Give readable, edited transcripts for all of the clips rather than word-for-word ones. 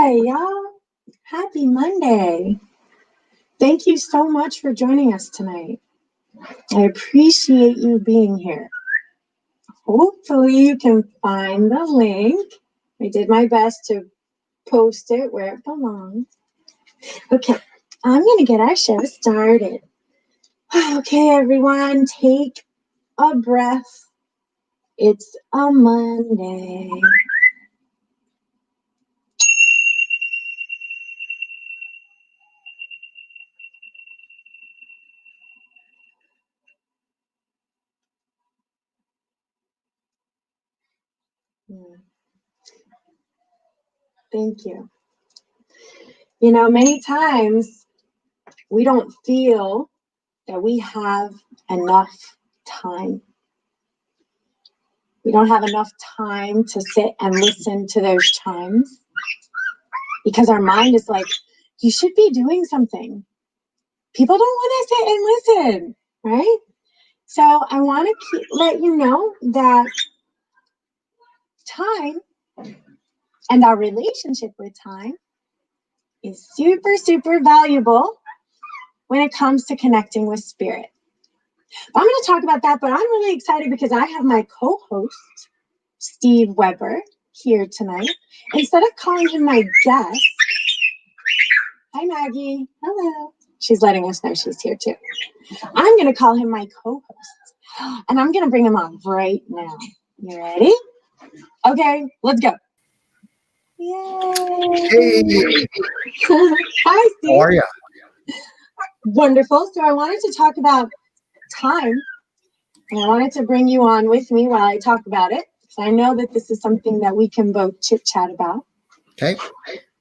Hi, y'all. Happy Monday. Thank you so much for joining us tonight. I appreciate you being here. Hopefully you can find the link. I did my best to post it where it belongs. Okay, I'm going to get our show started. Okay, everyone, take a breath. It's a Monday. Thank you. You know, many times we don't feel that we have enough time. We don't have enough time to sit and listen to those chimes because our mind is like, you should be doing something. People don't want to sit and listen, right? So I want to let you know that time and our relationship with time is super, super valuable when it comes to connecting with spirit. I'm going to talk about that, but I'm really excited because I have my co-host, Steve Weber, here tonight. Instead of calling him my guest, hi Maggie, hello. She's letting us know she's here too. I'm going to call him my co-host, and I'm going to bring him on right now. You ready? Okay, let's go. Yay! Hey. Hi, Steve. How are you? Wonderful. So I wanted to talk about time, and I wanted to bring you on with me while I talk about it. So I know that this is something that we can both chit-chat about. Okay.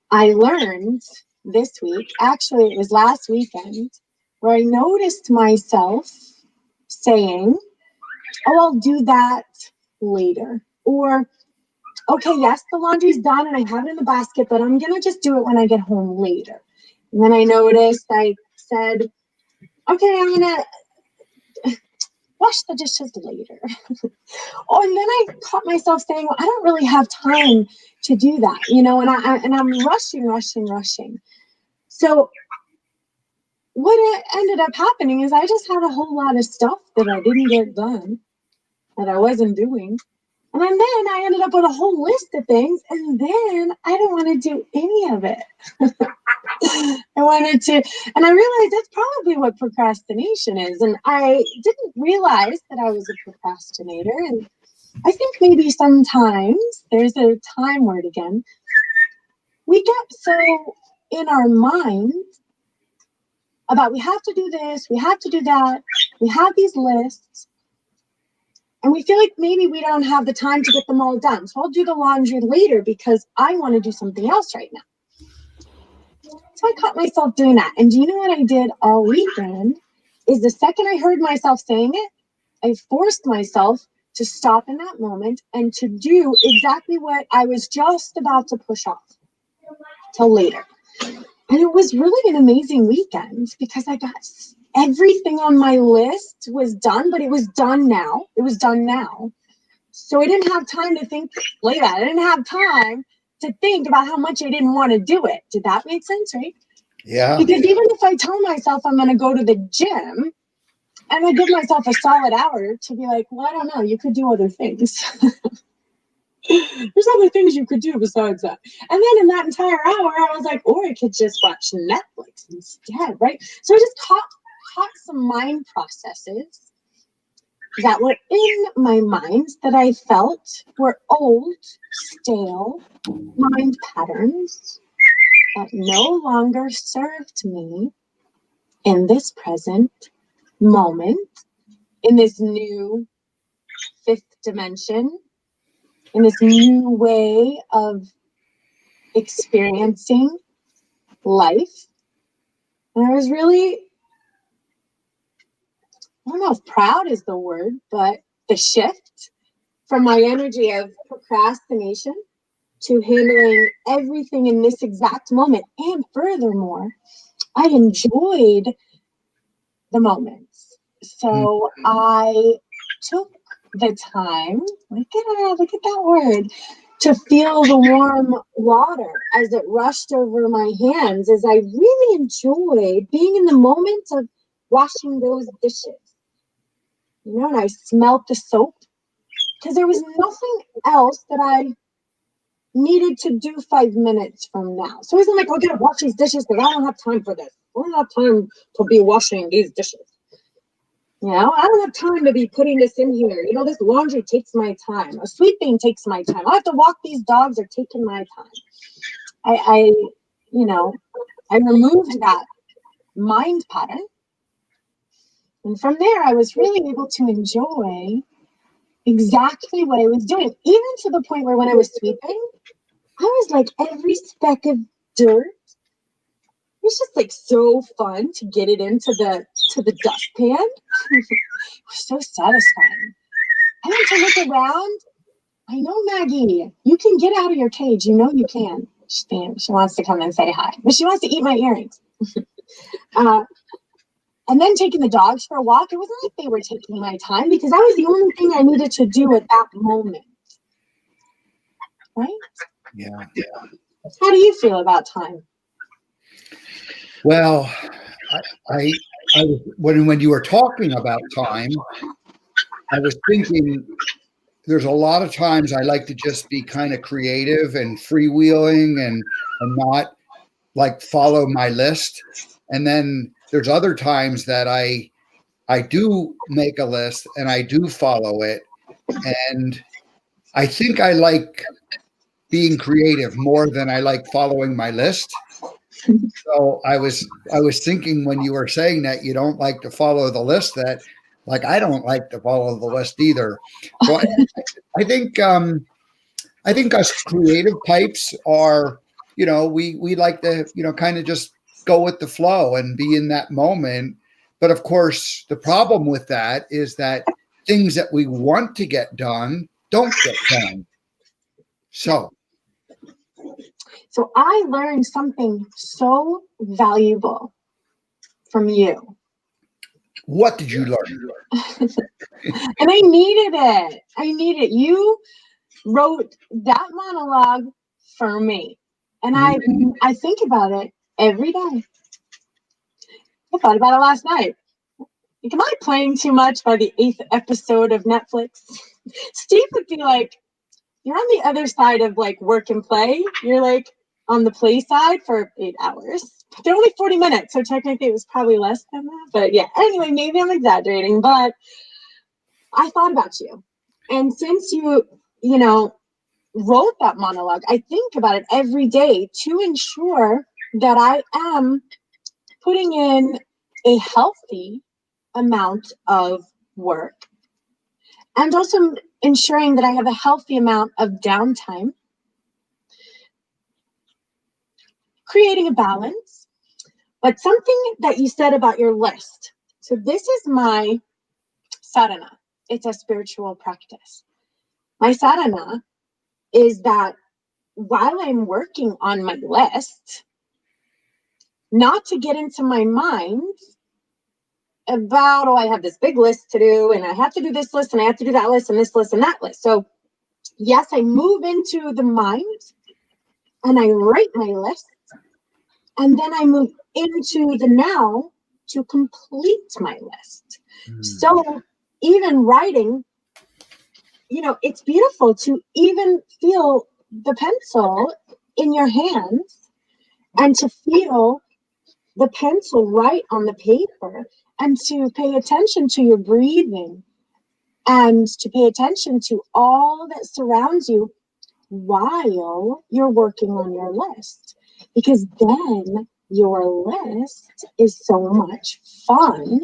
I learned this week, actually it was last weekend, where I noticed myself saying, oh, I'll do that later. Or, okay, yes, the laundry's done and I have it in the basket, but I'm going to just do it when I get home later. And then I noticed I said, okay, I'm going to wash the dishes later. Oh, and then I caught myself saying, well, I don't really have time to do that, you know, and I'm rushing. So what ended up happening is I just had a whole lot of stuff that I didn't get done, that I wasn't doing. And then I ended up with a whole list of things, and then I didn't want to do any of it. I wanted to, and I realized that's probably what procrastination is. And I didn't realize that I was a procrastinator. And I think maybe sometimes, there's a time word again, we get so in our mind about we have to do this, we have to do that, we have these lists, and we feel like maybe we don't have the time to get them all done. So I'll do the laundry later because I want to do something else right now. So I caught myself doing that. And do you know what I did all weekend? Is the second I heard myself saying it, I forced myself to stop in that moment and to do exactly what I was just about to push off till later. And it was really an amazing weekend because I got everything on my list was done, but it was done now. So I didn't have time to think like that. I didn't have time to think about how much I didn't want to do it. Did that make sense, right? Yeah. Because even if I tell myself I'm going to go to the gym, and I give myself a solid hour to be like, well, I don't know, you could do other things. There's other things you could do besides that. And then in that entire hour, I was like, or I could just watch Netflix instead, right? So I just caught some mind processes that were in my mind that I felt were old, stale mind patterns that no longer served me in this present moment, in this new fifth dimension, in this new way of experiencing life. And I was really, I don't know if proud is the word, but the shift from my energy of procrastination to handling everything in this exact moment. And furthermore, I enjoyed the moments. So I took the time, look at that word, to feel the warm water as it rushed over my hands, as I really enjoyed being in the moment of washing those dishes. You know, and I smelt the soap because there was nothing else that I needed to do 5 minutes from now. So it wasn't like, I gotta wash these dishes because I don't have time for this. I don't have time to be washing these dishes. You know, I don't have time to be putting this in here. You know, this laundry takes my time. A sweeping takes my time. I have to walk these dogs, are taking my time. I removed that mind pattern. And from there, I was really able to enjoy exactly what I was doing, even to the point where when I was sweeping, I was like, every speck of dirt, it was just like so fun to get it into the dustpan. It was so satisfying. And then to look around, I know, Maggie, you can get out of your cage. You know you can. She wants to come and say hi, but she wants to eat my earrings. And then taking the dogs for a walk, it wasn't like they were taking my time because that was the only thing I needed to do at that moment. Right? Yeah. How do you feel about time? Well, I when you were talking about time, I was thinking there's a lot of times I like to just be kind of creative and freewheeling and not like follow my list. And then there's other times that I do make a list and I do follow it. And I think I like being creative more than I like following my list. So I was thinking when you were saying that you don't like to follow the list, that like I don't like to follow the list either. So I think us creative types are, we like to, kind of just go with the flow and be in that moment. But of course, the problem with that is that things that we want to get done don't get done. So I learned something so valuable from you. what did you learn? And I needed it. You wrote that monologue for me. And I think about it every day. I thought about it last night. Like, am I playing too much by the 8th episode of Netflix? Steve would be like, you're on the other side of like work and play. You're like on the play side for 8 hours. They're only 40 minutes, so technically it was probably less than that. But yeah, anyway, maybe I'm exaggerating, but I thought about you. And since you wrote that monologue, I think about it every day to ensure that I am putting in a healthy amount of work and also ensuring that I have a healthy amount of downtime, creating a balance. But something that you said about your list. So this is my sadhana. It's a spiritual practice. My sadhana is that while I'm working on my list, not to get into my mind about, I have this big list to do, and I have to do this list, and I have to do that list, and this list, and that list. So yes, I move into the mind, and I write my list, and then I move into the now to complete my list. So even writing, it's beautiful to even feel the pencil in your hands and to feel the pencil write on the paper and to pay attention to your breathing and to pay attention to all that surrounds you while you're working on your list. Because then your list is so much fun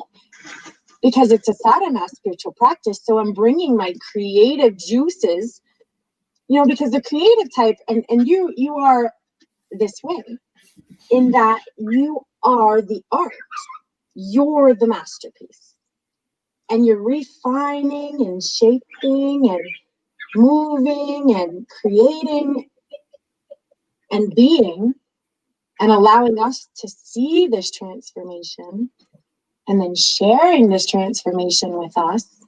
because it's a sadhana spiritual practice. So I'm bringing my creative juices, because the creative type, and you are this way, in that you are the art. You're the masterpiece. And you're refining and shaping and moving and creating and being and allowing us to see this transformation and then sharing this transformation with us.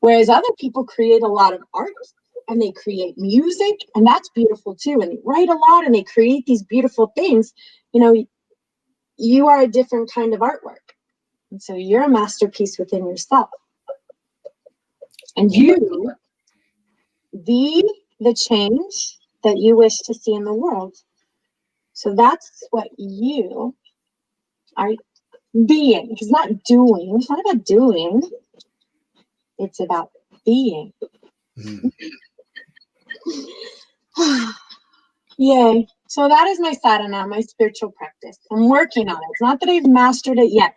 Whereas other people create a lot of art and they create music, and that's beautiful too. And they write a lot and they create these beautiful things. You know, you are a different kind of artwork. And so you're a masterpiece within yourself. And you be the change that you wish to see in the world. So that's what you are being. It's not doing. It's not about doing. It's about being. Yay. So that is my sadhana, my spiritual practice. I'm working on it. It's not that I've mastered it yet.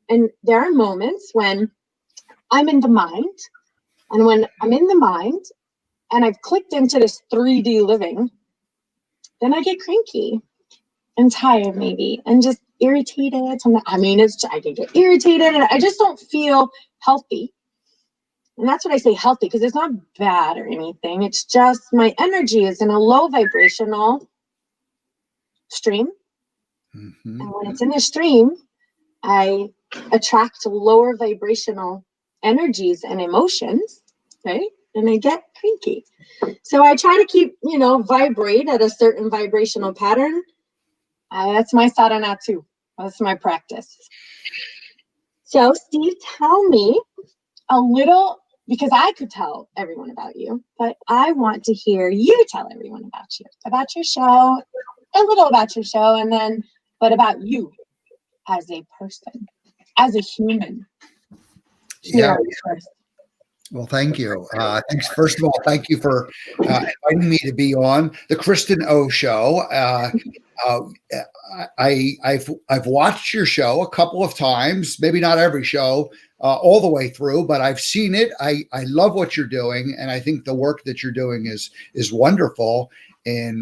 And there are moments when I'm in the mind. And when I'm in the mind and I've clicked into this 3D living, then I get cranky and tired maybe and just irritated. I mean, I can get irritated and I just don't feel healthy. And that's what I say healthy, because it's not bad or anything. It's just my energy is in a low vibrational stream. Mm-hmm. And when it's in the stream, I attract lower vibrational energies and emotions, right? And I get cranky. So I try to keep, vibrate at a certain vibrational pattern. That's my sadhana too. That's my practice. So Steve, tell me a little, because I could tell everyone about you, but I want to hear you tell everyone about your show, a little about your show, but about you as a person, as a human. Yeah. Well, thank you. Thanks. First of all, thank you for inviting me to be on the Kristen O'SHOw. I've watched your show a couple of times, maybe not every show all the way through, but I've seen it. I love what you're doing, and I think the work that you're doing is wonderful in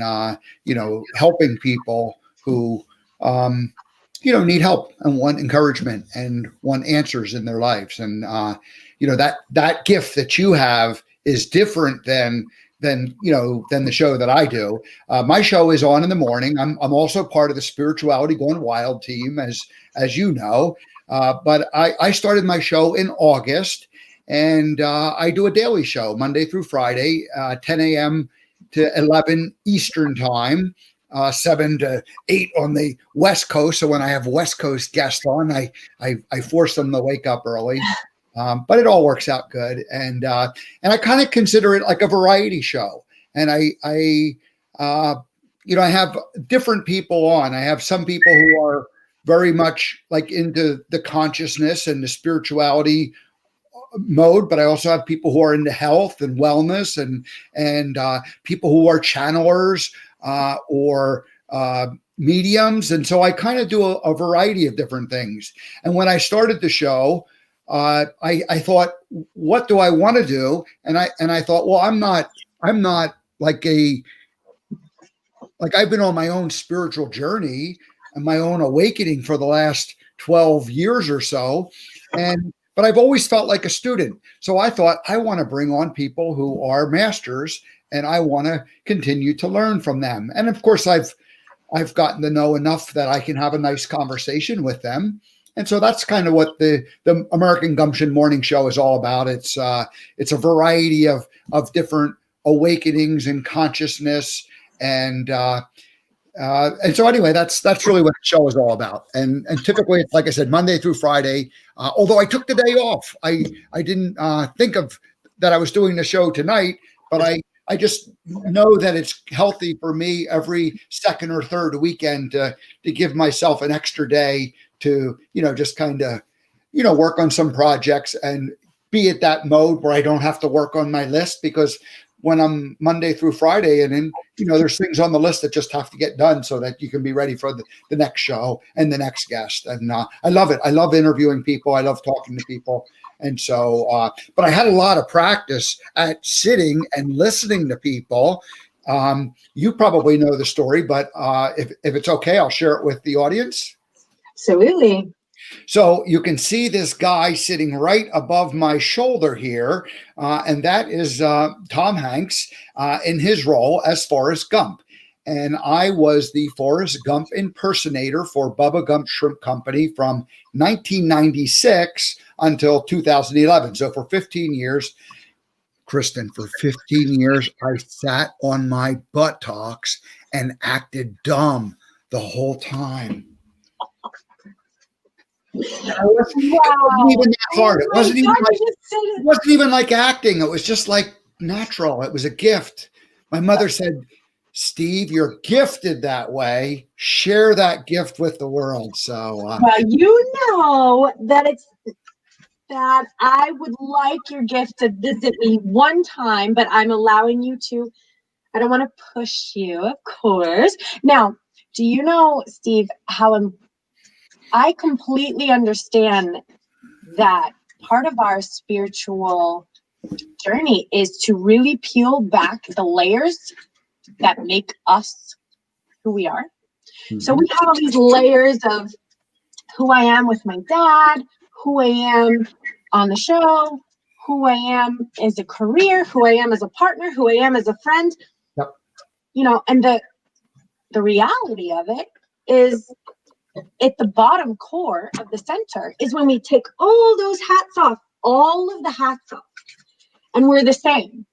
helping people who need help and want encouragement and want answers in their lives. And that gift that you have is different than the show that I do. My show is on in the morning. I'm also part of the Spirituality Going Wild team, as you know. But I started my show in August, and I do a daily show Monday through Friday, 10 a.m. to 11 Eastern time. 7 to 8 on the West Coast. So when I have West Coast guests on, I force them to wake up early. But it all works out good. And I kind of consider it like a variety show. And I have different people on. I have some people who are very much like into the consciousness and the spirituality mode, but I also have people who are into health and wellness and people who are channelers or mediums. And so I kind of do a variety of different things. And when I started the show, I thought, what do I want to do? And I thought, well, I'm not like I've been on my own spiritual journey and my own awakening for the last 12 years or so. But I've always felt like a student. So I thought, I want to bring on people who are masters, and I want to continue to learn from them. And of course, I've gotten to know enough that I can have a nice conversation with them. And so that's kind of what the American Gumption Morning Show is all about. It's a variety of different awakenings and consciousness. And so anyway, that's really what the show is all about. And typically, it's like I said, Monday through Friday. Although I took the day off, I didn't think of that I was doing the show tonight, but I just know that it's healthy for me every second or third weekend to give myself an extra day to, just kind of, work on some projects and be at that mode where I don't have to work on my list, because when I'm Monday through Friday and then, there's things on the list that just have to get done so that you can be ready for the next show and the next guest. And I love it. I love interviewing people. I love talking to people. And so, but I had a lot of practice at sitting and listening to people. You probably know the story, but if it's okay, I'll share it with the audience. Absolutely. So you can see this guy sitting right above my shoulder here, and that is Tom Hanks in his role as Forrest Gump. And I was the Forrest Gump impersonator for Bubba Gump Shrimp Company from 1996 until 2011. So for 15 years, Kristen, for 15 years, I sat on my buttocks and acted dumb the whole time. It wasn't even that hard. It wasn't even like acting. It was just like natural. It was a gift. My mother said, Steve, you're gifted that way. Share that gift with the world. So, well, you know that I would like your gift to visit me one time, but I'm allowing you to. I don't want to push you, of course. Now, do you know, Steve, how I completely understand that part of our spiritual journey is to really peel back the layers that make us who we are. Mm-hmm. So we have all these layers of who I am with my dad, who I am on the show, who I am as a career, who I am as a partner, who I am as a friend. Yep. You know, and the reality of it is at the bottom core of the center is when we take all those hats off, all of the hats off, and we're the same.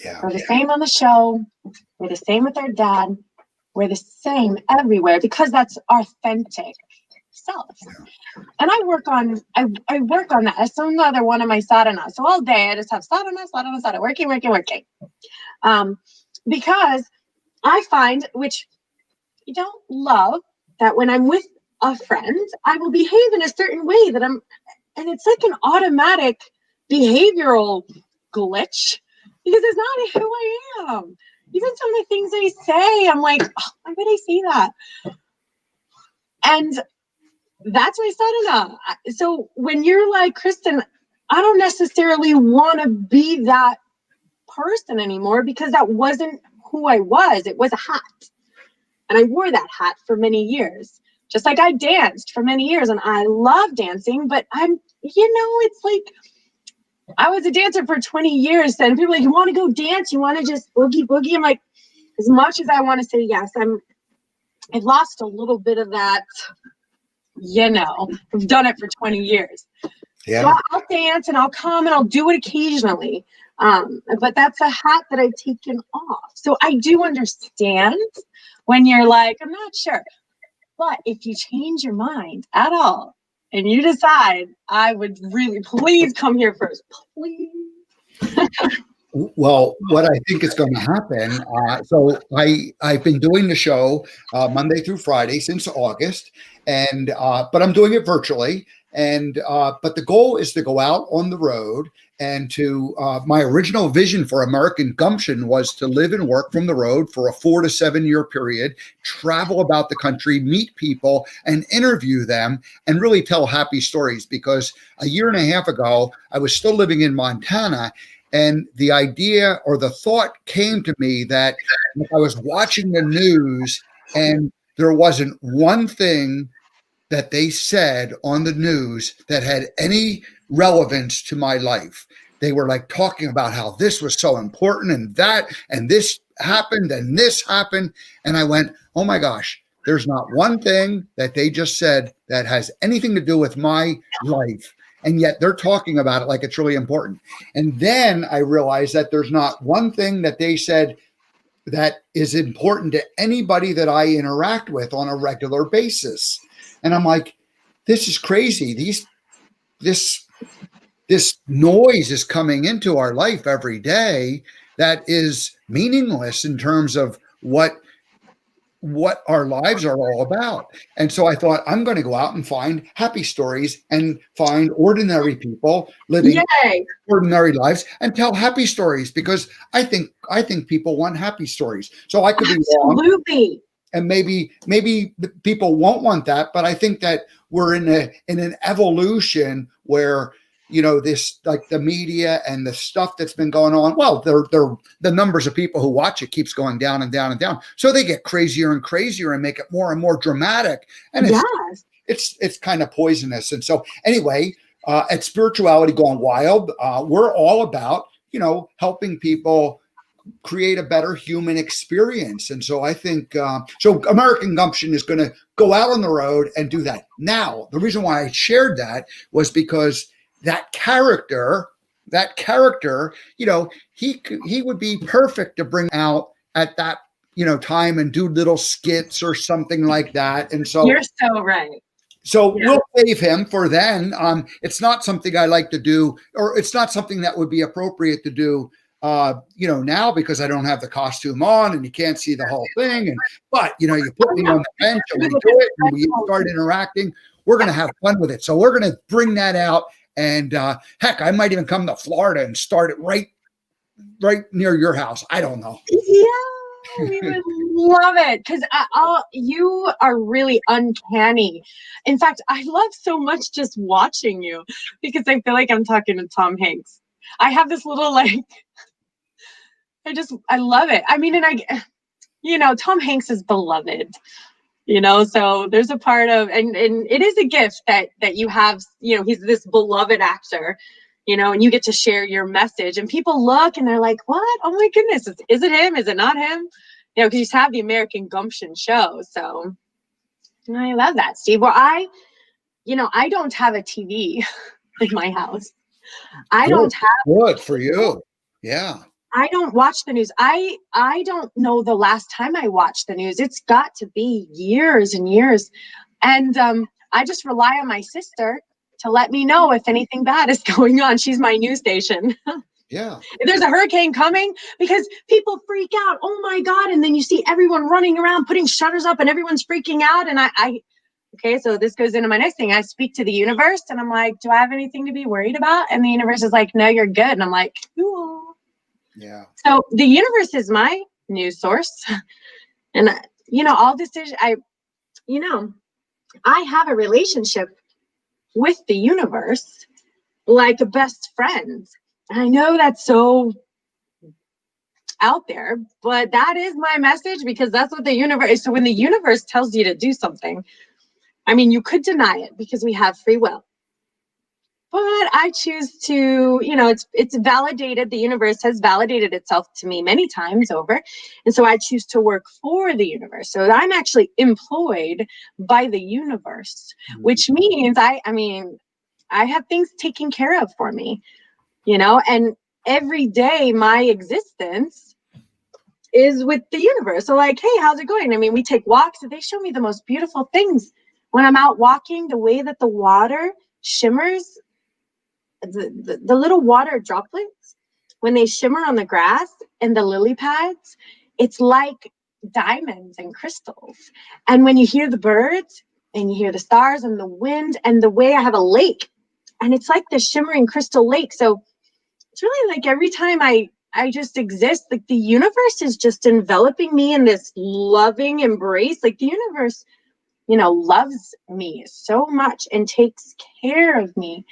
Yeah. We're the same on the show. We're the same with our dad. We're the same everywhere because that's authentic self. Yeah. And I work on that. That's another one of my sadhanas. So all day I just have sadhana, working. Because I find, which you don't love, that when I'm with a friend, I will behave in a certain way and it's like an automatic behavioral glitch because it's not who I am. Even some of the things I say, I'm like, oh, why would I say that? And that's my sadhana. So when you're like, Kristen, I don't necessarily want to be that person anymore because that wasn't who I was. It was a hat. And I wore that hat for many years. Just like I danced for many years and I love dancing, but it's like, I was a dancer for 20 years and people are like, you want to go dance? You want to just boogie? I'm like, as much as I want to say yes, I've lost a little bit of that, I've done it for 20 years. Yeah. So I'll dance and I'll come and I'll do it occasionally. But that's a hat that I've taken off. So I do understand when you're like, I'm not sure. But if you change your mind at all and you decide, I would really, please come here first. Please. Well, what I think is going to happen, so I've been doing the show Monday through Friday since August, and but I'm doing it virtually. And but the goal is to go out on the road and to my original vision for American Gumption was to live and work from the road for a 4 to 7 year period, travel about the country, meet people and interview them and really tell happy stories. Because a year and a half ago, I was still living in Montana. And the idea or the thought came to me that if I was watching the news and there wasn't one thing that they said on the news that had any relevance to my life. They were like talking about how this was so important and that, and this happened and this happened. And I went, oh my gosh, there's not one thing that they just said that has anything to do with my life. And yet they're talking about it like it's really important. And then I realized that there's not one thing that they said that is important to anybody that I interact with on a regular basis. And I'm like, this is crazy. This noise is coming into our life every day that is meaningless in terms of what our lives are all about. And so I thought, I'm going to go out and find happy stories and find ordinary people living ordinary lives and tell happy stories, because I think people want happy stories. So I could be wrong. And maybe people won't want that, but I think that we're in an evolution where, this, like the media and the stuff that's been going on. Well, the numbers of people who watch it keeps going down and down and down. So they get crazier and crazier and make it more and more dramatic. And it's kind of poisonous. And so anyway, at Spirituality Gone Wild, we're all about, helping people create a better human experience. And so I think, so American Gumption is going to go out on the road and do that. Now, the reason why I shared that was because that character that character, he would be perfect to bring out at that, time and do little skits or something like that. And so You're so right. So Yeah. we'll save him for then. It's not something I like to do, or it's not something that would be appropriate to do, now, because I don't have the costume on and you can't see the whole thing. But you put me on the bench and we do it and we start interacting. We're going to have fun with it. So we're going to bring that out. And heck, I might even come to Florida and start it right near your house. I don't know. Yeah. We would love it because you are really uncanny. In fact, I love so much just watching you because I feel like I'm talking to Tom Hanks. I have this little I love it. I mean, and Tom Hanks is beloved, so there's a part of, and it is a gift that you have, he's this beloved actor, and you get to share your message and people look and they're like, what? Oh my goodness. Is it him? Is it not him? Because you have the American Gumption show. So I love that, Steve. Well, I don't have a TV in my house. I don't have. Good for you. Yeah. I don't watch the news. I don't know the last time I watched the news. It's got to be years and years. And I just rely on my sister to let me know if anything bad is going on. She's my news station. Yeah. If there's a hurricane coming, because people freak out. Oh my God. And then you see everyone running around, putting shutters up and everyone's freaking out. And okay, so this goes into my next thing. I speak to the universe and I'm like, do I have anything to be worried about? And the universe is like, no, you're good. And I'm like, cool. Yeah. So the universe is my news source. And, all decisions, I have a relationship with the universe like a best friend. And I know that's so out there, but that is my message because that's what the universe is. So when the universe tells you to do something, I mean, you could deny it because we have free will. But I choose to, it's validated. The universe has validated itself to me many times over. And so I choose to work for the universe. So I'm actually employed by the universe, which means I have things taken care of for me, and every day my existence is with the universe. So like, hey, how's it going? I mean, we take walks and they show me the most beautiful things. When I'm out walking, the way that the water shimmers, the little water droplets, when they shimmer on the grass and the lily pads, it's like diamonds and crystals. And when you hear the birds and you hear the stars and the wind and the way I have a lake, and it's like the shimmering crystal lake. So it's really like every time I just exist, like the universe is just enveloping me in this loving embrace. Like the universe, loves me so much and takes care of me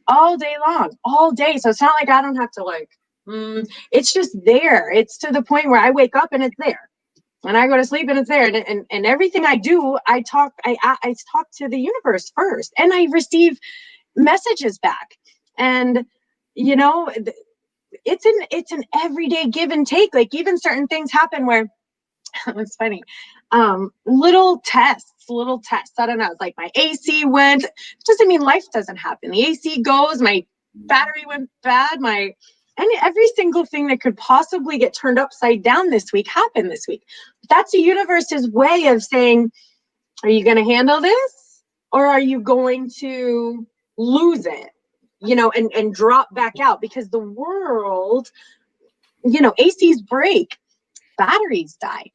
all day long, all day. So it's not like I don't have to it's just there. It's to the point where I wake up and it's there. And I go to sleep and it's there. And everything I do, I talk to the universe first and I receive messages back. And, it's an everyday give and take. Like even certain things happen where it's funny. Little tests. I don't know. It's like my AC went. Doesn't mean life doesn't happen. The AC goes. My battery went bad. And every single thing that could possibly get turned upside down this week happened this week. That's the universe's way of saying, are you going to handle this? Or are you going to lose it? And drop back out, because the world, ACs break, batteries die.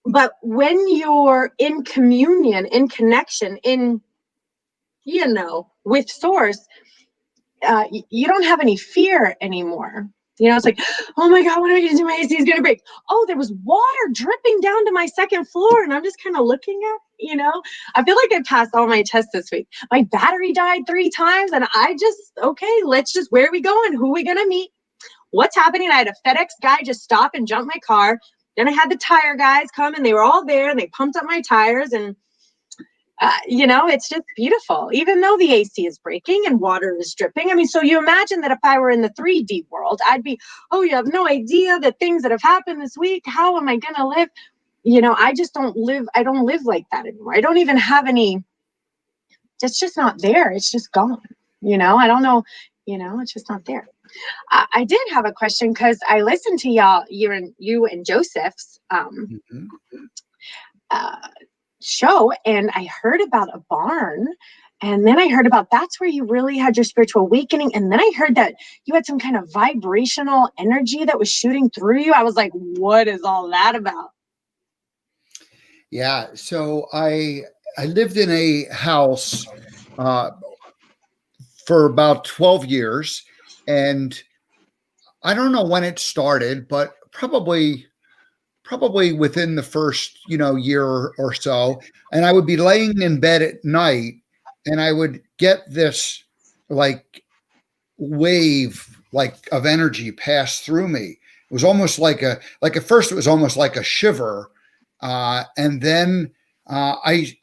But when you're in communion, in connection, with source, you don't have any fear anymore. It's like, oh my God, what am I going to do? My AC is going to break. Oh, there was water dripping down to my second floor. And I'm just kind of looking at, I feel like I passed all my tests this week. My battery died 3 times and where are we going? Who are we going to meet? What's happening? I had a FedEx guy just stop and jump my car. Then I had the tire guys come and they were all there and they pumped up my tires and, it's just beautiful, even though the AC is breaking and water is dripping. I mean, so you imagine that if I were in the 3D world, I'd be, oh, you have no idea the things that have happened this week. How am I going to live? I just don't live. I don't live like that anymore. I don't even have any. It's just not there. It's just gone. I don't know It's just not there. I did have a question because I listened to you and Joseph's Mhm. uh, show, and I heard about a barn. And then I heard about that's where you really had your spiritual awakening. And then I heard that you had some kind of vibrational energy that was shooting through you. I was like, what is all that about? Yeah. So I lived in a house uh, for about 12 years, and I don't know when it started, but probably within the first, year or so. And I would be laying in bed at night, and I would get this like wave of energy pass through me. It was almost like at first it was almost like a shiver, and then I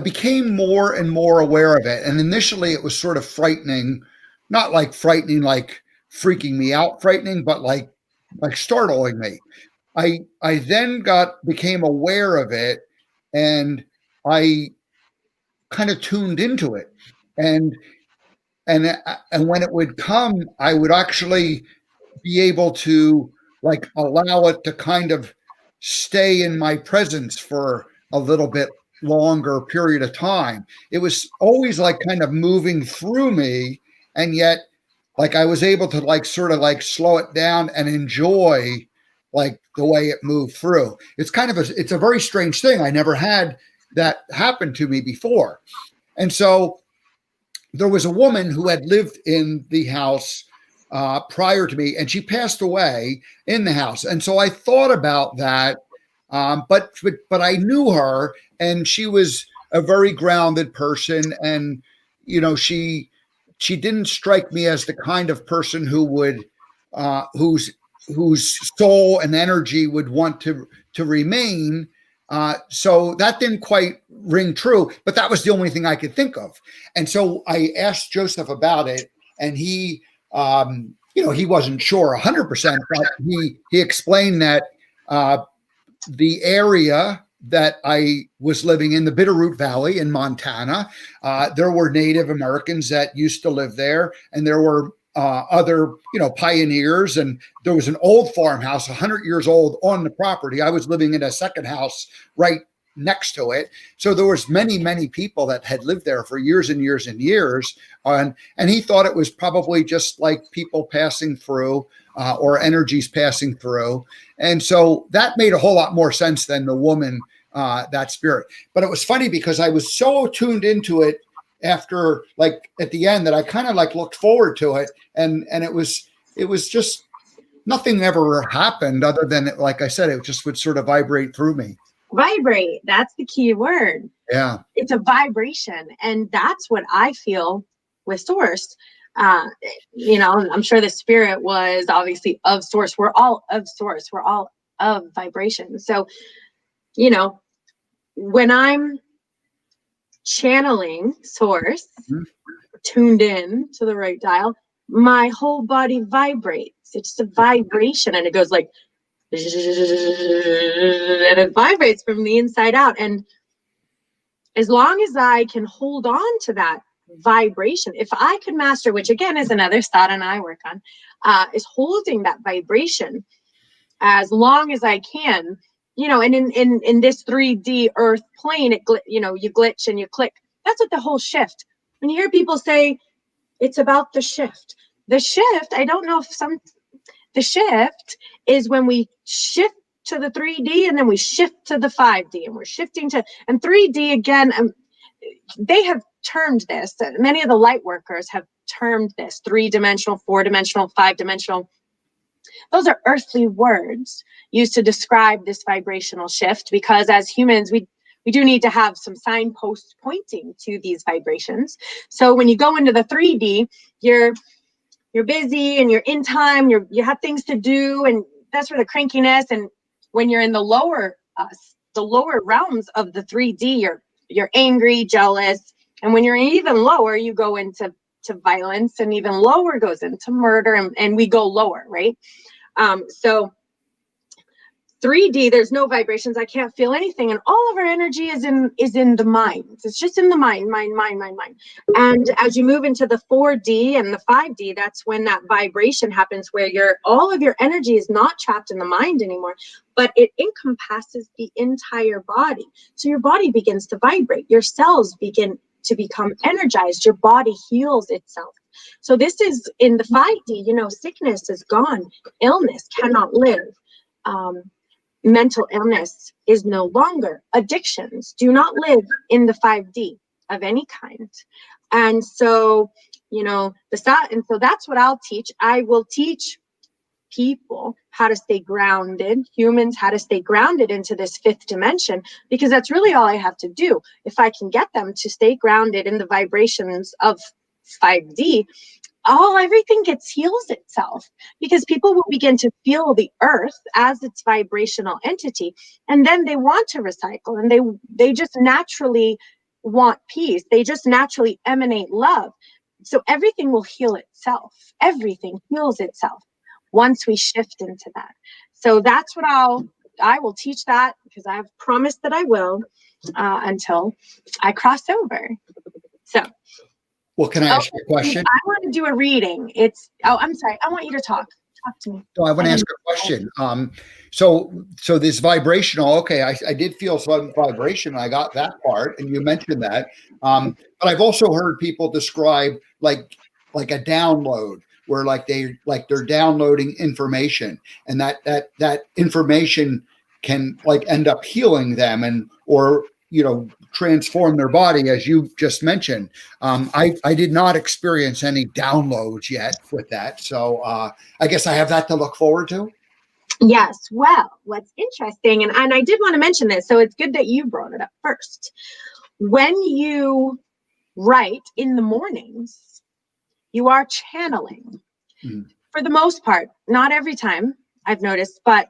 became more and more aware of it. And initially it was sort of frightening, not like frightening, like freaking me out, frightening, but like startling me. I then became aware of it, and I kind of tuned into it. And and when it would come, I would actually be able to allow it to kind of stay in my presence for a little bit longer period of time. It was always like kind of moving through me, and yet I was able to sort of slow it down and enjoy the way it moved through. It's a very strange thing. I never had that happen to me before. And so there was a woman who had lived in the house prior to me, and she passed away in the house. And so I thought about that, but I knew her, and she was a very grounded person, and she didn't strike me as the kind of person who would whose soul and energy would want to remain. So that didn't quite ring true, but that was the only thing I could think of. And so I asked Joseph about it, and he wasn't sure 100%, but he explained that the area that I was living in, the Bitterroot Valley in Montana, there were Native Americans that used to live there, and there were other, pioneers, and there was an old farmhouse, 100 years old, on the property. I was living in a second house right next to it. So there was many people that had lived there for years and years and years. And he thought it was probably just like people passing through, or energies passing through. And so that made a whole lot more sense than the woman, that spirit. But it was funny because I was so tuned into it after at the end that I kind of looked forward to it, and it was just nothing ever happened other than, like I said, it just would sort of vibrate through me. Vibrate, that's the key word. Yeah, it's a vibration, and that's what I feel with source. I'm sure the spirit was obviously of source. We're all of source, we're all of vibration. So when I'm channeling source, tuned in to the right dial, my whole body vibrates. It's a vibration, and it goes like and it vibrates from the inside out. And as long as I can hold on to that vibration, if I could master, which again is another thought and I work on, is holding that vibration as long as I can, and in this 3D earth plane, you glitch and you click. That's what the whole shift. When you hear people say it's about the shift, I don't know if the shift is when we shift to the 3D and then we shift to the 5D, and we're shifting to, and 3D again, they have termed this, many of the light workers have termed this 3-dimensional, 4-dimensional, 5-dimensional. Those are earthly words used to describe this vibrational shift, because as humans, we do need to have some signposts pointing to these vibrations. So when you go into the 3D, you're busy and you're in time, you have things to do, and that's where the crankiness. And when you're in the lower realms of the 3D, you're angry, jealous. And when you're even lower, you go into violence, and even lower goes into murder, and we go lower, right? So 3D, there's no vibrations. I can't feel anything. And all of our energy is in the mind. It's just in the mind. And as you move into the 4D and the 5D, that's when that vibration happens, where all of your energy is not trapped in the mind anymore, but it encompasses the entire body. So your body begins to vibrate. Your cells begin to become energized. Your body heals itself. So this is in the 5D, sickness is gone. Illness cannot live. Mental illness is no longer. Addictions do not live in the 5D of any kind. And so, and so that's what I'll teach. I will teach people how to stay grounded, humans how to stay grounded into this 5th dimension, because that's really all I have to do. If I can get them to stay grounded in the vibrations of 5D, everything heals itself, because people will begin to feel the earth as its vibrational entity, and then they want to recycle, and they just naturally want peace. They just naturally emanate love. So everything will heal itself. Everything heals itself once we shift into that. So that's what I will teach that, because I have promised that I will, until I cross over. So. Well, can I ask you a question? I want to do a reading. I'm sorry. I want you to talk. Talk to me. No, I want to ask a question. So this vibrational, okay, I did feel some vibration. I got that part, and you mentioned that. But I've also heard people describe like a download, where they're downloading information, and that information can end up healing them or transform their body, as you just mentioned. I did not experience any downloads yet with that. So I guess I have that to look forward to. Yes. Well, what's interesting, and I did want to mention this, so it's good that you brought it up first. When you write in the mornings, you are channeling. For the most part, not every time, I've noticed, but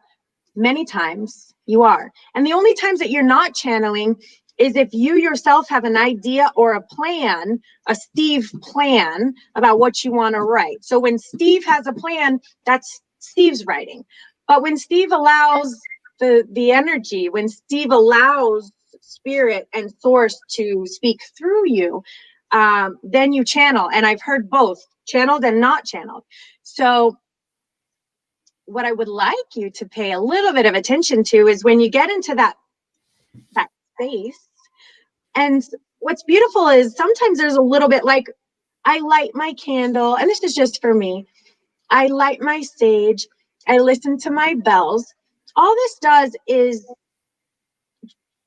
many times you are. And the only times that you're not channeling is if you yourself have an idea or a plan, a Steve plan about what you want to write. So when Steve has a plan, that's Steve's writing. But when Steve allows the energy, when Steve allows spirit and source to speak through you, then you channel. And I've heard both, channeled and not channeled. So what I would like you to pay a little bit of attention to is when you get into that space. And what's beautiful is sometimes there's a little bit like, I light my candle, and this is just for me. I light my sage. I listen to my bells. All this does is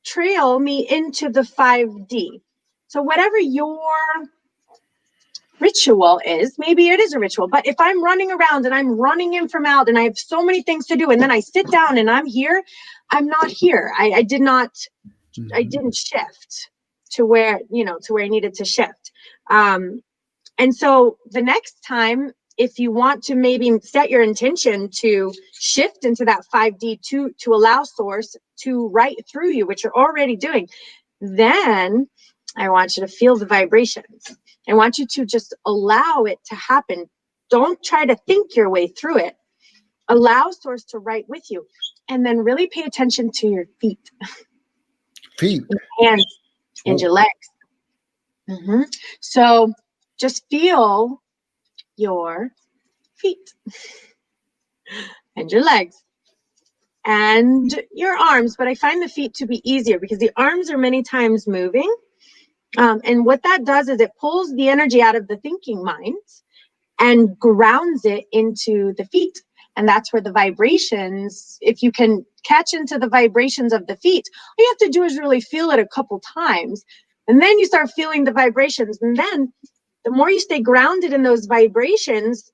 trail me into the 5D. So whatever your ritual is, maybe it is a ritual, but if I'm running around and I'm running in from out and I have so many things to do, and then I sit down and I'm here, I'm not here. I didn't shift to where I needed to shift. And so the next time, if you want to maybe set your intention to shift into that 5D to allow source to write through you, which you're already doing, then I want you to feel the vibrations. I want you to just allow it to happen. Don't try to think your way through it. Allow source to write with you, and then really pay attention to your feet. Feet. Your hands and your legs. So just feel your feet and your legs and your arms. But I find the feet to be easier because the arms are many times moving. And what that does is it pulls the energy out of the thinking mind and grounds it into the feet. And that's where the vibrations, if you can catch into the vibrations of the feet, all you have to do is really feel it a couple times. And then you start feeling the vibrations. And then the more you stay grounded in those vibrations,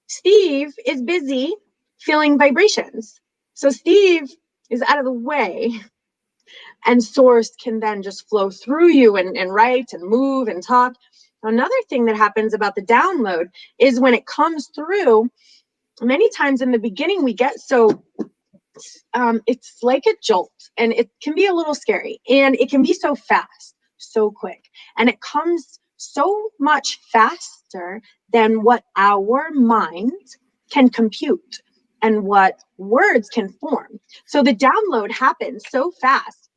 Steve is busy feeling vibrations. So Steve is out of the way. And source can then just flow through you and write and move and talk. Another thing that happens about the download is when it comes through, many times in the beginning we get so, it's like a jolt, and it can be a little scary, and it can be so fast, so quick. And it comes so much faster than what our mind can compute. and what words can form. So the download happens so fast.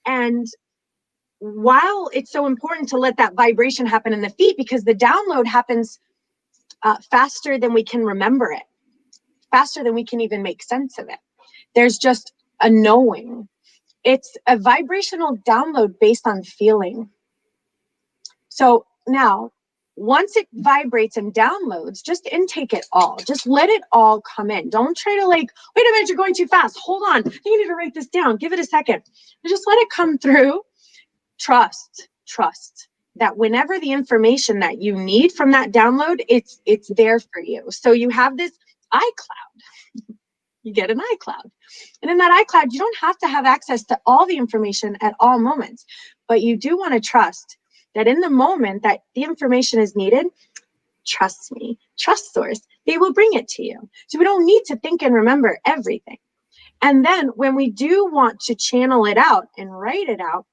And while it's so important to let that vibration happen in the feet, because the download happens faster than we can remember it, faster than we can even make sense of it. There's just a knowing. It's a vibrational download based on feeling. So now, once it vibrates and downloads, just intake it all. Just let it all come in. Don't try to like, wait a minute, you're going too fast. Hold on. You need to write this down. Give it a second. Just let it come through. Trust that whenever the information that you need from that download, it's there for you. So you have this iCloud. You get an iCloud. And in that iCloud, you don't have to have access to all the information at all moments, but you do want to trust that in the moment that the information is needed, trust me, trust source, they will bring it to you. So we don't need to think and remember everything. And then when we do want to channel it out and write it out,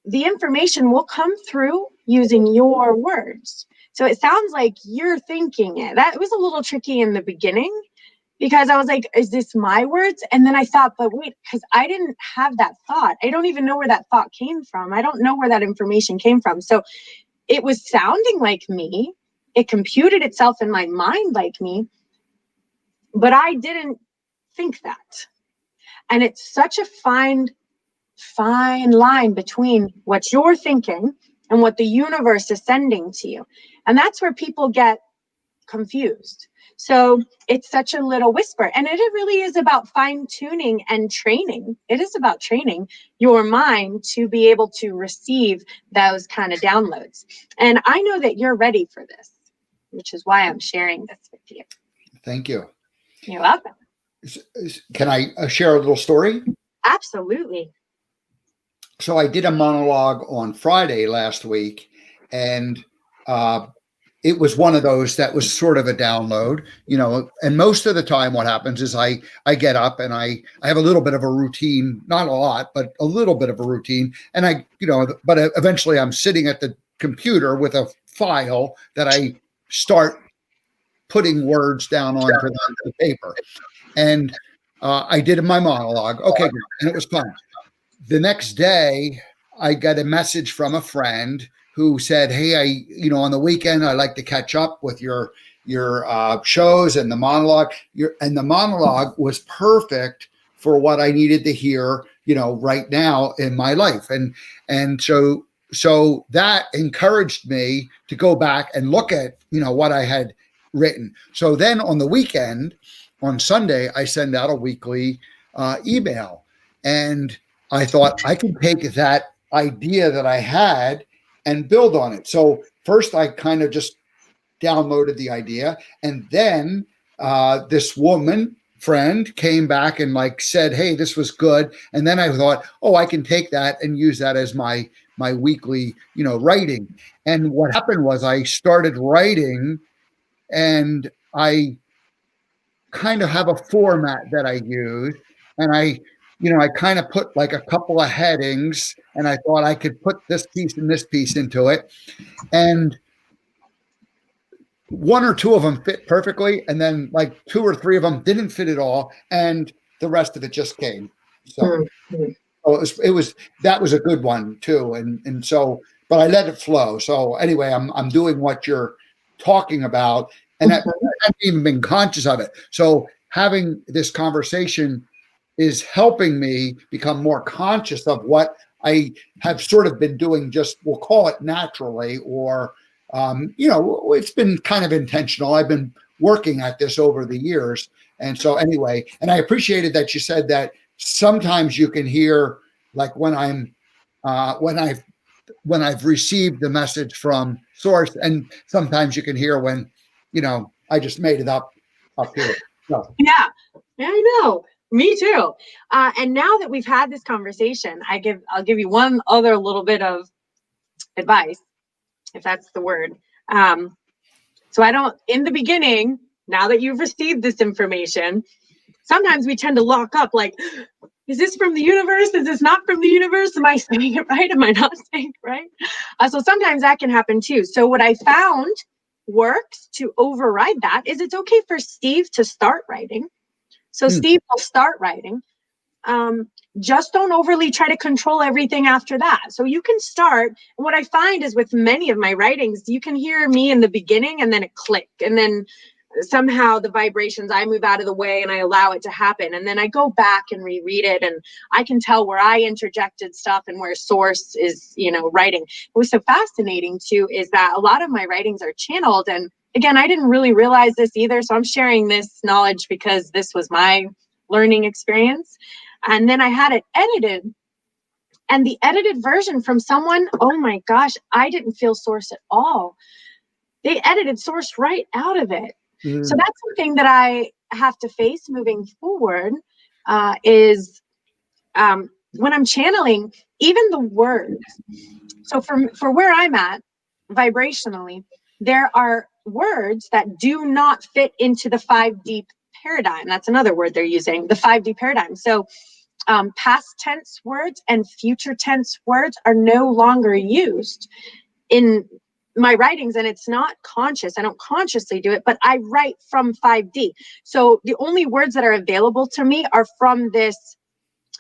the information will come through using your words. So it sounds like you're thinking it. That was a little tricky in the beginning because I was like, is this my words? And then I thought, but wait, because I didn't have that thought. I don't even know where that thought came from. I don't know where that information came from. So it was sounding like me. It computed itself in my mind like me, but I didn't think that. And it's such a fine line between what you're thinking and what the universe is sending to you. And that's where people get confused. So it's such a little whisper. And it really is about fine-tuning and training. It is about training your mind to be able to receive those kind of downloads. And I know that you're ready for this, which is why I'm sharing this with you. Thank you. You're welcome. Can I share a little story? Absolutely. So I did a monologue on Friday last week, and it was one of those that was sort of a download, and most of the time what happens is I get up and I have a little bit of a routine, not a lot, but a little bit of a routine. And but eventually I'm sitting at the computer with a file that I start putting words down onto the paper. And I did my monologue. Okay, good. And it was fun. The next day, I got a message from a friend who said, "Hey, on the weekend, I like to catch up with your shows and the monologue. And the monologue was perfect for what I needed to hear, right now in my life." And so that encouraged me to go back and look at, what I had written. So then on the weekend, on Sunday, I send out a weekly email, and I thought I could take that idea that I had and build on it. So first I kind of just downloaded the idea, and then this woman friend came back and said, "Hey, this was good." And then I thought, oh, I can take that and use that as my weekly, writing. And what happened was I started writing, and I kind of have a format that I use, and I kind of put a couple of headings, and I thought I could put this piece and this piece into it. And one or two of them fit perfectly. And then two or three of them didn't fit at all. And the rest of it just came. So, that was a good one too. And so, but I let it flow. So anyway, I'm doing what you're talking about, and I haven't even been conscious of it. So having this conversation is helping me become more conscious of what I have sort of been doing, just we'll call it naturally, or, it's been kind of intentional. I've been working at this over the years. And so anyway, and I appreciated that you said that sometimes you can hear when I've received the message from source, and sometimes you can hear when, I just made it up here. So. Yeah, I know. Me too. And now that we've had this conversation, I'll give you one other little bit of advice, if that's the word. So in the beginning, now that you've received this information, sometimes we tend to lock up is this from the universe? Is this not from the universe? Am I saying it right? Am I not saying it right? So sometimes that can happen too. So what I found works to override that is it's okay for Steve to start writing. So Steve will start writing. Just don't overly try to control everything after that. So you can start. And what I find is with many of my writings, you can hear me in the beginning and then it click. And then somehow the vibrations, I move out of the way and I allow it to happen. And then I go back and reread it. And I can tell where I interjected stuff and where source is, writing. What was so fascinating too is that a lot of my writings are channeled. And again, I didn't really realize this either. So I'm sharing this knowledge because this was my learning experience. And then I had it edited, and the edited version from someone, oh my gosh, I didn't feel source at all. They edited source right out of it. So that's something that I have to face moving forward, is when I'm channeling, even the words. So for where I'm at vibrationally, there are words that do not fit into the 5D paradigm. That's another word they're using, the 5D paradigm. So past tense words and future tense words are no longer used in my writings, and it's not conscious. I don't consciously do it, but I write from 5D. So the only words that are available to me are from this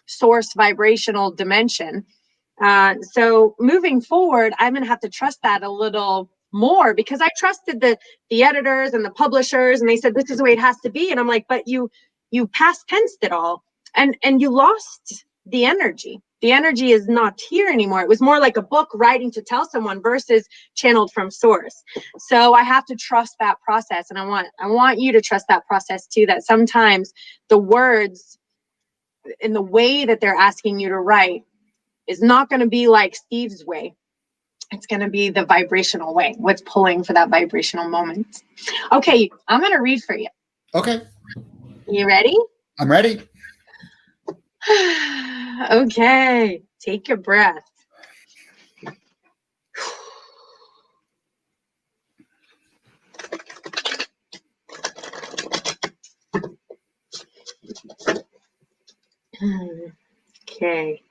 source vibrational dimension. So moving forward, I'm going to have to trust that a little more, because I trusted the editors and the publishers, and they said, this is the way it has to be. And I'm like, but you past tensed it all, and you lost the energy. The energy is not here anymore. It was more like a book writing to tell someone versus channeled from source. So I have to trust that process. And I want you to trust that process too, that sometimes the words in the way that they're asking you to write is not going to be like Steve's way. It's going to be the vibrational way, what's pulling for that vibrational moment. Okay, I'm going to read for you. Okay. You ready? I'm ready. Okay, take your breath. Okay.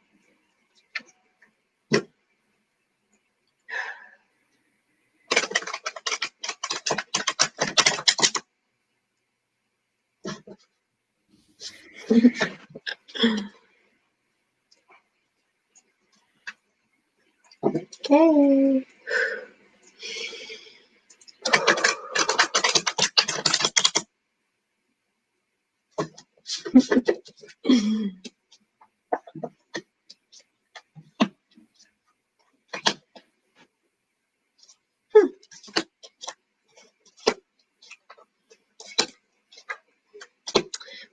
Okay.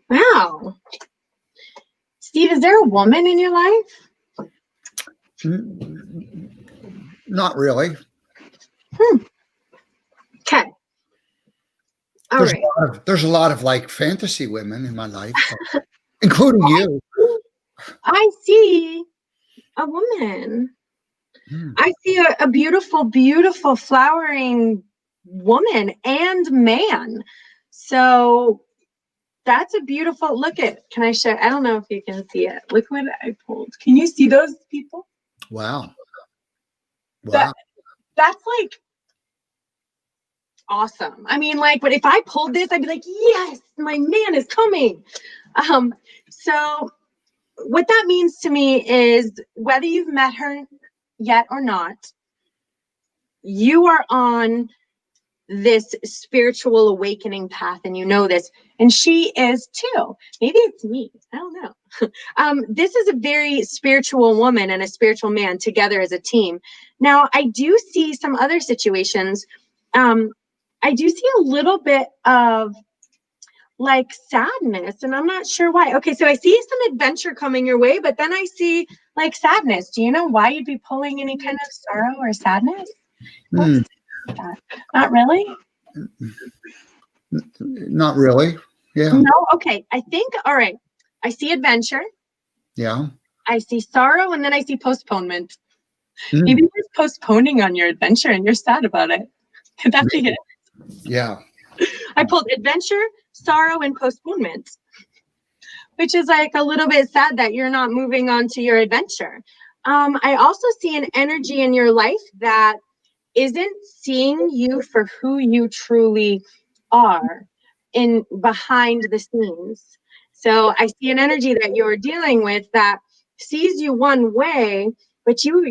Wow. Steve, is there a woman in your life? Not really. Okay. All right. There's a lot of like fantasy women in my life, including you. I see a woman. I see a beautiful, beautiful flowering woman and man. So that's a beautiful, look at, can I show? I don't know if you can see it. Look what I pulled. Can you see those people? Wow. Wow. That's like awesome. I mean, like, but if I pulled this, I'd be like, yes, my man is coming. So what that means to me is whether you've met her yet or not, you are on this spiritual awakening path, and you know this, and she is too. Maybe it's me, I don't know. This is a very spiritual woman and a spiritual man together as a team. Now I do see some other situations. I do see a little bit of like sadness, and I'm not sure why. Okay, so I see some adventure coming your way, but then I see like sadness. Do you know why you'd be pulling any kind of sorrow or sadness? Not really? Not really. Yeah. No? Okay. I think, all right. I see adventure. Yeah. I see sorrow, and then I see postponement. Maybe you're postponing on your adventure and you're sad about it. Could that be it? Yeah. I pulled adventure, sorrow, and postponement, which is like a little bit sad that you're not moving on to your adventure. I also see an energy in your life that isn't seeing you for who you truly are in behind the scenes. So I see an energy that you're dealing with that sees you one way, but you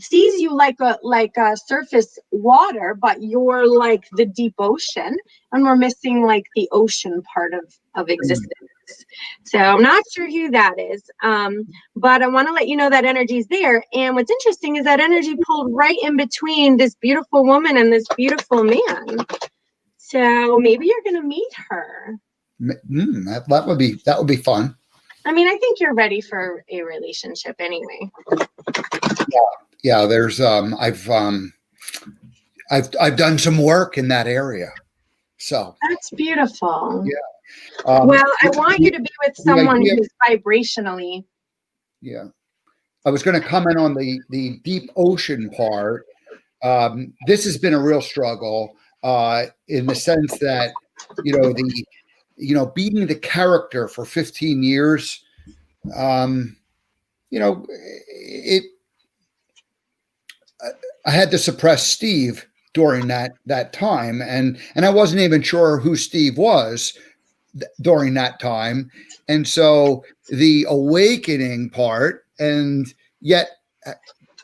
sees you like a surface water, but you're like the deep ocean, and we're missing like the ocean part of existence. So I'm not sure who that is, but I want to let you know that energy's there. And what's interesting is that energy pulled right in between this beautiful woman and this beautiful man. So maybe you're going to meet her. That would be fun. I mean, I think you're ready for a relationship anyway. Yeah. There's I've done some work in that area, so that's beautiful. Yeah. Well, I want you to be with someone who's vibrationally. Yeah. I was going to comment on the deep ocean part. This has been a real struggle in the sense that, beating the character for 15 years, I had to suppress Steve during that time. And I wasn't even sure who Steve was during that time. And so the awakening part, and yet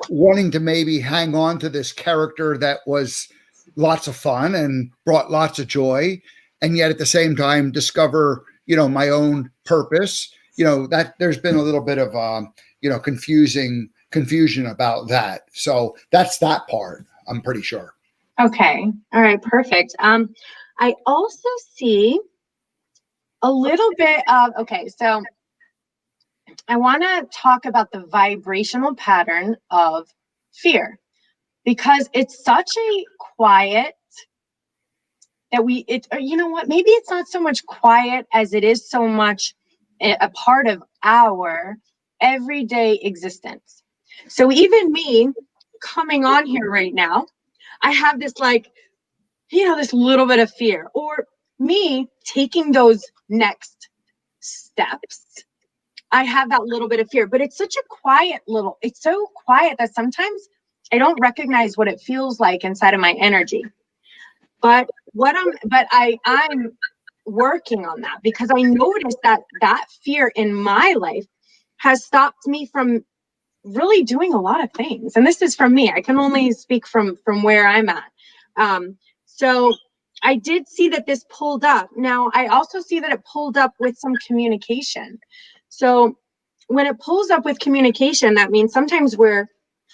wanting to maybe hang on to this character that was lots of fun and brought lots of joy, and yet at the same time discover, my own purpose, that there's been a little bit of, confusion about that. So that's that part, I'm pretty sure. Okay. All right. Perfect. I also see a little bit of, okay, so I want to talk about the vibrational pattern of fear, because it's such a quiet that you know what, maybe it's not so much quiet as it is so much a part of our everyday existence. So even me coming on here right now, I have this this little bit of fear, or me taking those next steps. I have that little bit of fear, but it's such a it's so quiet that sometimes I don't recognize what it feels like inside of my energy. But I'm working on that, because I noticed that fear in my life has stopped me from really doing a lot of things. And this is from me. I can only speak from where I'm at. So I did see that this pulled up. Now, I also see that it pulled up with some communication. So when it pulls up with communication, that means sometimes we're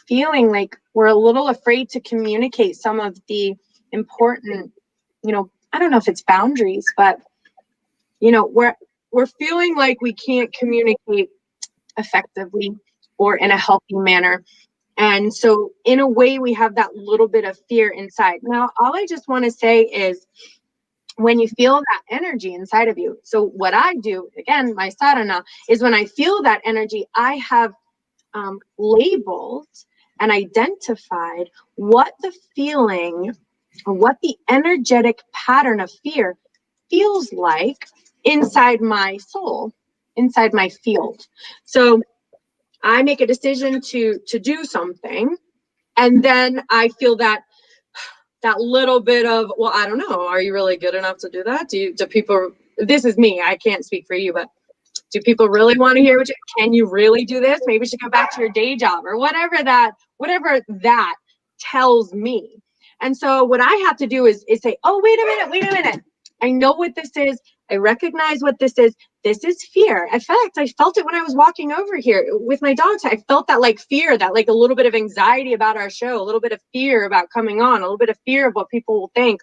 feeling like we're a little afraid to communicate some of the important, I don't know if it's boundaries, but, we're feeling like we can't communicate effectively or in a healthy manner. And so in a way, we have that little bit of fear inside. Now, all I just want to say is, when you feel that energy inside of you, so what I do, again, my sadhana, is when I feel that energy, I have labeled and identified what the feeling or what the energetic pattern of fear feels like inside my soul, inside my field. So I make a decision to do something, and then I feel that little bit of, well, I don't know, are you really good enough to do that? Do people, this is me, I can't speak for you, but do people really want to hear can you really do this? Maybe you should go back to your day job, or whatever that tells me. And so what I have to do is say, oh, wait a minute. I know what this is. I recognize what this is. This is fear. In fact, I felt it when I was walking over here with my dogs. I felt that fear, that a little bit of anxiety about our show, a little bit of fear about coming on, a little bit of fear of what people will think,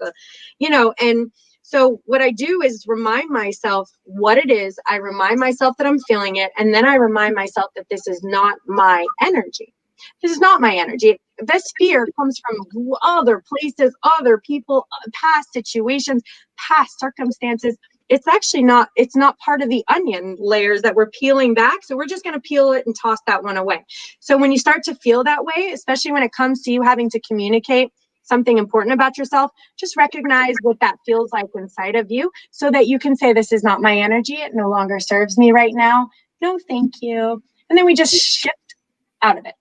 and so what I do is remind myself what it is. I remind myself that I'm feeling it. And then I remind myself that this is not my energy. This is not my energy. This fear comes from other places, other people, past situations, past circumstances. It's actually not, it's not part of the onion layers that we're peeling back. So we're just going to peel it and toss that one away. So when you start to feel that way, especially when it comes to you having to communicate something important about yourself, just recognize what that feels like inside of you, so that you can say, this is not my energy. It no longer serves me right now. No, thank you. And then we just shift out of it.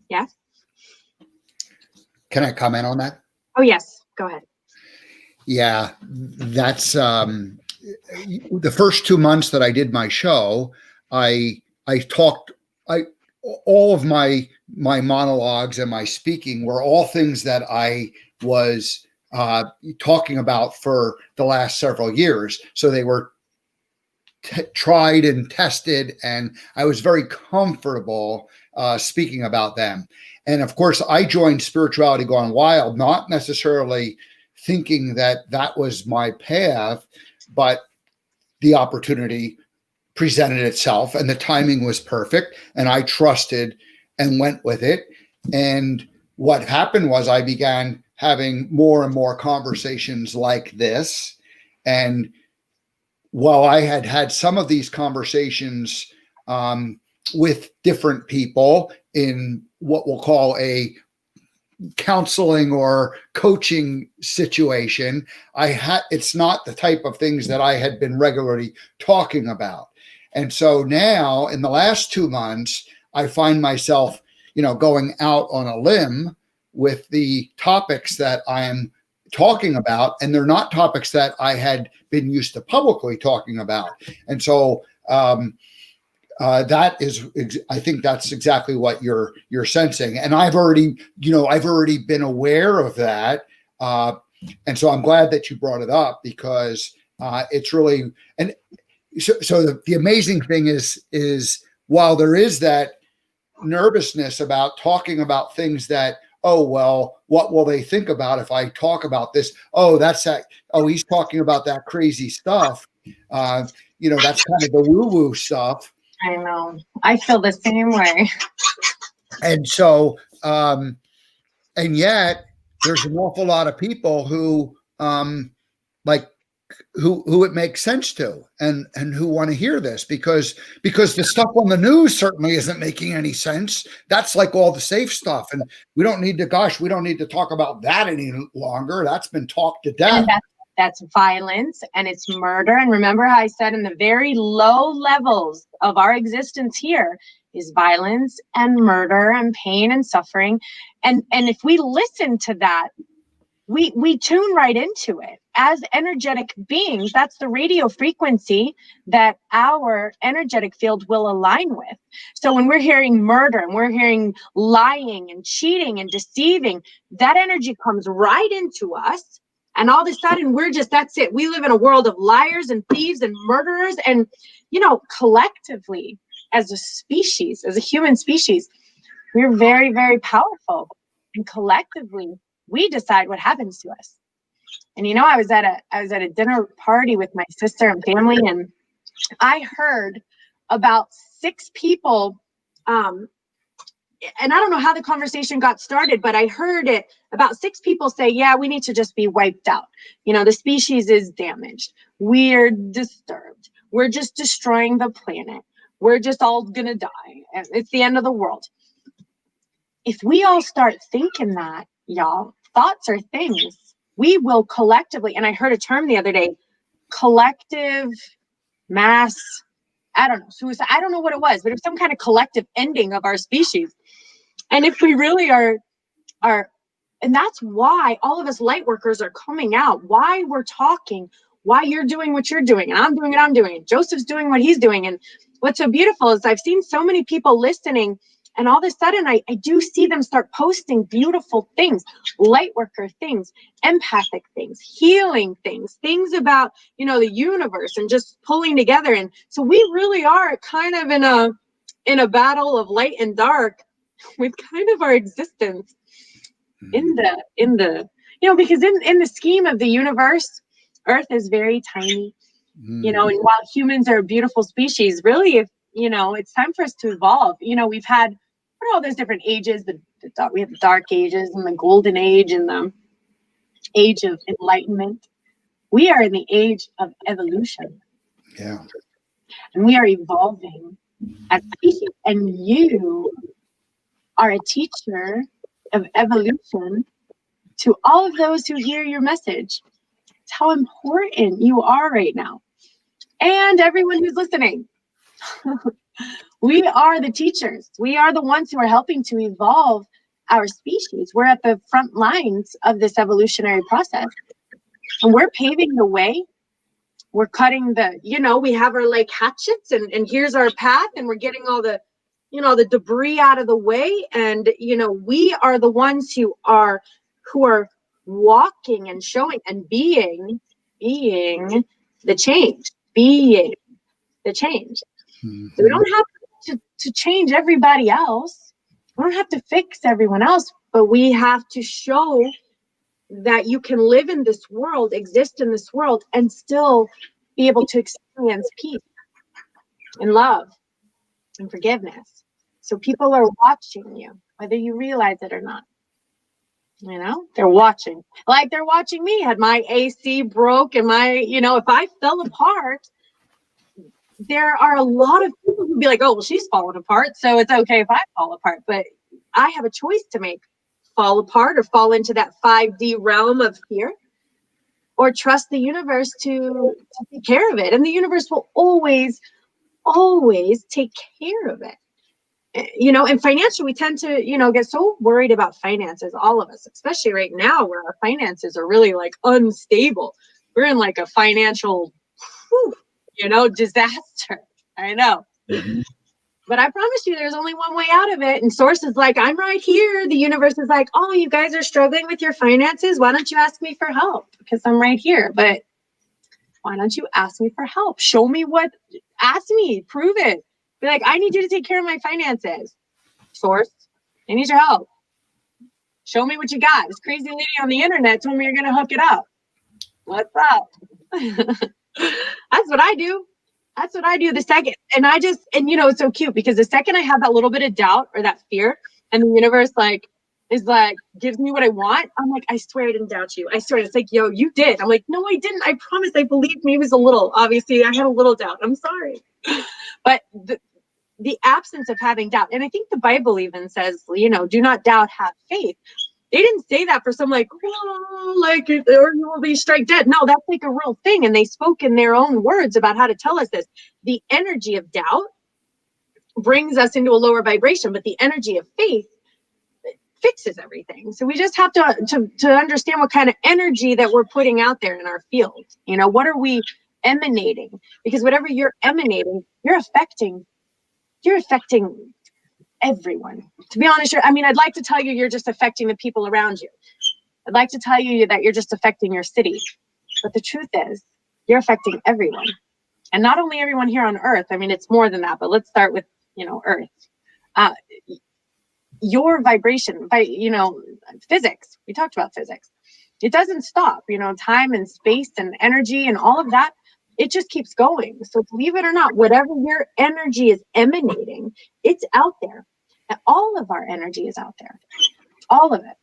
Yeah. Can I comment on that? Oh, yes. Go ahead. Yeah, that's the first 2 months that I did my show. I talked. All of my monologues and my speaking were all things that I was talking about for the last several years. So they were tried and tested, and I was very comfortable speaking about them. And of course, I joined Spirituality Gone Wild, not necessarily thinking that that was my path, but the opportunity presented itself and the timing was perfect, and I trusted and went with it. And what happened was I began having more and more conversations like this. And while I had had some of these conversations with different people in what we'll call a counseling or coaching situation, it's not the type of things that I had been regularly talking about. And so now in the last 2 months, I find myself, going out on a limb with the topics that I am talking about, and they're not topics that I had been used to publicly talking about. And so that is, I think that's exactly what you're sensing. And I've already been aware of that. And so I'm glad that you brought it up, because it's really, and so the amazing thing is while there is that nervousness about talking about things that, oh, well, what will they think about if I talk about this? Oh, that's that. Oh, he's talking about that crazy stuff. That's kind of the woo-woo stuff. I know. I feel the same way. And so, and yet there's an awful lot of people who, who it makes sense to, and who want to hear this, because the stuff on the news certainly isn't making any sense. That's like all the safe stuff. And we don't need to talk about that any longer. That's been talked to death. And that's violence, and it's murder. And remember how I said in the very low levels of our existence here is violence and murder and pain and suffering. And if we listen to that, we tune right into it. As energetic beings, that's the radio frequency that our energetic field will align with. So when we're hearing murder and we're hearing lying and cheating and deceiving, that energy comes right into us. And all of a sudden, that's it. We live in a world of liars and thieves and murderers. And, collectively, as a species, as a human species, we're very, very powerful. And collectively, we decide what happens to us. And, I was at a dinner party with my sister and family, and I heard about 6 people, and I don't know how the conversation got started, but I heard it about 6 people say, yeah, we need to just be wiped out. The species is damaged. We're disturbed. We're just destroying the planet. We're just all going to die. It's the end of the world. If we all start thinking that, y'all, thoughts are things, we will collectively, and I heard a term the other day, collective mass, I don't know, suicide. I don't know what it was, but it was some kind of collective ending of our species. And if we really are, and that's why all of us light workers are coming out, why we're talking, why you're doing what you're doing, and I'm doing what I'm doing, and Joseph's doing what he's doing. And what's so beautiful is I've seen so many people listening, and all of a sudden I do see them start posting beautiful things, light worker things, empathic things, healing things about, the universe and just pulling together. And so we really are kind of in a battle of light and dark with kind of our existence in the because in the scheme of the universe, Earth is very tiny, and while humans are a beautiful species, really, if it's time for us to evolve. We've had all those different ages. We have the dark ages and the golden age and the age of enlightenment. We are in the age of evolution. Yeah. And we are evolving as species. And you are a teacher of evolution to all of those who hear your message. It's how important you are right now. And everyone who's listening. We are the teachers. We are the ones who are helping to evolve our species. We're at the front lines of this evolutionary process, and we're paving the way. We're cutting the, we have our like hatchets, and here's our path, and we're getting all the, the debris out of the way. And, we are the ones who are walking and showing and being the change, being the change. Mm-hmm. So we don't have to change everybody else. We don't have to fix everyone else, but we have to show that you can live in this world, exist in this world, and still be able to experience peace and love and forgiveness. So people are watching you, whether you realize it or not. They're watching. Like they're watching me. Had my AC broke and if I fell apart, there are a lot of people who'd be like, oh, well, she's falling apart, so it's okay if I fall apart. But I have a choice to make: fall apart or fall into that 5D realm of fear, or trust the universe to take care of it. And the universe will always, always take care of it. And financially, we tend to, get so worried about finances, all of us, especially right now where our finances are really like unstable. We're in like a financial, disaster. I know. Mm-hmm. But I promise you, there's only one way out of it. And Source is like, I'm right here. The universe is like, oh, you guys are struggling with your finances. Why don't you ask me for help? Because I'm right here. But why don't you ask me for help? Show me ask me, prove it. Be like, I need you to take care of my finances. Source, I need your help. Show me what you got. This crazy lady on the internet told me you're going to hook it up. What's up? That's what I do. That's what I do the second. And it's so cute because the second I have that little bit of doubt or that fear, and the universe gives me what I want, I'm like, I swear I didn't doubt you. I swear. It's like, yo, you did. I'm like, no, I didn't. I promise. I believed me. It was a little. Obviously, I had a little doubt. I'm sorry. But the absence of having doubt, and I think the Bible even says, do not doubt, have faith. They didn't say that for some or you will be strike dead. No, that's like a real thing. And they spoke in their own words about how to tell us this. The energy of doubt brings us into a lower vibration, but the energy of faith fixes everything. So we just have to understand what kind of energy that we're putting out there in our field. What are we emanating? Because whatever you're emanating, you're affecting everyone. To be honest, I'd like to tell you you're just affecting the people around you. I'd like to tell you that you're just affecting your city. But the truth is, you're affecting everyone. And not only everyone here on Earth. It's more than that, but let's start with, Earth. Your vibration, physics. We talked about physics. It doesn't stop, time and space and energy and all of that. It just keeps going. So believe it or not, whatever your energy is emanating, it's out there. And all of our energy is out there. All of it.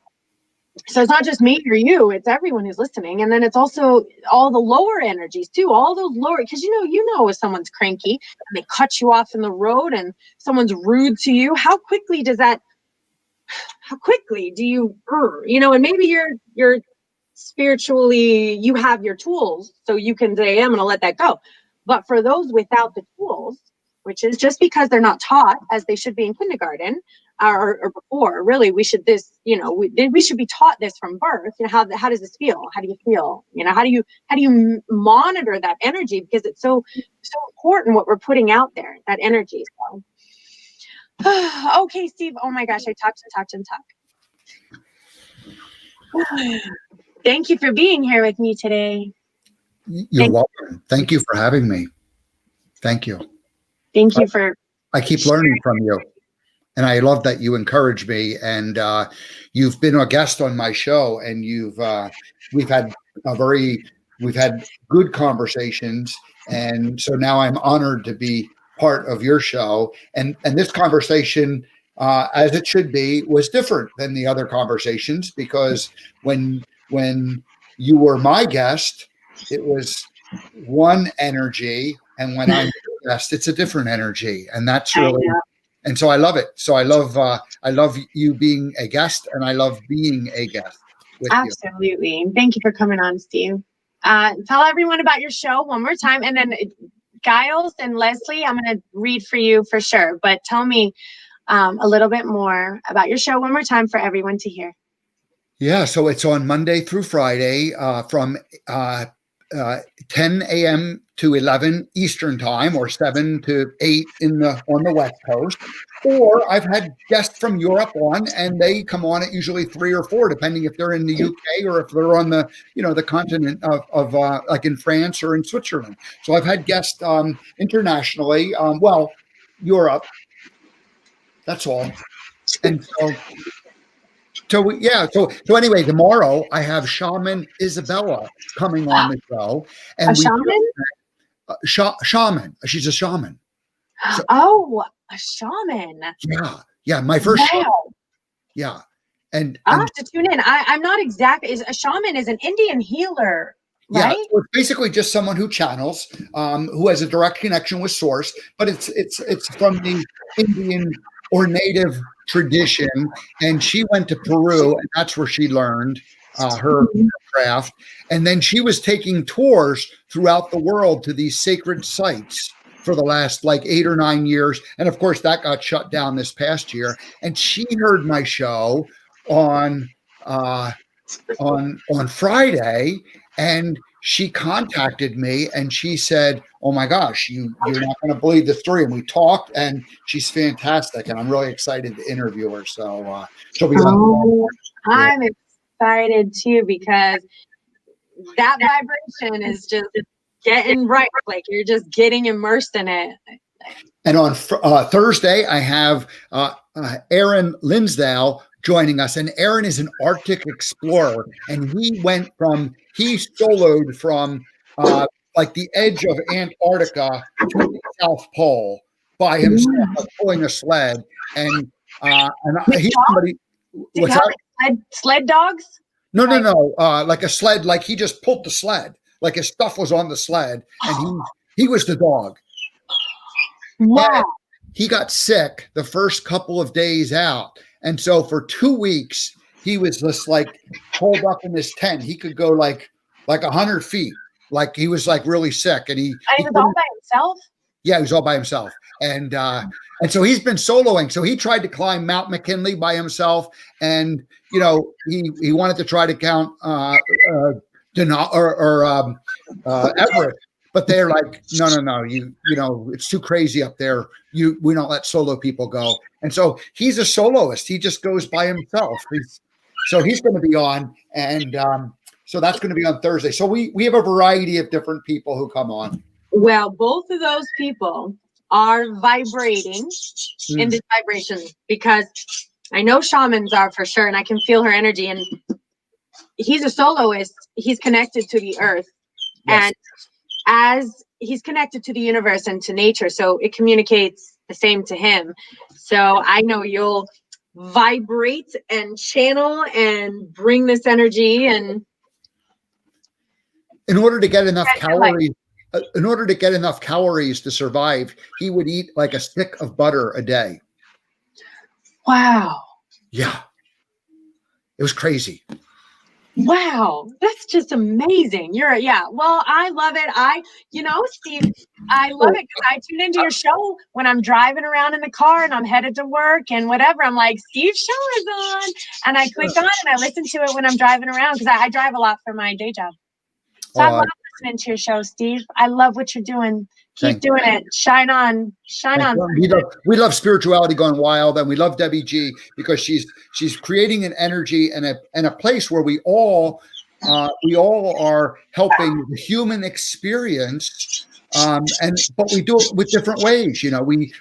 So it's not just me or you, it's everyone who's listening. And then it's also all the lower energies too, all those lower, because if someone's cranky and they cut you off in the road and someone's rude to you, how quickly do you, and maybe you're spiritually, you have your tools, so you can say, I'm going to let that go. But for those without the tools, which is just because they're not taught as they should be in kindergarten or before, really, we should we should be taught this from birth. How does this feel? How do you feel? How do you monitor that energy? Because it's so important what we're putting out there, that energy. So, okay, Steve. Oh my gosh, I talked and talk. Thank you for being here with me today. You're welcome. Thank you for having me. Thank you. Thank you for. I keep learning from you. And I love that you encourage me. And you've been a guest on my show, and we've had good conversations. And so now I'm honored to be part of your show. And this conversation, as it should be, was different than the other conversations, because when you were my guest, it was one energy, and when I'm your guest, it's a different energy, and that's really. And so I love it. So I love you being a guest, and I love being a guest with Absolutely. You. Thank you for coming on, Steve. Tell everyone about your show one more time, and then Giles and Leslie, I'm going to read for you for sure. But tell me, a little bit more about your show one more time for everyone to hear. Yeah, so it's on Monday through Friday from 10 a.m. to 11 Eastern time, or 7 to 8 on the West Coast. Or I've had guests from Europe on, and they come on at usually 3 or 4, depending if they're in the UK or if they're on the the continent of like in France or in Switzerland. So I've had guests internationally. Europe. That's all. And so anyway, tomorrow I have Shaman Isabella coming on the show, A and shaman? Shaman. She's a shaman. Oh, a shaman. Yeah, my first. Wow. Shaman. Yeah, and I'll have to tune in. I'm not exactly. A shaman is an Indian healer, right? Yeah, so it's basically just someone who channels, who has a direct connection with source, but it's from the Indian or native tradition. And she went to Peru, and that's where she learned her craft. And then she was taking tours throughout the world to these sacred sites for the last like 8 or 9 years. And of course, that got shut down this past year. And she heard my show on Friday, and she contacted me and she said, "Oh my gosh, you're not going to believe the story." And we talked, and she's fantastic, and I'm really excited to interview her. So she'll be on. I'm excited too, because that vibration is just getting right. Like you're just getting immersed in it. And on Thursday, I have Aaron Linsdale joining us. And Aaron is an Arctic explorer, and he soloed from like the edge of Antarctica to the South Pole by himself, like pulling a sled. And he's somebody. What's that? Sled dogs? No. Like a sled, like he just pulled the sled, like his stuff was on the sled, and he was the dog. Wow. And he got sick the first couple of days out. And so for 2 weeks, he was just like holed up in this tent. He could go like 100 feet. Like he was like really sick. And he was all by himself? Yeah, he was all by himself. And so he's been soloing. So he tried to climb Mount McKinley by himself. And, he wanted to try to count Everest. But they're like, no, it's too crazy up there. We don't let solo people go. And so he's a soloist. He just goes by himself. So he's going to be on, and so that's going to be on Thursday. So we have a variety of different people who come on. Well, both of those people are vibrating in this vibration, because I know shamans are for sure, and I can feel her energy. And he's a soloist. He's connected to the earth. Yes. And as he's connected to the universe and to nature, so it communicates the same to him. So I know you'll vibrate and channel and bring this energy. And in order to get enough calories to survive, he would eat like a stick of butter a day. Wow. Yeah. It was crazy. Wow, that's just amazing. Well, I love it. Steve, I love it because I tune into your show when I'm driving around in the car and I'm headed to work and whatever. I'm like, Steve's show is on. And I click on and I listen to it when I'm driving around, because I drive a lot for my day job. So I love listening to your show, Steve. I love what you're doing. Keep doing it. Shine on. We love spirituality gone wild, and we love Debbie G because she's creating an energy and a place where we all are helping the human experience. But we do it with different ways.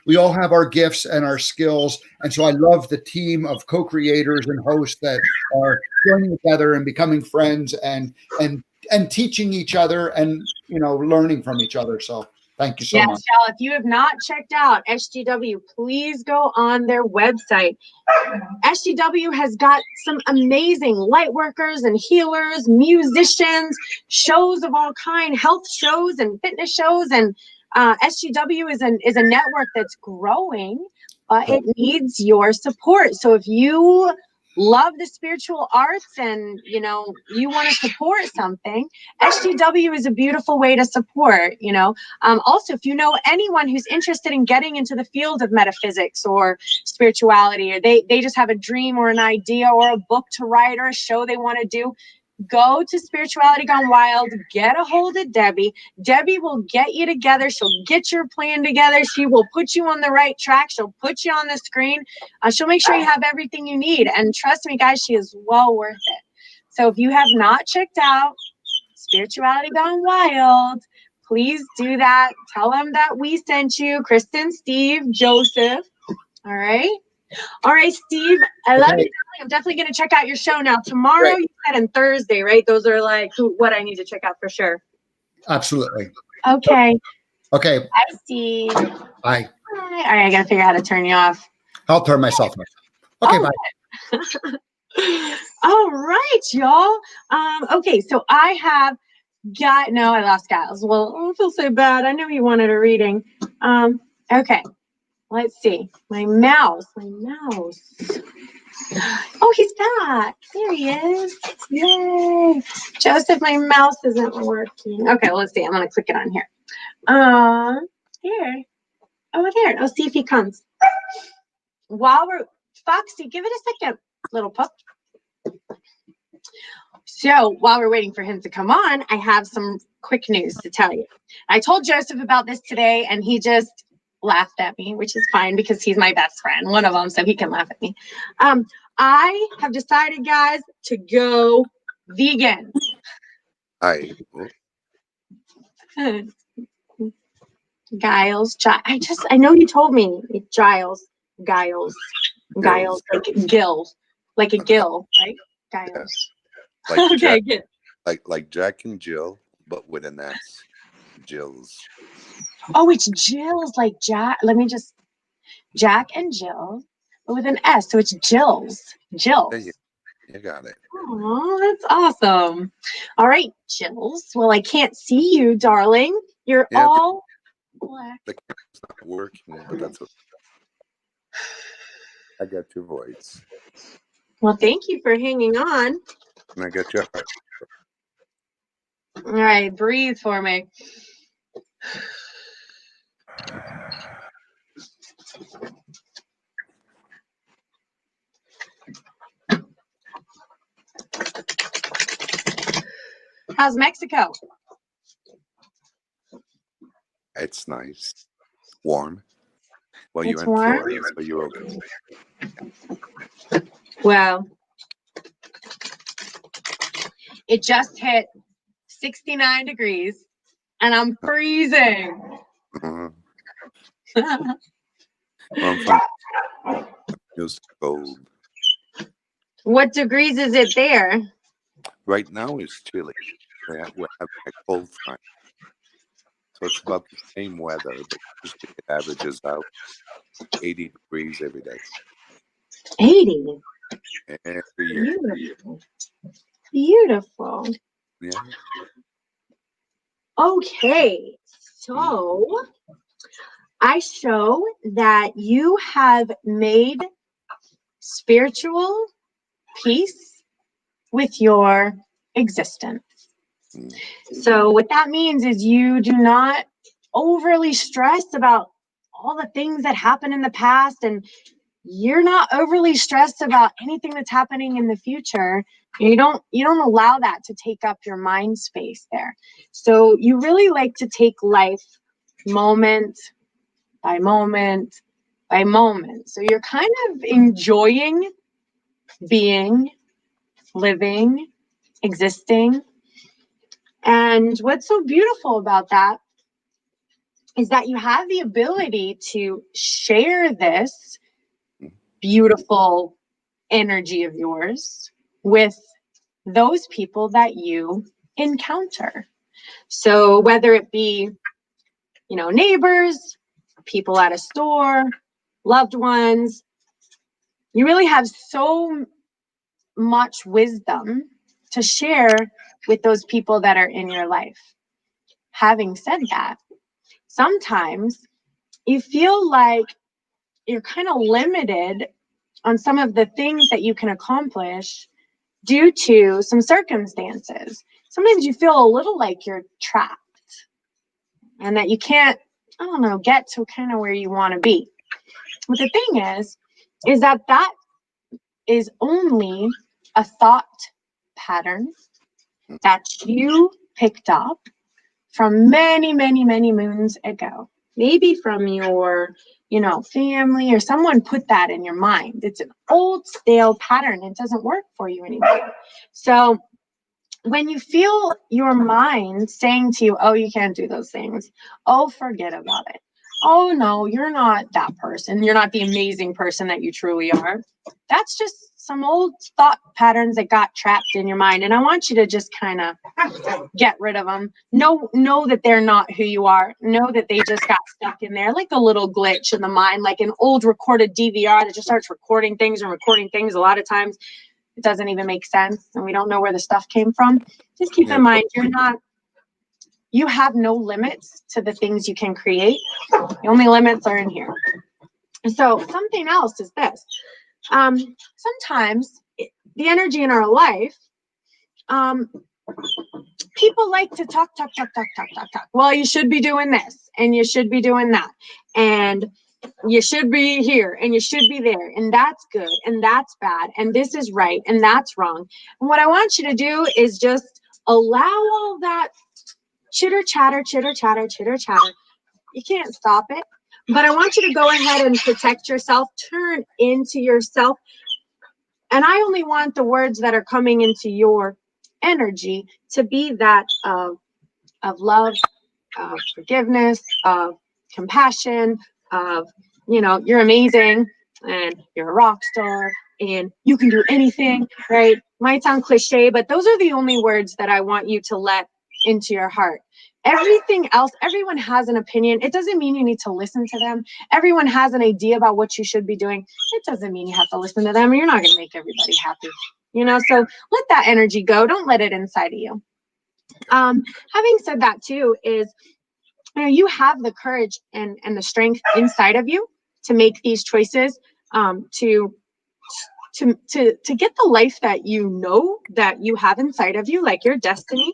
We all have our gifts and our skills. And so I love the team of co-creators and hosts that are joining together and becoming friends and teaching each other and, learning from each other. So thank you so much. Y'all, if you have not checked out SGW, please go on their website. SGW has got some amazing light workers and healers, musicians, shows of all kind, health shows and fitness shows. And SGW is a network that's growing, but it needs your support. So if you love the spiritual arts and, you know, you want to support something, SGW is a beautiful way to support, you know. Also, if you know anyone who's interested in getting into the field of metaphysics or spirituality, or they just have a dream or an idea or a book to write or a show they want to do, go to Spirituality Gone Wild, get a hold of Debbie. Debbie will get you together. She'll get your plan together. She will put you on the right track. She'll put you on the screen. She'll make sure you have everything you need. And trust me, guys, she is well worth it. So if you have not checked out Spirituality Gone Wild, please do that. Tell them that we sent you, Kristen, Steve, Joseph. All right. All right, Steve, I love you. I'm definitely going to check out your show now. Tomorrow, you said, and Thursday, right? Those are like what I need to check out for sure. Absolutely. Okay. Okay. Bye, Steve. Bye. Bye. All right, I got to figure out how to turn you off. I'll turn myself off. Okay, bye. All right, y'all. Okay, so I have I lost Giles. Well, I feel so bad. I know he wanted a reading. Okay. Let's see. My mouse. Oh, he's back. There he is. Yay. Joseph, my mouse isn't working. Okay, let's see. I'm going to click it on here. Here. Over there. Let's see if he comes. Foxy, give it a second, little pup. So while we're waiting for him to come on, I have some quick news to tell you. I told Joseph about this today, and he just laughed at me, which is fine because he's my best friend, one of them, so he can laugh at me. I have decided, guys, to go vegan. I know you told me it's Giles, like a gill, right? Giles. Like okay, Jack, good. like Jack and Jill, but with an S. Jill's. Oh, it's Jill's, like Jack. Jack and Jill, but with an S, so it's Jill's. Jill's. Yeah, you got it. Oh, that's awesome. All right, Jill's. Well, I can't see you, darling. You're all black. The camera's not working, but that's okay. I got your voice. Well, thank you for hanging on. And I got your heart. All right, breathe for me. How's Mexico? It's nice. Warm. Well, It's you're in warm? Florida, so you're okay. Well, it just hit 69 degrees, and I'm freezing. Well, I'm from it's cold. What degrees is it there? Right now it's chilly. We're having a cold front. So it's about the same weather, but usually it averages out 80 degrees every day. 80? Every year. Beautiful. Yeah. Okay, so I show that you have made spiritual peace with your existence. So what that means is you do not overly stress about all the things that happened in the past, and you're not overly stressed about anything that's happening in the future. You don't allow that to take up your mind space there. So you really like to take life moment by moment by moment. So you're kind of enjoying being, living, existing. And what's so beautiful about that is that you have the ability to share this beautiful energy of yours with those people that you encounter. So whether it be, neighbors, people at a store, loved ones, you really have so much wisdom to share with those people that are in your life. Having said that, sometimes you feel like you're kind of limited on some of the things that you can accomplish due to some circumstances. Sometimes you feel a little like you're trapped and that you can't, I don't know, get to kind of where you want to be. But the thing is that that is only a thought pattern that you picked up from many, many, many moons ago. Maybe from your, family, or someone put that in your mind. It's an old, stale pattern. It doesn't work for you anymore. So when you feel your mind saying to you, oh, you can't do those things. Oh, forget about it. Oh, no, you're not that person. You're not the amazing person that you truly are. That's just some old thought patterns that got trapped in your mind. And I want you to just kind of get rid of them. Know that they're not who you are. Know that they just got stuck in there like a little glitch in the mind, like an old recorded DVR that just starts recording things. A lot of times it doesn't even make sense and we don't know where the stuff came from. Just keep in mind, you have no limits to the things you can create. The only limits are in here. So something else is this. Sometimes the energy in our life, people like to talk. Well, you should be doing this and you should be doing that. And you should be here and you should be there. And that's good. And that's bad. And this is right. And that's wrong. And what I want you to do is just allow all that chitter chatter. You can't stop it. But I want you to go ahead and protect yourself. Turn into yourself. And I only want the words that are coming into your energy to be that of love, of forgiveness, of compassion, of, you're amazing and you're a rock star and you can do anything, right? Might sound cliche, but those are the only words that I want you to let into your heart. Everything else, everyone has an opinion. It doesn't mean you need to listen to them. Everyone has an idea about what you should be doing. It doesn't mean you have to listen to them. You're not going to make everybody happy, so let that energy go. Don't let it inside of you. Having said that too is, you have the courage and the strength inside of you to make these choices, to get the life that that you have inside of you, like your destiny.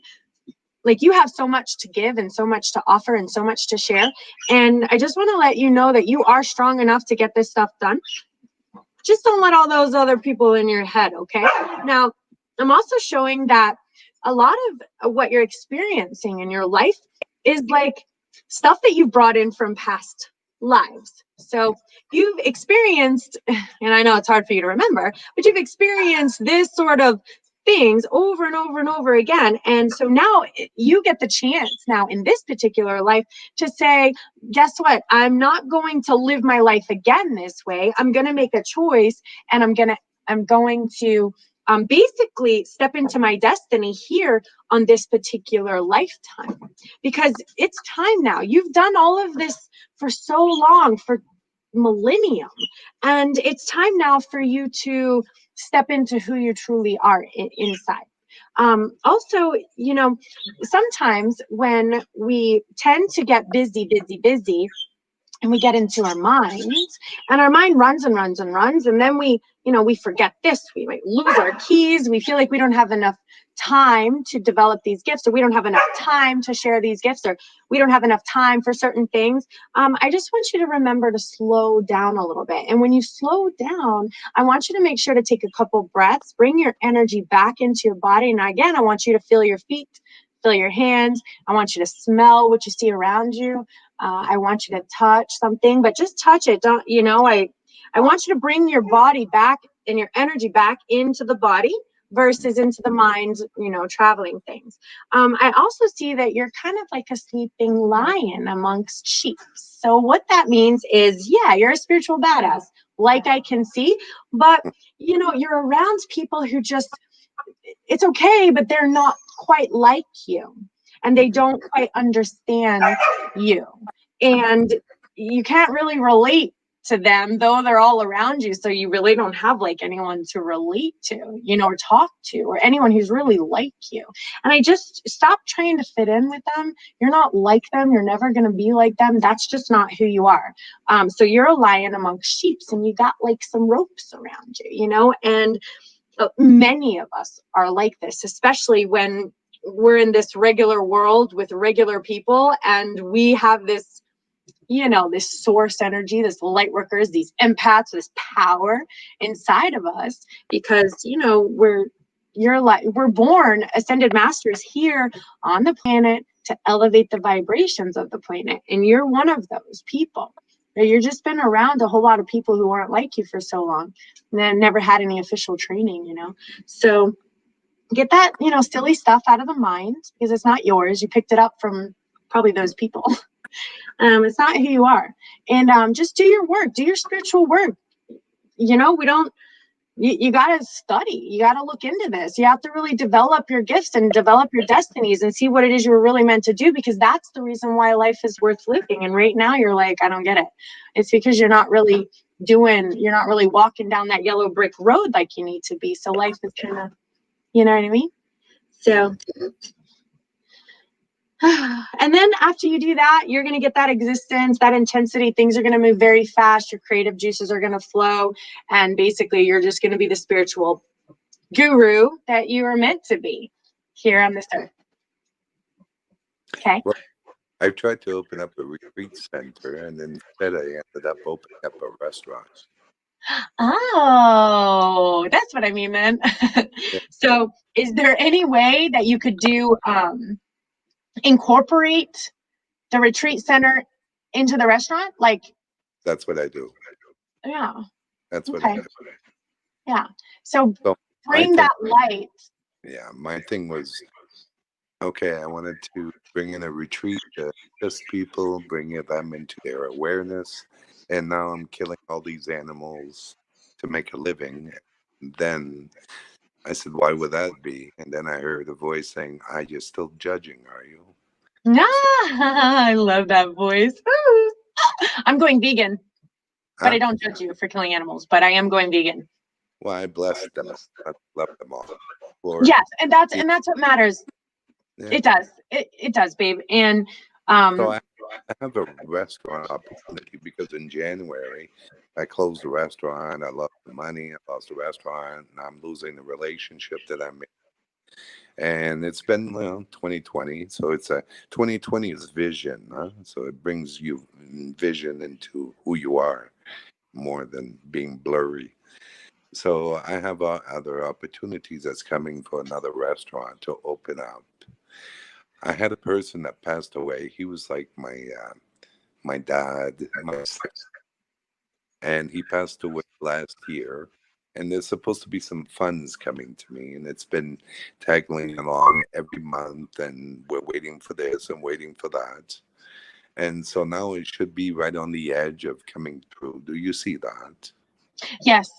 Like you have so much to give and so much to offer and so much to share. And I just want to let you know that you are strong enough to get this stuff done. Just don't let all those other people in your head, okay? Now, I'm also showing that a lot of what you're experiencing in your life is like stuff that you've brought in from past lives. So you've experienced, and I know it's hard for you to remember, but you've experienced this sort of things over and over and over again. And so now you get the chance now in this particular life to say, guess what? I'm not going to live my life again this way. I'm going to make a choice and I'm going to basically step into my destiny here on this particular lifetime, because it's time now. You've done all of this for so long, for millennium, and it's time now for you to step into who you truly are inside. Also, sometimes when we tend to get busy, and we get into our minds, and our mind runs and runs and runs, and then we forget this. We might lose our keys. We feel like we don't have enough time to develop these gifts, or we don't have enough time to share these gifts, or we don't have enough time for certain things. I just want you to remember to slow down a little bit. And when you slow down, I want you to make sure to take a couple breaths, bring your energy back into your body. And again, I want you to feel your feet, feel your hands. I want you to smell what you see around you. I want you to touch something, but just touch it. Don't, I want you to bring your body back and your energy back into the body versus into the mind, traveling things. I also see that you're kind of like a sleeping lion amongst sheep. So what that means is, yeah, you're a spiritual badass, like I can see, but you're around people who just, it's okay, but they're not quite like you and they don't quite understand you. And you can't really relate to them, though they're all around you. So you really don't have like anyone to relate to, you know, or talk to, or anyone who's really like you. And I just stop trying to fit in with them. You're not like them. You're never going to be like them. That's just not who you are. So you're a lion amongst sheep, and you got like some ropes around you, you know, and many of us are like this, especially when we're in this regular world with regular people, and we have this, you know, this source energy, this light workers, these empaths, this power inside of us, because, you know, we're born ascended masters here on the planet to elevate the vibrations of the planet. And you're one of those people. You've just been around a whole lot of people who aren't like you for so long, and then never had any official training, you know. So get that, you know, silly stuff out of the mind, because it's not yours. You picked it up from probably those people. It's not who you are. And just do your work, do your spiritual work. You know, you got to study. You got to look into this. You have to really develop your gifts and develop your destinies and see what it is you were really meant to do, because that's the reason why life is worth living. And right now you're like, I don't get it. It's because you're not really walking down that yellow brick road like you need to be. So life is kind of, you know what I mean? So, and then after you do that, you're going to get that existence, that intensity. Things are going to move very fast. Your creative juices are going to flow. And basically, you're just going to be the spiritual guru that you are meant to be here on this earth. Okay. Well, I tried to open up a retreat center, and instead I ended up opening up a restaurant. Oh, that's what I mean, then. Yeah. So is there any way that you could do, incorporate the retreat center into the restaurant? Like, That's what I do. yeah. That's what I Okay. do. Yeah. So So bring that light. Yeah, my thing was, okay, I wanted to bring in a retreat to just people, bring them into their awareness. And now I'm killing all these animals to make a living. Then I said, why would that be? And then I heard a voice saying, are you still judging, are you? I love that voice. I'm going vegan, but I don't judge you for killing animals, but I am going vegan. Well, I blessed them. I love them all. Yes, and that's what matters. Yeah. It does. It does, babe. And so I have a restaurant opportunity, because in January I closed the restaurant. I lost the money. I lost the restaurant. And I'm losing the relationship that I'm in. And it's been 2020. So it's a 2020 is vision. Huh? So it brings you vision into who you are more than being blurry. So I have other opportunities that's coming for another restaurant to open up. I had a person that passed away. He was like my dad, and he passed away last year. And there's supposed to be some funds coming to me, and it's been tagging along every month, and we're waiting for this and waiting for that. And so now it should be right on the edge of coming through. Do you see that? yes,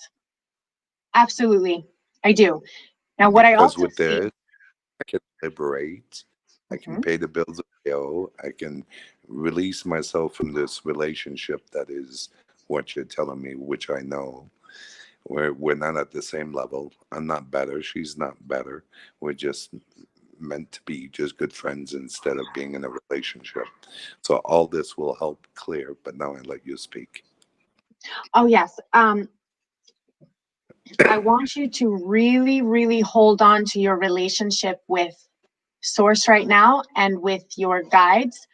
absolutely, I do. Now, what I Because also with see. this, I can liberate. I can pay the bills of the bill. I can release myself from this relationship that is what you're telling me, which I know. We're not at the same level. I'm not better. She's not better. We're just meant to be just good friends instead of being in a relationship. So all this will help clear. But now I let you speak. Oh yes. I want you to really, really hold on to your relationship with Source right now and with your guides.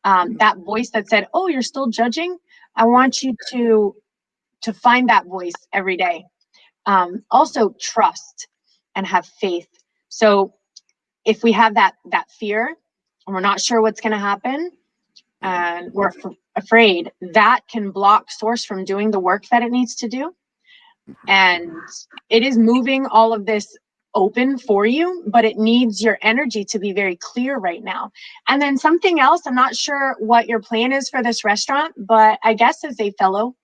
That voice that said, "Oh, you're still judging." I want you to find that voice every day. Also, trust and have faith. So, if we have that fear and we're not sure what's going to happen, and we're afraid, that can block Source from doing the work that it needs to do. And it is moving all of this open for you, but it needs your energy to be very clear right now. And then something else, I'm not sure what your plan is for this restaurant, but I guess as a fellow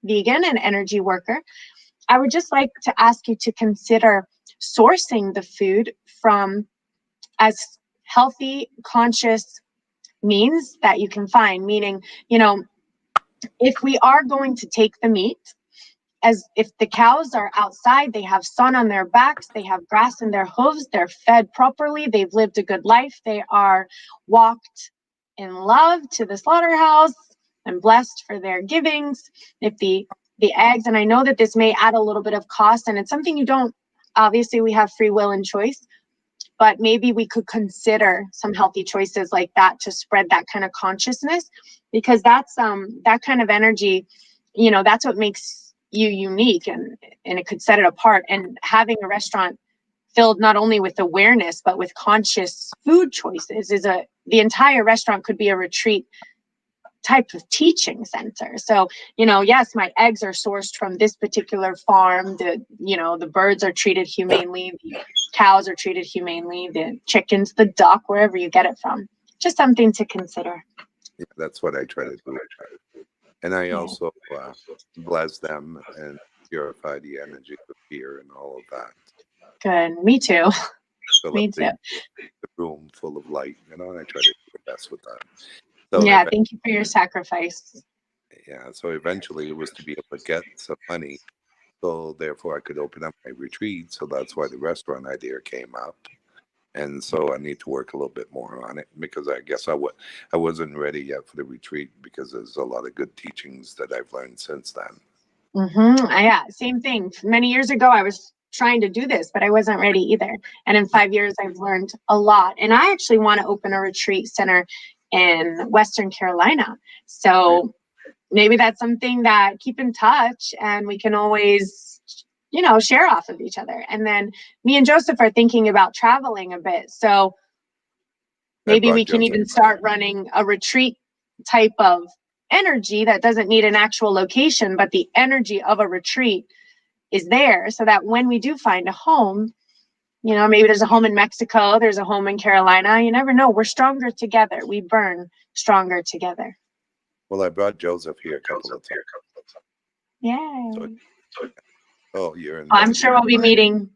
vegan and energy worker, I would just like to ask you to consider sourcing the food from as healthy, conscious means that you can find. Meaning, if we are going to take the meat, as if the cows are outside, they have sun on their backs, they have grass in their hooves, they're fed properly, they've lived a good life, they are walked in love to the slaughterhouse and blessed for their givings. If the eggs, and I know that this may add a little bit of cost, and it's something you don't, obviously we have free will and choice, but maybe we could consider some healthy choices like that to spread that kind of consciousness, because that's that kind of energy, you know, that's what makes you unique, and it could set it apart. And having a restaurant filled not only with awareness but with conscious food choices is the entire restaurant could be a retreat type of teaching center. So, you know, yes, my eggs are sourced from this particular farm, the birds are treated humanely, the cows are treated humanely, the chickens, the duck, wherever you get it from. Just something to consider. Yeah, that's what I try to do. And I also bless them and purify the energy of fear and all of that. Good. Me too. Me too. The room full of light, and I try to do the best with that. So yeah, thank you for your sacrifice. Yeah, so eventually it was to be able to get some money, so therefore I could open up my retreat. So that's why the restaurant idea came up. And so I need to work a little bit more on it, because I guess I wasn't ready yet for the retreat, because there's a lot of good teachings that I've learned since then. Yeah, same thing. Many years ago, I was trying to do this, but I wasn't ready either. And in 5 years, I've learned a lot. And I actually want to open a retreat center in Western Carolina. So maybe that's something that, keep in touch, and we can always, share off of each other. And then me and Joseph are thinking about traveling a bit. So maybe we can even start running a retreat type of energy that doesn't need an actual location, but the energy of a retreat is there, so that when we do find a home, maybe there's a home in Mexico, there's a home in Carolina, you never know. We're stronger together. We burn stronger together. Well, I brought Joseph here a couple of times. Yeah. I'm sure we'll be meeting,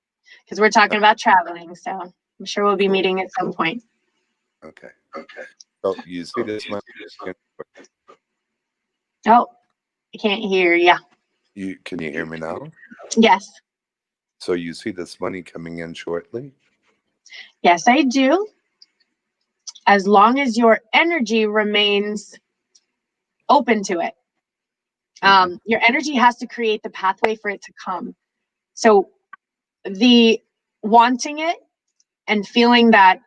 because we're talking about traveling. So I'm sure we'll be meeting at some point. Okay. So you see this money? Oh, I can't hear you. Can you hear me now? Yes. So you see this money coming in shortly? Yes, I do. As long as your energy remains open to it. Your energy has to create the pathway for it to come. So the wanting it and feeling that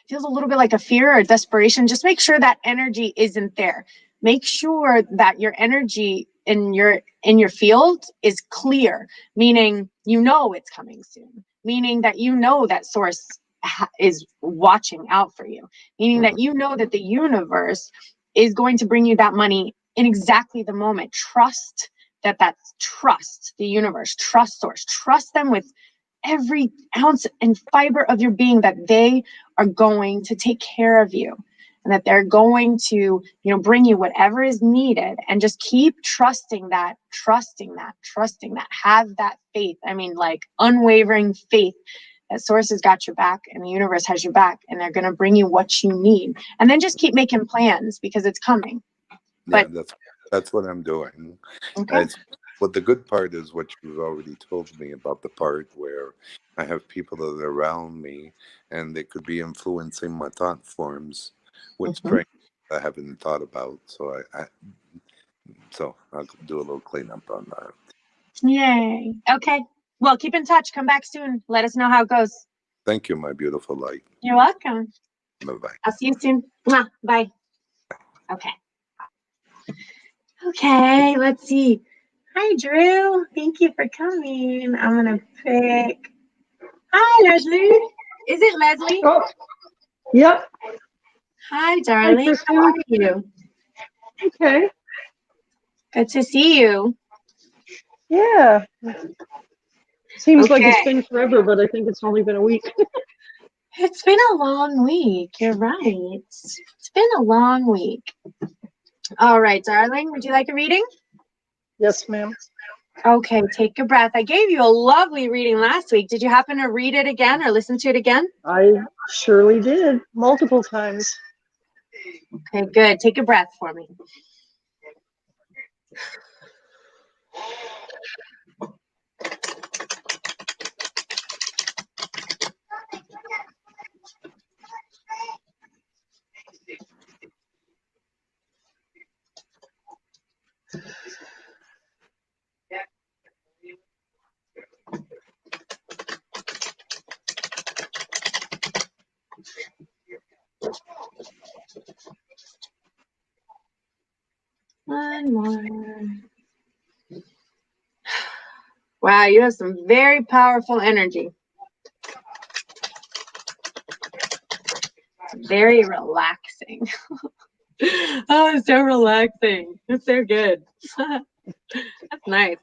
feels a little bit like a fear or desperation, just make sure that energy isn't there. Make sure that your energy in your field is clear, meaning it's coming soon, meaning that that source is watching out for you, meaning that that the universe is going to bring you that money in exactly the moment. Trust trust the universe, trust source, trust them with every ounce and fiber of your being, that they are going to take care of you, and that they're going to, bring you whatever is needed. And just keep trusting that. Have that faith. I mean, like unwavering faith that source has got your back and the universe has your back, and they're going to bring you what you need. And then just keep making plans, because it's coming. Yeah, that's what I'm doing. Okay. But the good part is what you've already told me about, the part where I have people that are around me and they could be influencing my thought forms with strength I haven't thought about. So so I'll do a little cleanup on that. Yay. Okay. Well, keep in touch. Come back soon. Let us know how it goes. Thank you, my beautiful light. You're welcome. Bye-bye. I'll see you soon. Mwah. Bye. Okay. Okay, let's see. Hi, Drew. Thank you for coming. I'm going to pick. Hi, Leslie. Is it Leslie? Oh, yep. Hi, darling. Hi, how are you? Okay. Good to see you. Yeah. Seems like it's been forever, but I think it's only been a week. It's been a long week. You're right. It's been a long week. All right, darling. Would you like a reading? Yes, ma'am. Okay, take a breath. I gave you a lovely reading last week. Did you happen to read it again or listen to it again? I surely did, multiple times. Okay, good. Take a breath for me. One more. Wow, you have some very powerful energy. Very relaxing. Oh, it's so relaxing. It's so good. That's nice.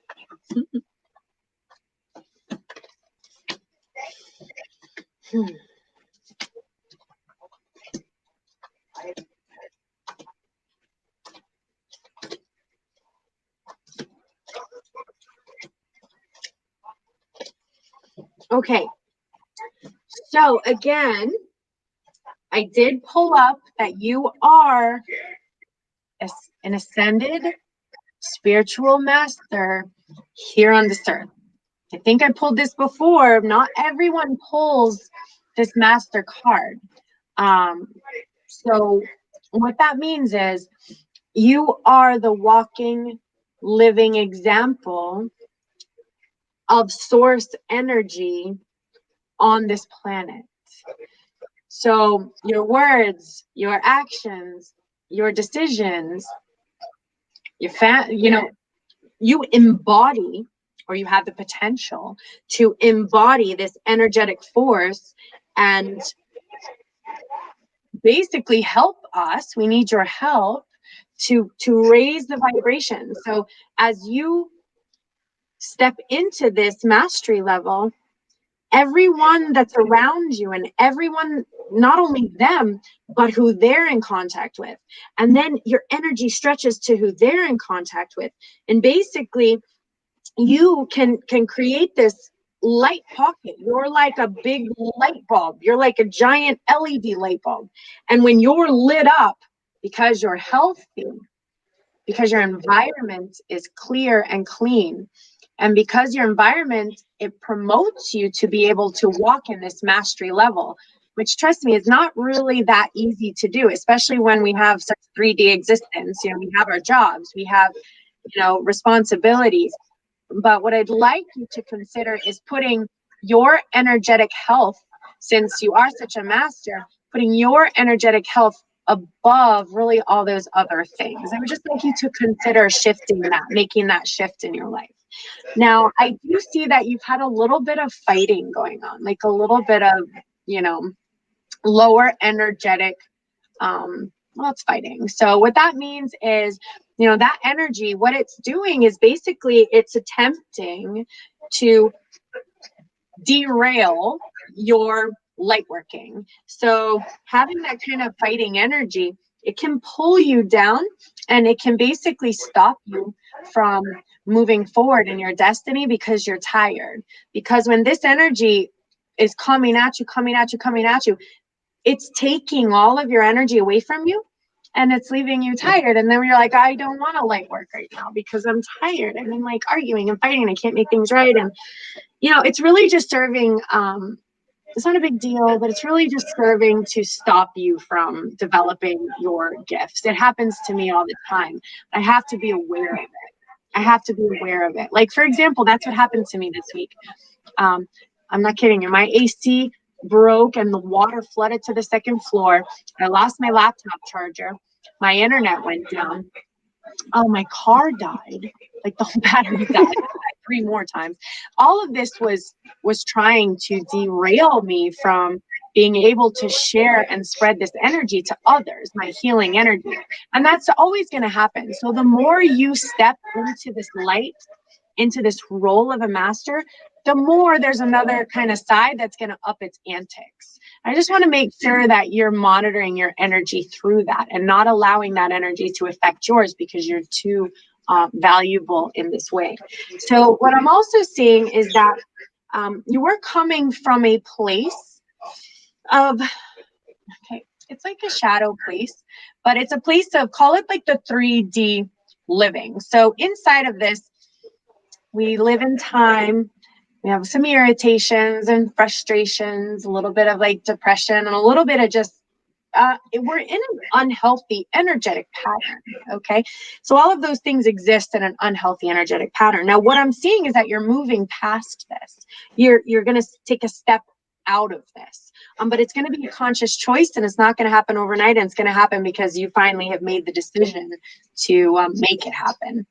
Okay. So again, I did pull up that you are an ascended spiritual master here on this earth. I think I pulled this before. Not everyone pulls this master card. So what that means is you are the walking, living example of source energy on this planet. So your words, your actions, your decisions, you embody, or you have the potential to embody this energetic force and basically help us. We need your help to raise the vibration. So as you step into this mastery level, everyone that's around you and everyone, not only them, but who they're in contact with. And then your energy stretches to who they're in contact with. And basically, you can create this light pocket. You're like a big light bulb. You're like a giant LED light bulb. And when you're lit up, because you're healthy, because your environment is clear and clean, and because your environment, it promotes you to be able to walk in this mastery level, which, trust me, is not really that easy to do, especially when we have such 3D existence. We have our jobs, we have, responsibilities. But what I'd like you to consider is putting your energetic health, since you are such a master, putting your energetic health above really all those other things. I would just like you to consider shifting that, making that shift in your life. Now, I do see that you've had a little bit of fighting going on, like a little bit of, lower energetic, it's fighting. So what that means is, that energy, what it's doing is basically it's attempting to derail your light working. So having that kind of fighting energy, it can pull you down and it can basically stop you from moving forward in your destiny because you're tired. Because when this energy is coming at you, it's taking all of your energy away from you and it's leaving you tired. And then you're like, I don't want to light work right now because I'm tired. And I'm like arguing and fighting. I can't make things right. And, it's really just serving, it's not a big deal, but it's really just serving to stop you from developing your gifts. It happens to me all the time. I have to be aware of it. Like, for example, that's what happened to me this week. I'm not kidding you. My AC broke and the water flooded to the second floor. I lost my laptop charger. My internet went down. Oh, my car died. Like, the whole battery died 3 more times. All of this was trying to derail me from being able to share and spread this energy to others, my healing energy. And that's always going to happen. So the more you step into this light, into this role of a master, the more there's another kind of side that's going to up its antics. I just want to make sure that you're monitoring your energy through that and not allowing that energy to affect yours because you're too valuable in this way. So what I'm also seeing is that you were coming from a place of, okay, it's like a shadow place, but it's a place of, call it like the 3D living. So inside of this, we live in time. We have some irritations and frustrations, a little bit of like depression, and a little bit of just, we're in an unhealthy energetic pattern. Okay. So all of those things exist in an unhealthy energetic pattern. Now, what I'm seeing is that you're moving past this. You're going to take a step out of this. But it's going to be a conscious choice, and it's not going to happen overnight. And it's going to happen because you finally have made the decision to make it happen.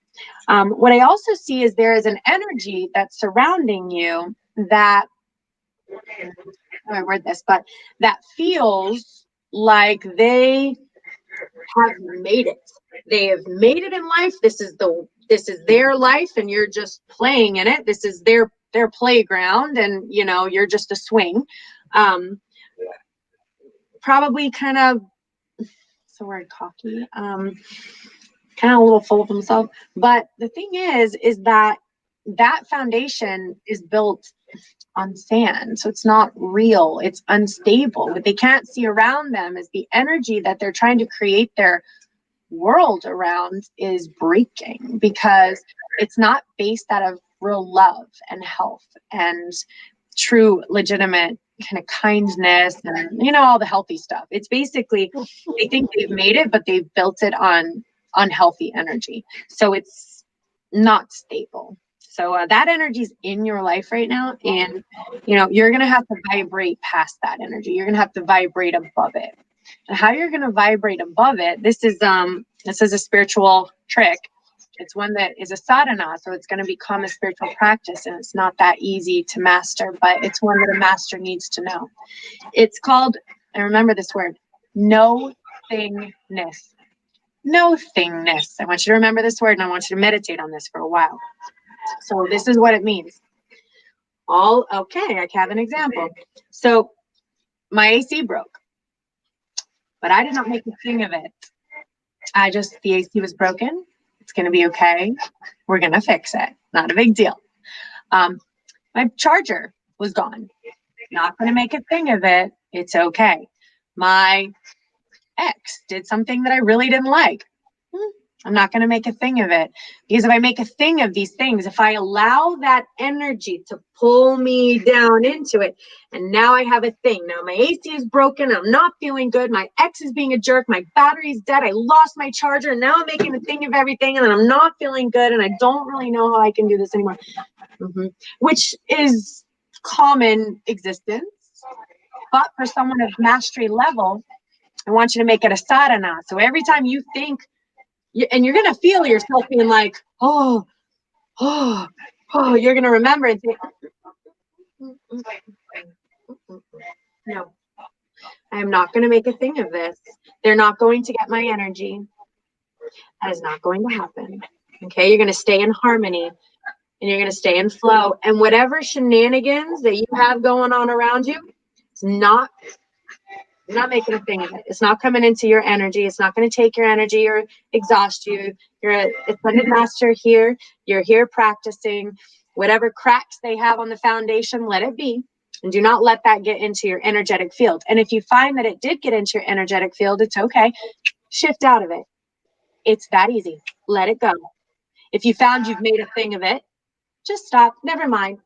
What I also see is there is an energy that's surrounding you that, how do I word this, but that feels like they have made it. They have made it in life. This is their life, and you're just playing in it. This is their playground, and you're just a swing. Probably kind of, what's the word, cocky, kind of a little full of himself. But the thing is that foundation is built on sand. So it's not real. It's unstable. What they can't see around them is the energy that they're trying to create their world around is breaking, because it's not based out of real love and health and true, legitimate kind of kindness and all the healthy stuff. It's basically, they think they've made it, but they've built it on unhealthy energy. So it's not stable. So that energy's in your life right now, and you're gonna have to vibrate past that energy. You're gonna have to vibrate above it. And how you're gonna vibrate above it, this is a spiritual trick. It's one that is a sadhana, so it's going to become a spiritual practice, and it's not that easy to master, but it's one that a master needs to know. It's called, and remember this word, no-thingness. No-thingness. I want you to remember this word, and I want you to meditate on this for a while. So this is what it means. Okay, I have an example. So my AC broke, but I did not make a thing of it. The AC was broken. It's going to be okay. We're going to fix it. Not a big deal. My charger was gone. Not going to make a thing of it. It's okay. My ex did something that I really didn't like. I'm not going to make a thing of it, because if I make a thing of these things, if I allow that energy to pull me down into it, and now I have a thing. Now my AC is broken. I'm not feeling good. My ex is being a jerk. My battery's dead. I lost my charger, and now I'm making a thing of everything, and then I'm not feeling good, and I don't really know how I can do this anymore. Which is common existence. But for someone of mastery level, I want you to make it a sadhana. So every time you think, and you're going to feel yourself being like, oh, you're going to remember and say, no, I am not going to make a thing of this. They're not going to get my energy. That is not going to happen. Okay, you're going to stay in harmony, and you're going to stay in flow. And whatever shenanigans that you have going on around you, you're not making a thing of it. It's not coming into your energy. It's not going to take your energy or exhaust you. You're an ascended master here. You're here practicing. Whatever cracks they have on the foundation, let it be. And do not let that get into your energetic field. And if you find that it did get into your energetic field, it's okay. Shift out of it. It's that easy. Let it go. If you found you've made a thing of it, just stop. Never mind.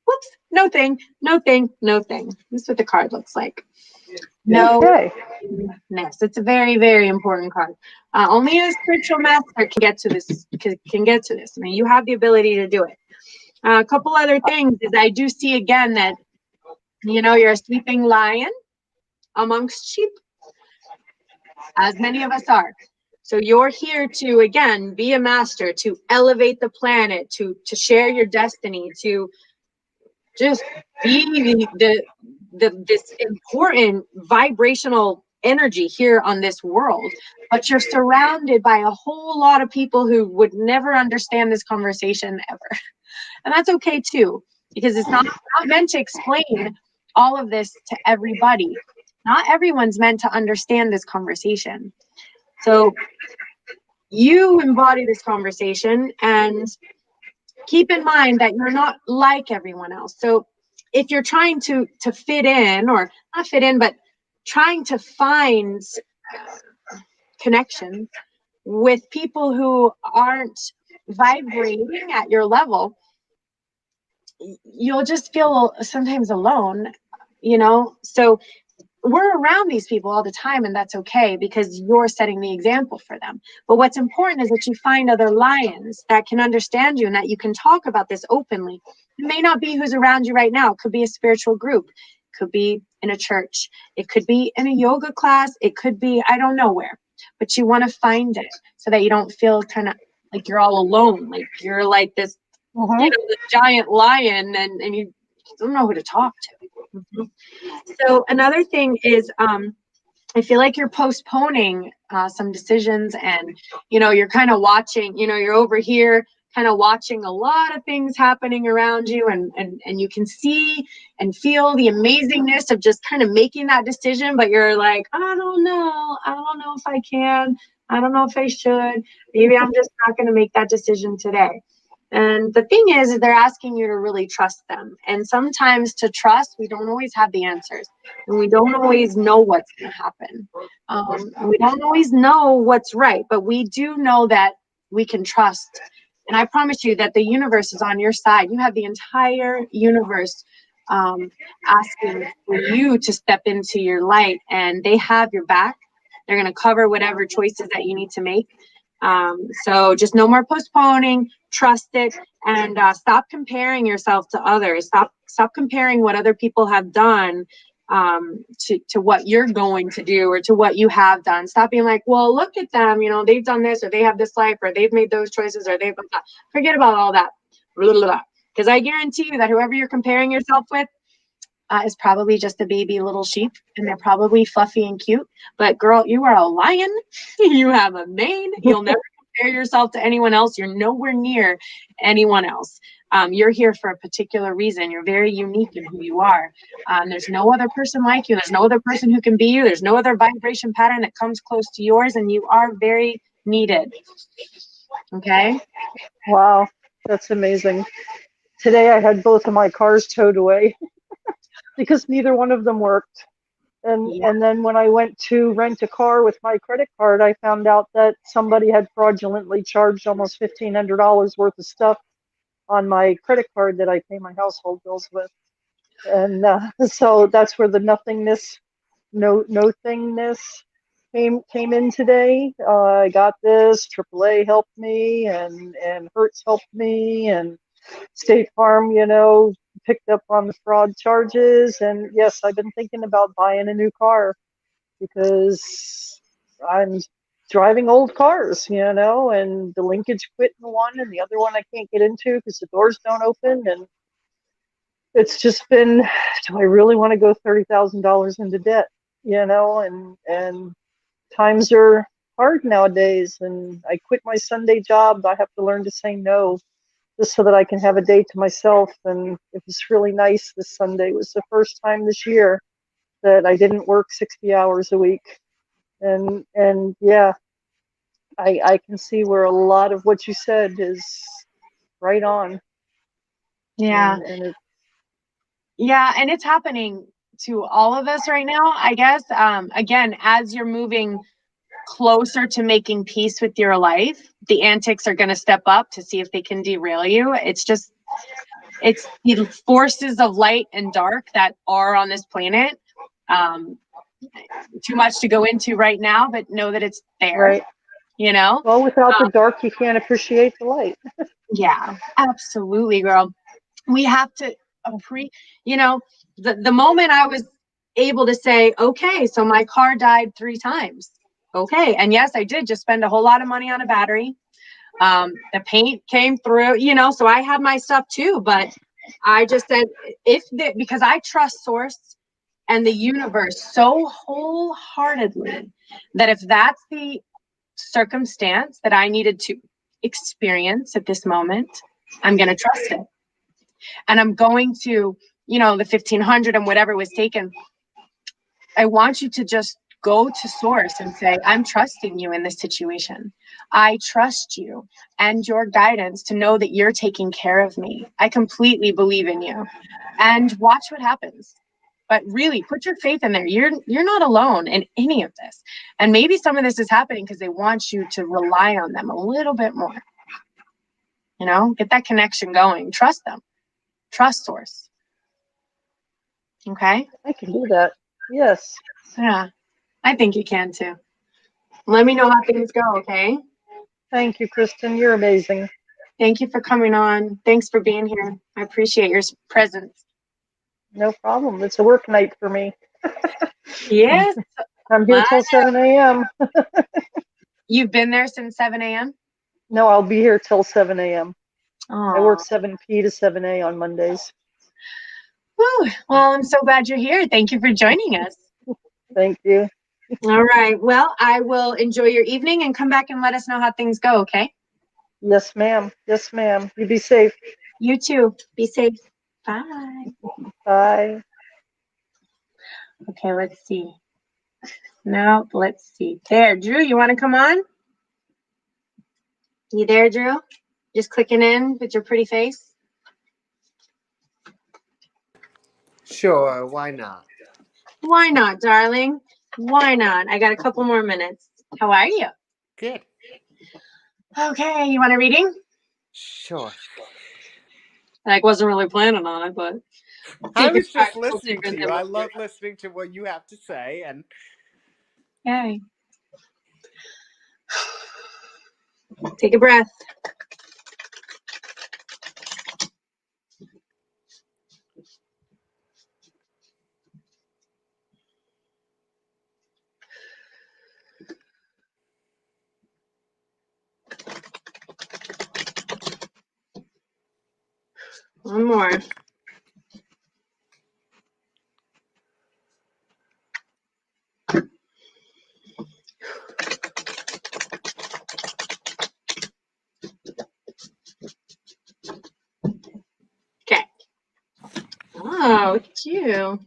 Whoops. No thing. No thing. No thing. This is what the card looks like. No. Okay. Yes, it's a very, very important card. Only a spiritual master can get to this. Can get to this. I mean, you have the ability to do it. A couple other things is I do see again that you're a sleeping lion amongst sheep, as many of us are. So you're here to again be a master, to elevate the planet, to share your destiny, to just be this important vibrational energy here on this world. But you're surrounded by a whole lot of people who would never understand this conversation ever. And that's okay too, because it's not meant to explain all of this to everybody. Not everyone's meant to understand this conversation. So you embody this conversation, and keep in mind that you're not like everyone else. So if you're trying to fit in, or not fit in, but trying to find connections with people who aren't vibrating at your level, you'll just feel sometimes alone, So we're around these people all the time, and that's okay because you're setting the example for them. But what's important is that you find other lions that can understand you and that you can talk about this openly. It may not be who's around you right now. It could be a spiritual group. It could be in a church. It could be in a yoga class. It could be, I don't know where. But you want to find it so that you don't feel kind of like you're all alone. Like you're like this, this giant lion and you don't know who to talk to. So another thing is, I feel like you're postponing some decisions, and you're kind of watching. You're over here, kind of watching a lot of things happening around you, and you can see and feel the amazingness of just kind of making that decision. But you're like, I don't know if I can. I don't know if I should. Maybe I'm just not going to make that decision today. And the thing is they're asking you to really trust them. And sometimes to trust, we don't always have the answers. And we don't always know what's going to happen. We don't always know what's right, but we do know that we can trust. And I promise you that the universe is on your side. You have the entire universe asking for you to step into your light, and they have your back. They're going to cover whatever choices that you need to make. So just no more postponing, trust it, and stop comparing yourself to others. Stop comparing what other people have done to what you're going to do or to what you have done. Stop being like, well, look at them, they've done this, or they have this life, or they've made those choices, or they've forget about all that. Because I guarantee you that whoever you're comparing yourself with is probably just a baby little sheep, and they're probably fluffy and cute. But girl, you are a lion. You have a mane. You'll never compare yourself to anyone else. You're nowhere near anyone else. You're here for a particular reason. You're very unique in who you are. There's no other person like you. There's no other person who can be you. There's no other vibration pattern that comes close to yours, and you are very needed. Okay? Wow, that's amazing. Today I had both of my cars towed away because neither one of them worked. And then when I went to rent a car with my credit card, I found out that somebody had fraudulently charged almost $1,500 worth of stuff on my credit card that I pay my household bills with. And so that's where the nothingness, no thingness came in today. I got this. AAA helped me, and Hertz helped me, and State Farm, picked up on the fraud charges. And yes, I've been thinking about buying a new car because I'm driving old cars, and the linkage quit in one, and the other one I can't get into because the doors don't open. And it's just been, do I really want to go $30,000 into debt? And times are hard nowadays. And I quit my Sunday job. I have to learn to say no, just so that I can have a day to myself. And it was really nice this Sunday. It was the first time this year that I didn't work 60 hours a week. And yeah, I can see where a lot of what you said is right on. Yeah. And and it's happening to all of us right now, I guess. Again, as you're moving closer to making peace with your life, the antics are going to step up to see if they can derail you. It's the forces of light and dark that are on this planet. Too much to go into right now, but know that it's there. Right. Well, without the dark, you can't appreciate the light. Yeah, absolutely, girl. We have to the moment I was able to say, okay, so my car died 3 times. Okay. And yes, I did just spend a whole lot of money on a battery. The paint came through, so I had my stuff too, but I just said, because I trust source and the universe so wholeheartedly that if that's the circumstance that I needed to experience at this moment, I'm going to trust it. And I'm going to, the 1,500 and whatever was taken. I want you to just go to source and say, I'm trusting you in this situation. I trust you and your guidance to know that you're taking care of me. I completely believe in you. And watch what happens. but really put your faith in there. You're not alone in any of this. And maybe some of this is happening because they want you to rely on them a little bit more. You know, get that connection going. Trust them. Trust source. Okay? I can do that. Yes. Yeah, I think you can too. Let me know how things go, okay? Thank you, Kristen. You're amazing. Thank you for coming on. Thanks for being here. I appreciate your presence. No problem. It's a work night for me. Yes. I'm here till 7 a.m. You've been there since 7 a.m.? No, I'll be here till 7 a.m. I work Oh. 7 p to 7 a on Mondays. Well, I'm so glad you're here. Thank you for joining us. Thank you. All right. Well, I will enjoy your evening and come back and let us know how things go, okay? Yes, ma'am. Yes, ma'am. You be safe. You too. Be safe. Bye. Bye. Okay, let's see. No, let's see. There, Drew, you want to come on? You there, Drew? Just clicking in with your pretty face? Sure, why not? Why not, darling? Why not? I got a couple more minutes. How are you? Good. Okay, you want a reading? Sure. I wasn't really planning on it, but I was just listening to you. I love listening to what you have to say, and Yay. Take a breath. One more. Okay. Oh, look at you.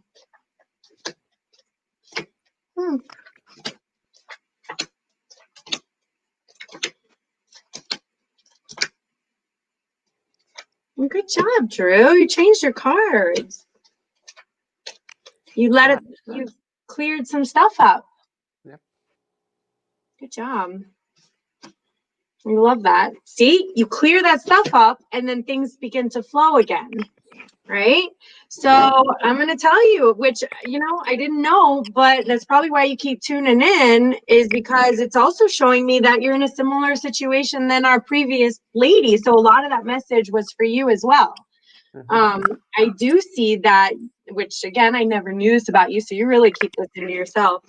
Well, good job, Drew. You changed your cards. You you cleared some stuff up. Yep. Good job. We love that. See, you clear that stuff up and then things begin to flow again. Right? So I'm going to tell you, which, I didn't know, but that's probably why you keep tuning in, is because it's also showing me that you're in a similar situation than our previous lady. So a lot of that message was for you as well. I do see that, which again, I never knew this about you. So you really keep listening to yourself.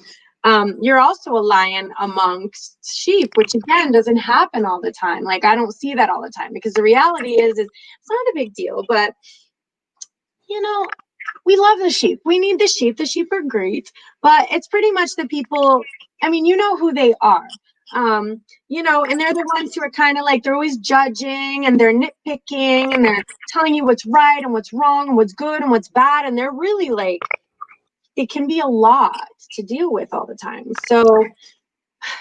You're also a lion amongst sheep, which again doesn't happen all the time. Like, I don't see that all the time, because the reality is it's not a big deal, but we love the sheep. We need the sheep. The sheep are great, but it's pretty much the people. I mean, you know who they are. And they're the ones who are kind of like, they're always judging and they're nitpicking and they're telling you what's right and what's wrong and what's good and what's bad. And they're really like, it can be a lot to deal with all the time. So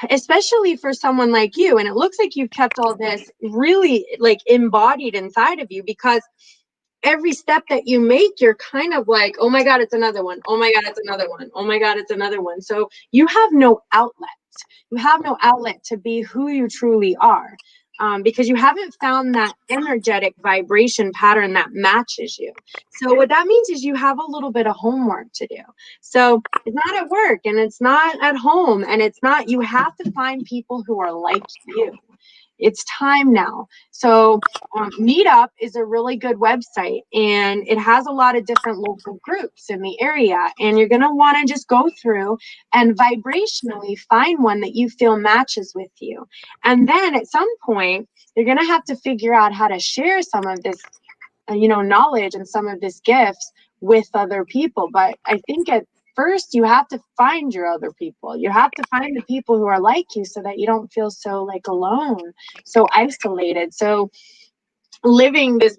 especially for someone like you, and it looks like you've kept all this really like embodied inside of you, because every step that you make, you're kind of like, oh my God, it's another one. Oh my God, it's another one. Oh my God, it's another one. So you have no outlet. You have no outlet to be who you truly are, because you haven't found that energetic vibration pattern that matches you. So what that means is you have a little bit of homework to do. So it's not at work and it's not at home and it's not, you have to find people who are like you. It's time now. So Meetup is a really good website, and it has a lot of different local groups in the area. And you're going to want to just go through and vibrationally find one that you feel matches with you. And then at some point, you're going to have to figure out how to share some of this, knowledge and some of this gifts with other people. But I think at first you have to find your other people. You have to find the people who are like you, so that you don't feel so like alone, so isolated, so living this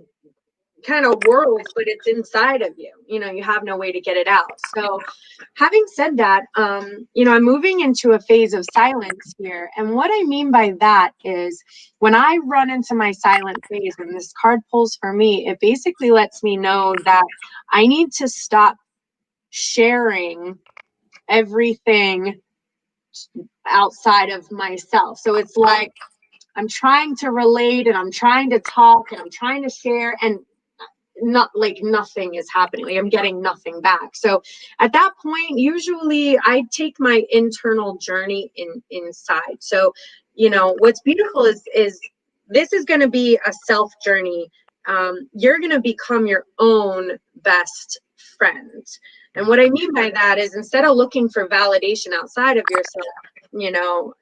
kind of world, but it's inside of you. You have no way to get it out. So having said that, I'm moving into a phase of silence here. And what I mean by that is, when I run into my silent phase, when this card pulls for me, it basically lets me know that I need to stop sharing everything outside of myself. So it's like I'm trying to relate and I'm trying to talk and I'm trying to share, and not like nothing is happening. Like I'm getting nothing back. So at that point, usually I take my internal journey inside. So, you know, what's beautiful is this is going to be a self journey. You're going to become your own best friend. And what I mean by that is, instead of looking for validation outside of yourself, you know,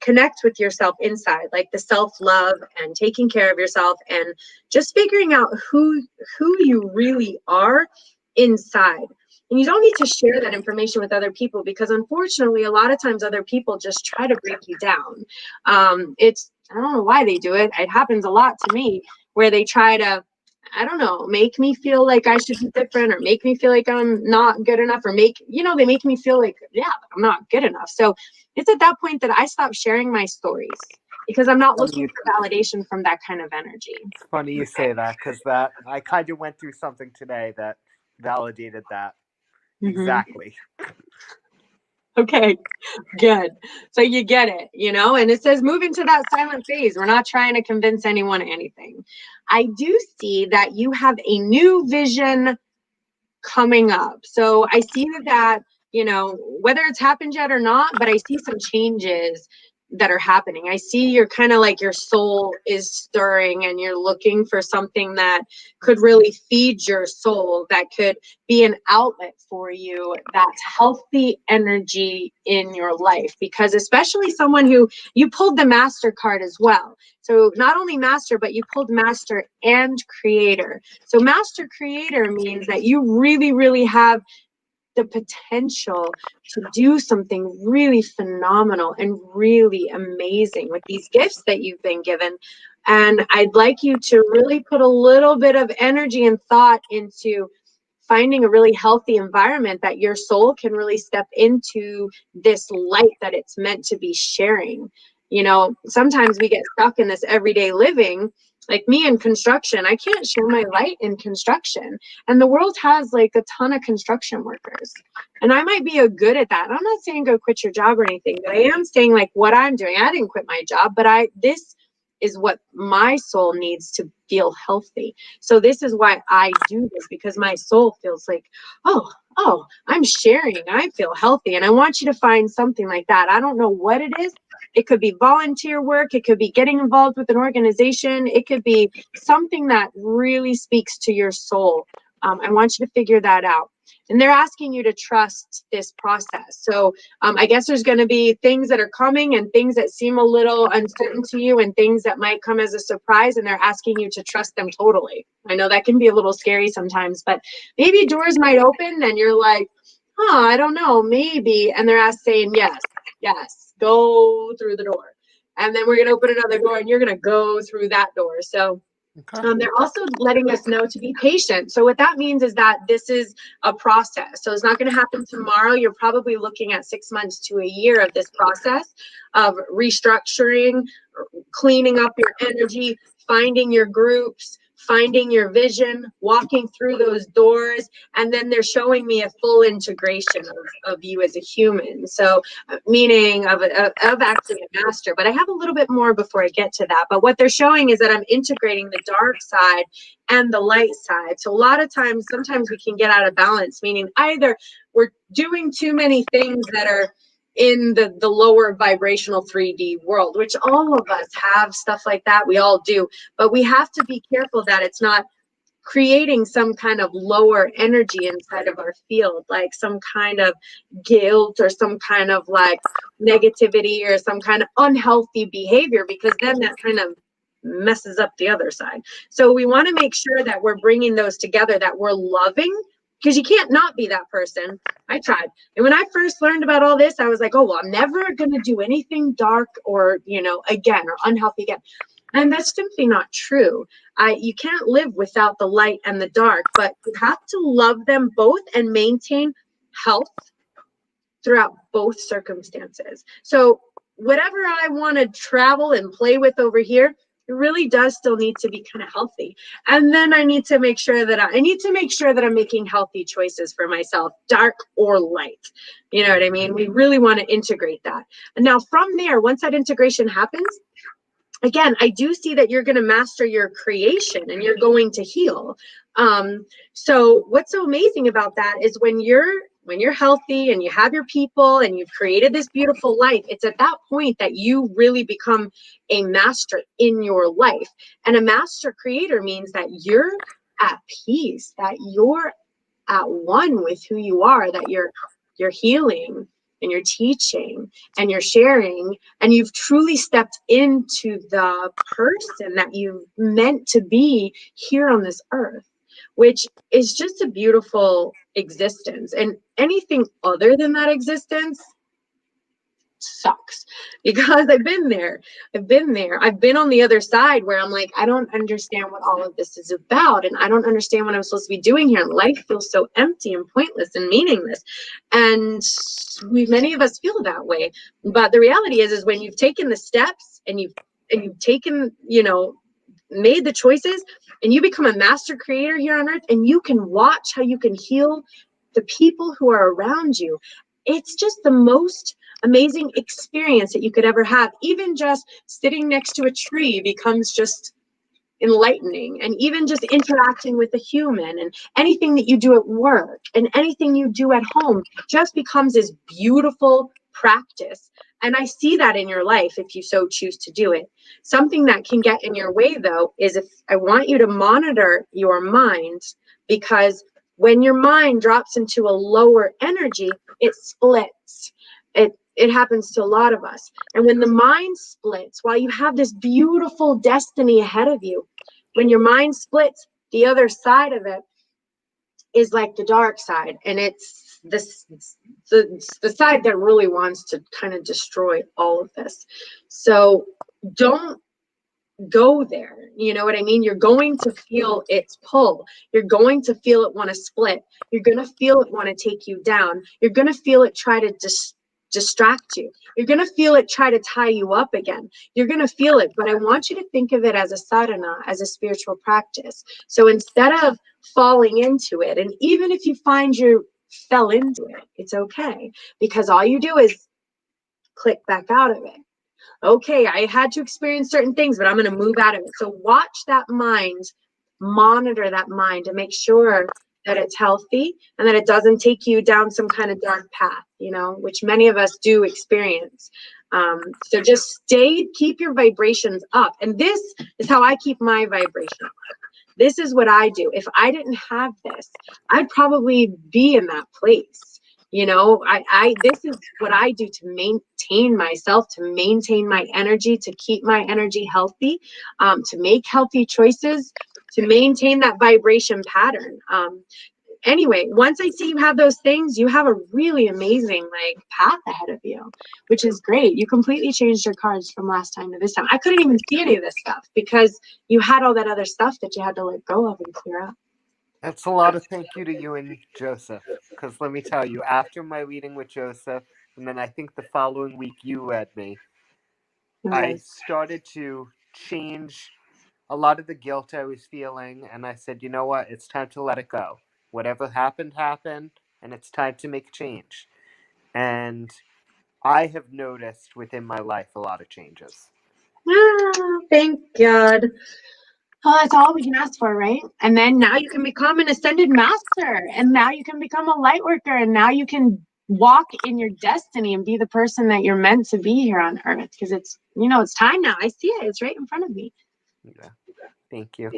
connect with yourself inside, like the self-love and taking care of yourself and just figuring out who you really are inside. And you don't need to share that information with other people, because unfortunately a lot of times other people just try to break you down. I don't know why they do it. It happens a lot to me, where they try to, I don't know, make me feel like I should be different, or make me feel like I'm not good enough, or they make me feel like, yeah, I'm not good enough. So it's at that point that I stop sharing my stories, because I'm not looking for validation from that kind of energy. It's funny you say that, because that I kind of went through something today that validated that. Exactly. Okay, good. So you get it, you know, and it says move into that silent phase. We're not trying to convince anyone anything. I do see that you have a new vision coming up. So I see that, you know, whether it's happened yet or not, but I see some changes that are happening. I see you're kind of like your soul is stirring, and you're looking for something that could really feed your soul, that could be an outlet for you, that's healthy energy in your life. Because especially someone who, you pulled the master card as well. So not only master, but you pulled master and creator. So master creator means that you really, really have the potential to do something really phenomenal and really amazing with these gifts that you've been given. And I'd like you to really put a little bit of energy and thought into finding a really healthy environment that your soul can really step into this light that it's meant to be sharing. You know, sometimes we get stuck in this everyday living. Like me in construction, I can't share my light in construction. And the world has like a ton of construction workers. And I might be good at that. I'm not saying go quit your job or anything, but I am saying like what I'm doing. I didn't quit my job, but this is what my soul needs to feel healthy. So this is why I do this, because my soul feels like, oh, I'm sharing. I feel healthy. And I want you to find something like that. I don't know what it is. It could be volunteer work. It could be getting involved with an organization. It could be something that really speaks to your soul. I want you to figure that out. And they're asking you to trust this process. So I guess there's going to be things that are coming and things that seem a little uncertain to you, and things that might come as a surprise, and they're asking you to trust them totally. I know that can be a little scary sometimes, but maybe doors might open and you're like, I don't know, maybe. And they're saying, yes, go through the door. And then we're going to open another door and you're going to go through that door. So they're also letting us know to be patient. So what that means is that this is a process. So it's not going to happen tomorrow. You're probably looking at 6 months to a year of this process of restructuring, cleaning up your energy, finding your groups, finding your vision, walking through those doors. And then they're showing me a full integration of you as a human. So meaning of actually a master, but I have a little bit more before I get to that. But what they're showing is that I'm integrating the dark side and the light side. So a lot of times, sometimes we can get out of balance, meaning either we're doing too many things that are in the lower vibrational 3D world, which all of us have stuff like that. We all do, but we have to be careful that it's not creating some kind of lower energy inside of our field, like some kind of guilt or some kind of like negativity or some kind of unhealthy behavior, because then that kind of messes up the other side. So we want to make sure that we're bringing those together, that we're loving, because you can't not be that person. I tried. And when I first learned about all this, I was like, oh, well, I'm never going to do anything dark or, again, or unhealthy again. And that's simply not true. You can't live without the light and the dark, but you have to love them both and maintain health throughout both circumstances. So whatever I want to travel and play with over here, It really does still need to be kind of healthy. And then I need to make sure that I'm making healthy choices for myself, dark or light. You know what I mean? We really want to integrate that. And now from there, once that integration happens, again, I do see that you're going to master your creation and you're going to heal. So what's so amazing about that is when you're healthy and you have your people and you've created this beautiful life, it's at that point that you really become a master in your life. And a master creator means that you're at peace, that you're at one with who you are, that you're healing and you're teaching and you're sharing, and you've truly stepped into the person that you meant to be here on this earth, which is just a beautiful existence. And anything other than that existence sucks, because I've been there. I've been on the other side where I'm like, I don't understand what all of this is about, and I don't understand what I'm supposed to be doing here, and life feels so empty and pointless and meaningless. And many of us feel that way. But the reality is when you've taken the steps and you've taken, made the choices, and you become a master creator here on earth, and you can watch how you can heal the people who are around you. It's just the most amazing experience that you could ever have. Even just sitting next to a tree becomes just enlightening, and even just interacting with a human, and anything that you do at work and anything you do at home just becomes this beautiful practice. And I see that in your life if you so choose to do it. Something that can get in your way, though, is if I want you to monitor your mind, because when your mind drops into a lower energy, it splits. It happens to a lot of us. And when the mind splits, while you have this beautiful destiny ahead of you, when your mind splits, the other side of it is like the dark side. And it's the side that really wants to kind of destroy all of this. So don't go there. You know what I mean? You're going to feel its pull. You're going to feel it want to split. You're going to feel it want to take you down. You're going to feel it try to distract you. You're going to feel it try to tie you up again. You're going to feel it, but I want you to think of it as a sadhana, as a spiritual practice. So instead of falling into it, and even if you find you fell into it, it's okay, because all you do is click back out of it. Okay, I had to experience certain things, but I'm going to move out of it. So watch that mind, monitor that mind to make sure that it's healthy and that it doesn't take you down some kind of dark path, which many of us do experience. So just keep your vibrations up. And this is how I keep my vibration up. This is what I do. If I didn't have this, I'd probably be in that place. This is what I do to maintain myself, to maintain my energy, to keep my energy healthy, to make healthy choices, to maintain that vibration pattern. Anyway, once I see you have those things, you have a really amazing path ahead of you, which is great. You completely changed your cards from last time to this time. I couldn't even see any of this stuff because you had all that other stuff that you had to let go of and clear up. That's a lot of thank you to you and Joseph. Because let me tell you, after my reading with Joseph, and then I think the following week you read me, I started to change a lot of the guilt I was feeling. And I said, you know what? It's time to let it go. Whatever happened, happened. And it's time to make a change. And I have noticed within my life a lot of changes. Thank God. Oh, that's all we can ask for, right? And then now you can become an ascended master, and now you can become a light worker, and now you can walk in your destiny and be the person that you're meant to be here on earth, because it's time now. I see it. It's right in front of me. Yeah. Thank you.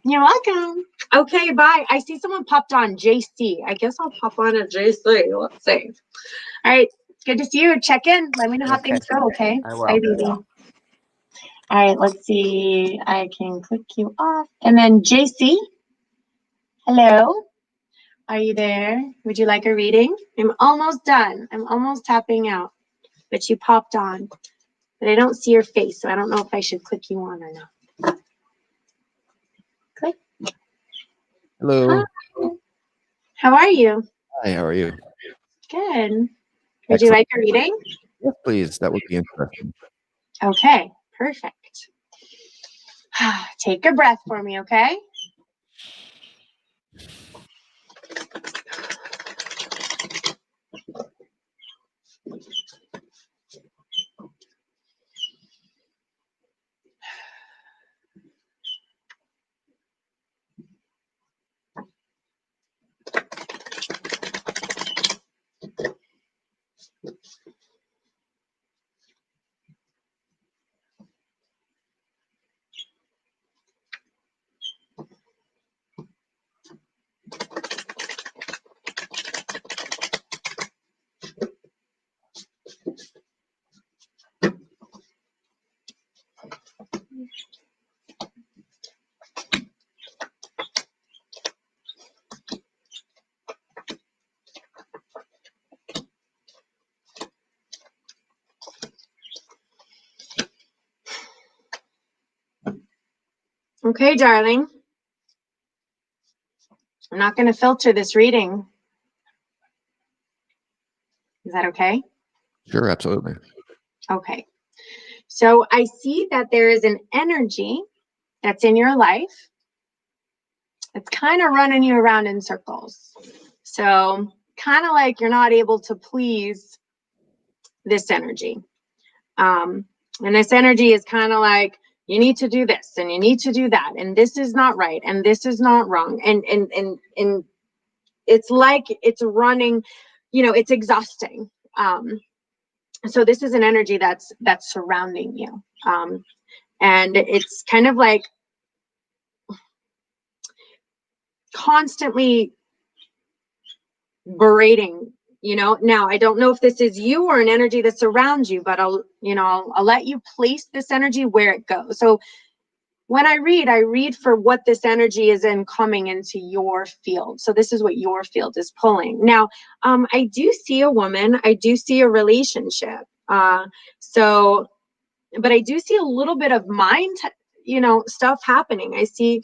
You're welcome. Okay, bye. I see someone popped on, JC. I guess I'll pop on a JC. Let's see. All right. Good to see you. Check in. Let me know how things go, okay? I will. Bye, baby. All right, let's see. I can click you off. And then JC, hello. Are you there? Would you like a reading? I'm almost done. I'm almost tapping out. But you popped on. But I don't see your face, so I don't know if I should click you on or not. Click. Hello. Hi. How are you? Hi, how are you? Good. Would you like a reading? Yes, please. That would be interesting. Okay, perfect. Take a breath for me, okay? Okay, darling. I'm not going to filter this reading. Is that okay? Sure, absolutely. Okay. So I see that there is an energy that's in your life. It's kind of running you around in circles. So kind of like you're not able to please this energy. And this energy is kind of like, you need to do this and you need to do that. And this is not right. And this is not wrong. And it's like it's running, it's exhausting. So this is an energy that's surrounding you. And it's kind of like constantly berating, now I don't know if this is you or an energy that surrounds you, but I'll let you place this energy where it goes. So when I read for what this energy is in coming into your field. So this is what your field is pulling. Now, I do see a woman, I do see a relationship. But I do see a little bit of mind, stuff happening. I see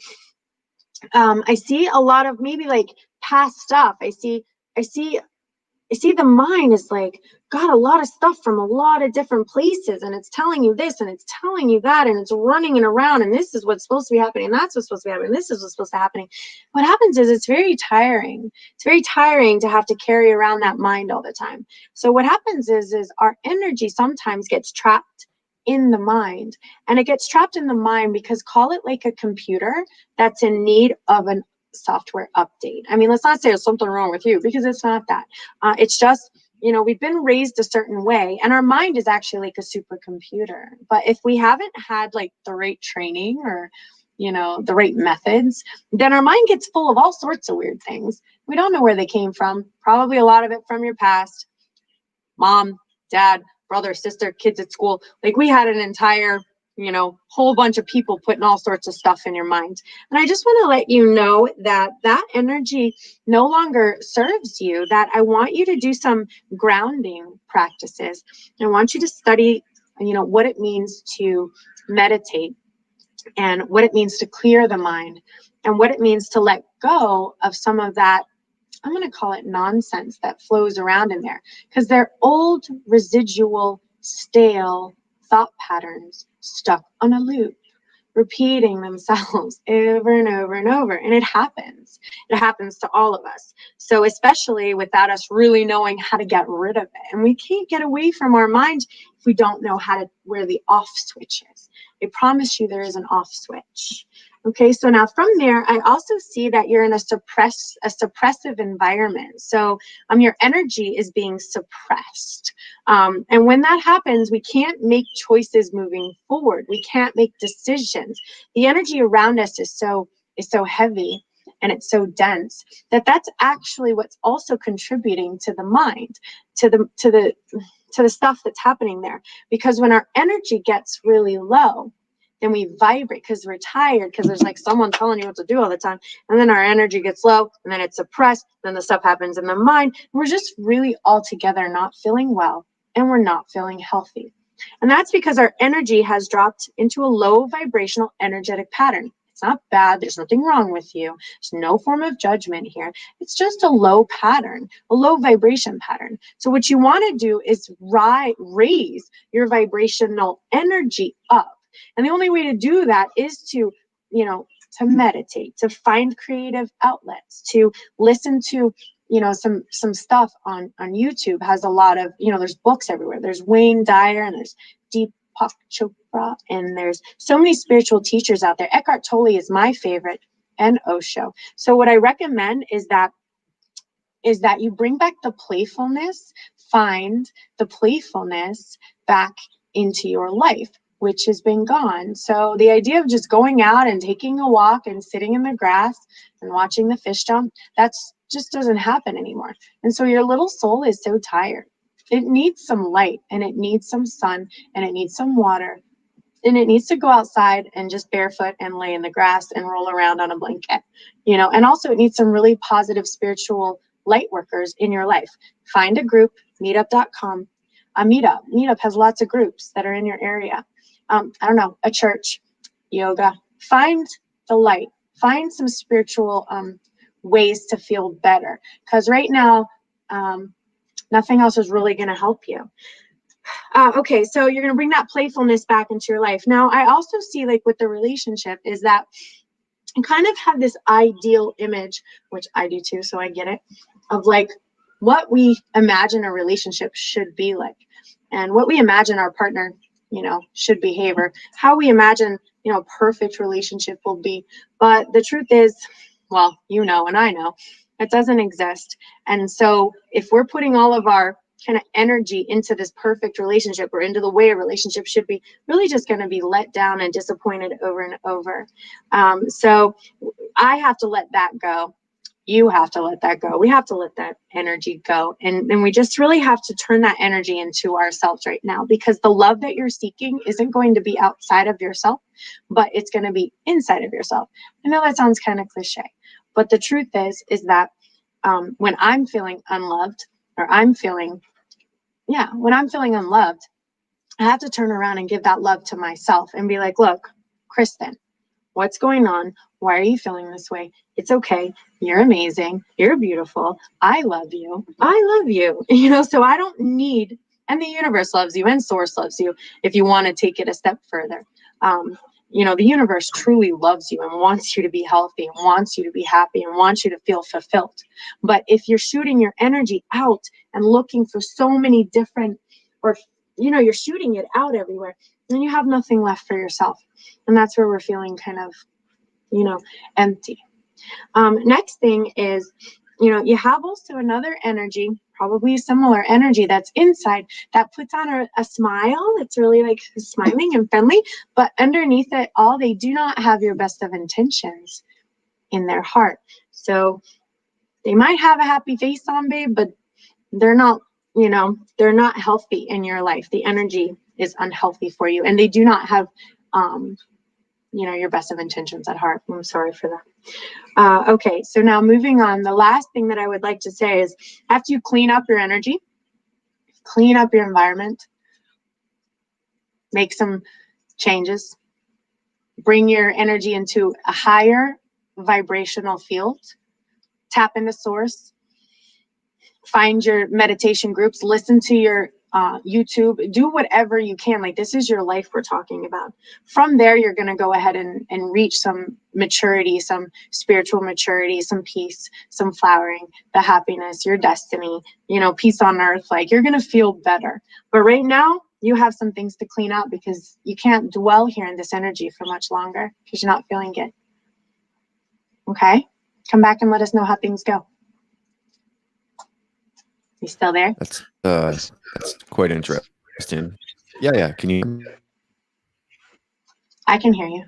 a lot of maybe like past stuff. I see the mind is like got a lot of stuff from a lot of different places, and it's telling you this and it's telling you that, and it's running and around, and this is what's supposed to be happening, and that's what's supposed to be happening, this is what's supposed to be happening. What happens is it's very tiring. It's very tiring to have to carry around that mind all the time. So what happens is our energy sometimes gets trapped in the mind, and it gets trapped in the mind because call it like a computer that's in need of an software update. I mean, let's not say there's something wrong with you, because it's not that. It's just, we've been raised a certain way, and our mind is actually like a supercomputer. But if we haven't had like the right training or, the right methods, then our mind gets full of all sorts of weird things. We don't know where they came from. Probably a lot of it from your past. Mom, dad, brother, sister, kids at school. Like we had an entire whole bunch of people putting all sorts of stuff in your mind. And I just want to let you know that energy no longer serves you, that I want you to do some grounding practices. I want you to study, what it means to meditate, and what it means to clear the mind, and what it means to let go of some of that, I'm going to call it nonsense, that flows around in there, because they're old, residual, stale thought patterns stuck on a loop, repeating themselves over and over and over. And it happens to all of us. So especially without us really knowing how to get rid of it. And we can't get away from our mind if we don't know where the off switch is. I promise you there is an off switch. Okay, so now from there, I also see that you're in a suppressive environment. So your energy is being suppressed. And when that happens, we can't make choices moving forward. We can't make decisions. The energy around us is so heavy, and it's so dense that's actually what's also contributing to the mind, to the stuff that's happening there. Because when our energy gets really low, then we vibrate because we're tired, because there's like someone telling you what to do all the time. And then our energy gets low, and then it's suppressed. Then the stuff happens in the mind. We're just really altogether not feeling well, and we're not feeling healthy. And that's because our energy has dropped into a low vibrational energetic pattern. It's not bad. There's nothing wrong with you. There's no form of judgment here. It's just a low pattern, a low vibration pattern. So what you want to do is raise your vibrational energy up. And the only way to do that is to, you know, to meditate, to find creative outlets, to listen to, you know, some stuff on YouTube has a lot of, you know, there's books everywhere. There's Wayne Dyer and there's Deepak Chopra, and there's so many spiritual teachers out there. Eckhart Tolle is my favorite, and Osho. So what I recommend is that you bring back the playfulness, find the playfulness back into your life, which has been gone. So the idea of just going out and taking a walk and sitting in the grass and watching the fish jump, that's just doesn't happen anymore. And so your little soul is so tired. It needs some light, and it needs some sun, and it needs some water, and it needs to go outside and just barefoot and lay in the grass and roll around on a blanket, you know. And also it needs some really positive spiritual light workers in your life. Find a group, meetup.com. Meetup has lots of groups that are in your area. I don't know, a church, yoga. Find the light. Find some spiritual ways to feel better. Because right now, nothing else is really going to help you. Okay, so you're going to bring that playfulness back into your life. Now, I also see, like, with the relationship is that you kind of have this ideal image, which I do too, so I get it, of like what we imagine a relationship should be like, and what we imagine our partner, you know, should behave, or how we imagine, you know, a perfect relationship will be. But the truth is, well, you know, and I know, it doesn't exist. And so if we're putting all of our kind of energy into this perfect relationship, or into the way a relationship should be, really just going to be let down and disappointed over and over. So I have to let that go. You have to let that go. We have to let that energy go. And we just really have to turn that energy into ourselves right now, because the love that you're seeking isn't going to be outside of yourself, but it's going to be inside of yourself. I know that sounds kind of cliche, but the truth is that when I'm feeling unloved, or when I'm feeling unloved, I have to turn around and give that love to myself and be like, look, Kristen, what's going on? Why are you feeling this way? It's okay. You're amazing. You're beautiful. I love you. I love you. You know, so I don't need, and the universe loves you, and source loves you, if you want to take it a step further. You know, the universe truly loves you and wants you to be healthy, and wants you to be happy, and wants you to feel fulfilled. But if you're shooting your energy out and looking for so many different, or, you know, you're shooting it out everywhere, then you have nothing left for yourself. And that's where we're feeling kind of, you know, empty. Next thing is, you know, you have also another energy, probably a similar energy that's inside, that puts on a smile. It's really like smiling and friendly, but underneath it all, they do not have your best of intentions in their heart. So they might have a happy face on, babe, but they're not, you know, they're not healthy in your life. The energy is unhealthy for you, and they do not have, you know, your best of intentions at heart. I'm sorry for that. Okay, so now moving on, the last thing that I would like to say is, after you clean up your energy, clean up your environment, make some changes, bring your energy into a higher vibrational field, tap into source, find your meditation groups, listen to your YouTube, do whatever you can. Like, this is your life we're talking about. From there, you're going to go ahead and reach some maturity, some spiritual maturity, some peace, some flowering, the happiness, your destiny, you know, peace on earth. Like, you're going to feel better. But right now, you have some things to clean up, because you can't dwell here in this energy for much longer, because you're not feeling good. Okay? Come back and let us know how things go. You still there? That's quite interesting. Yeah. Can you? I can hear you.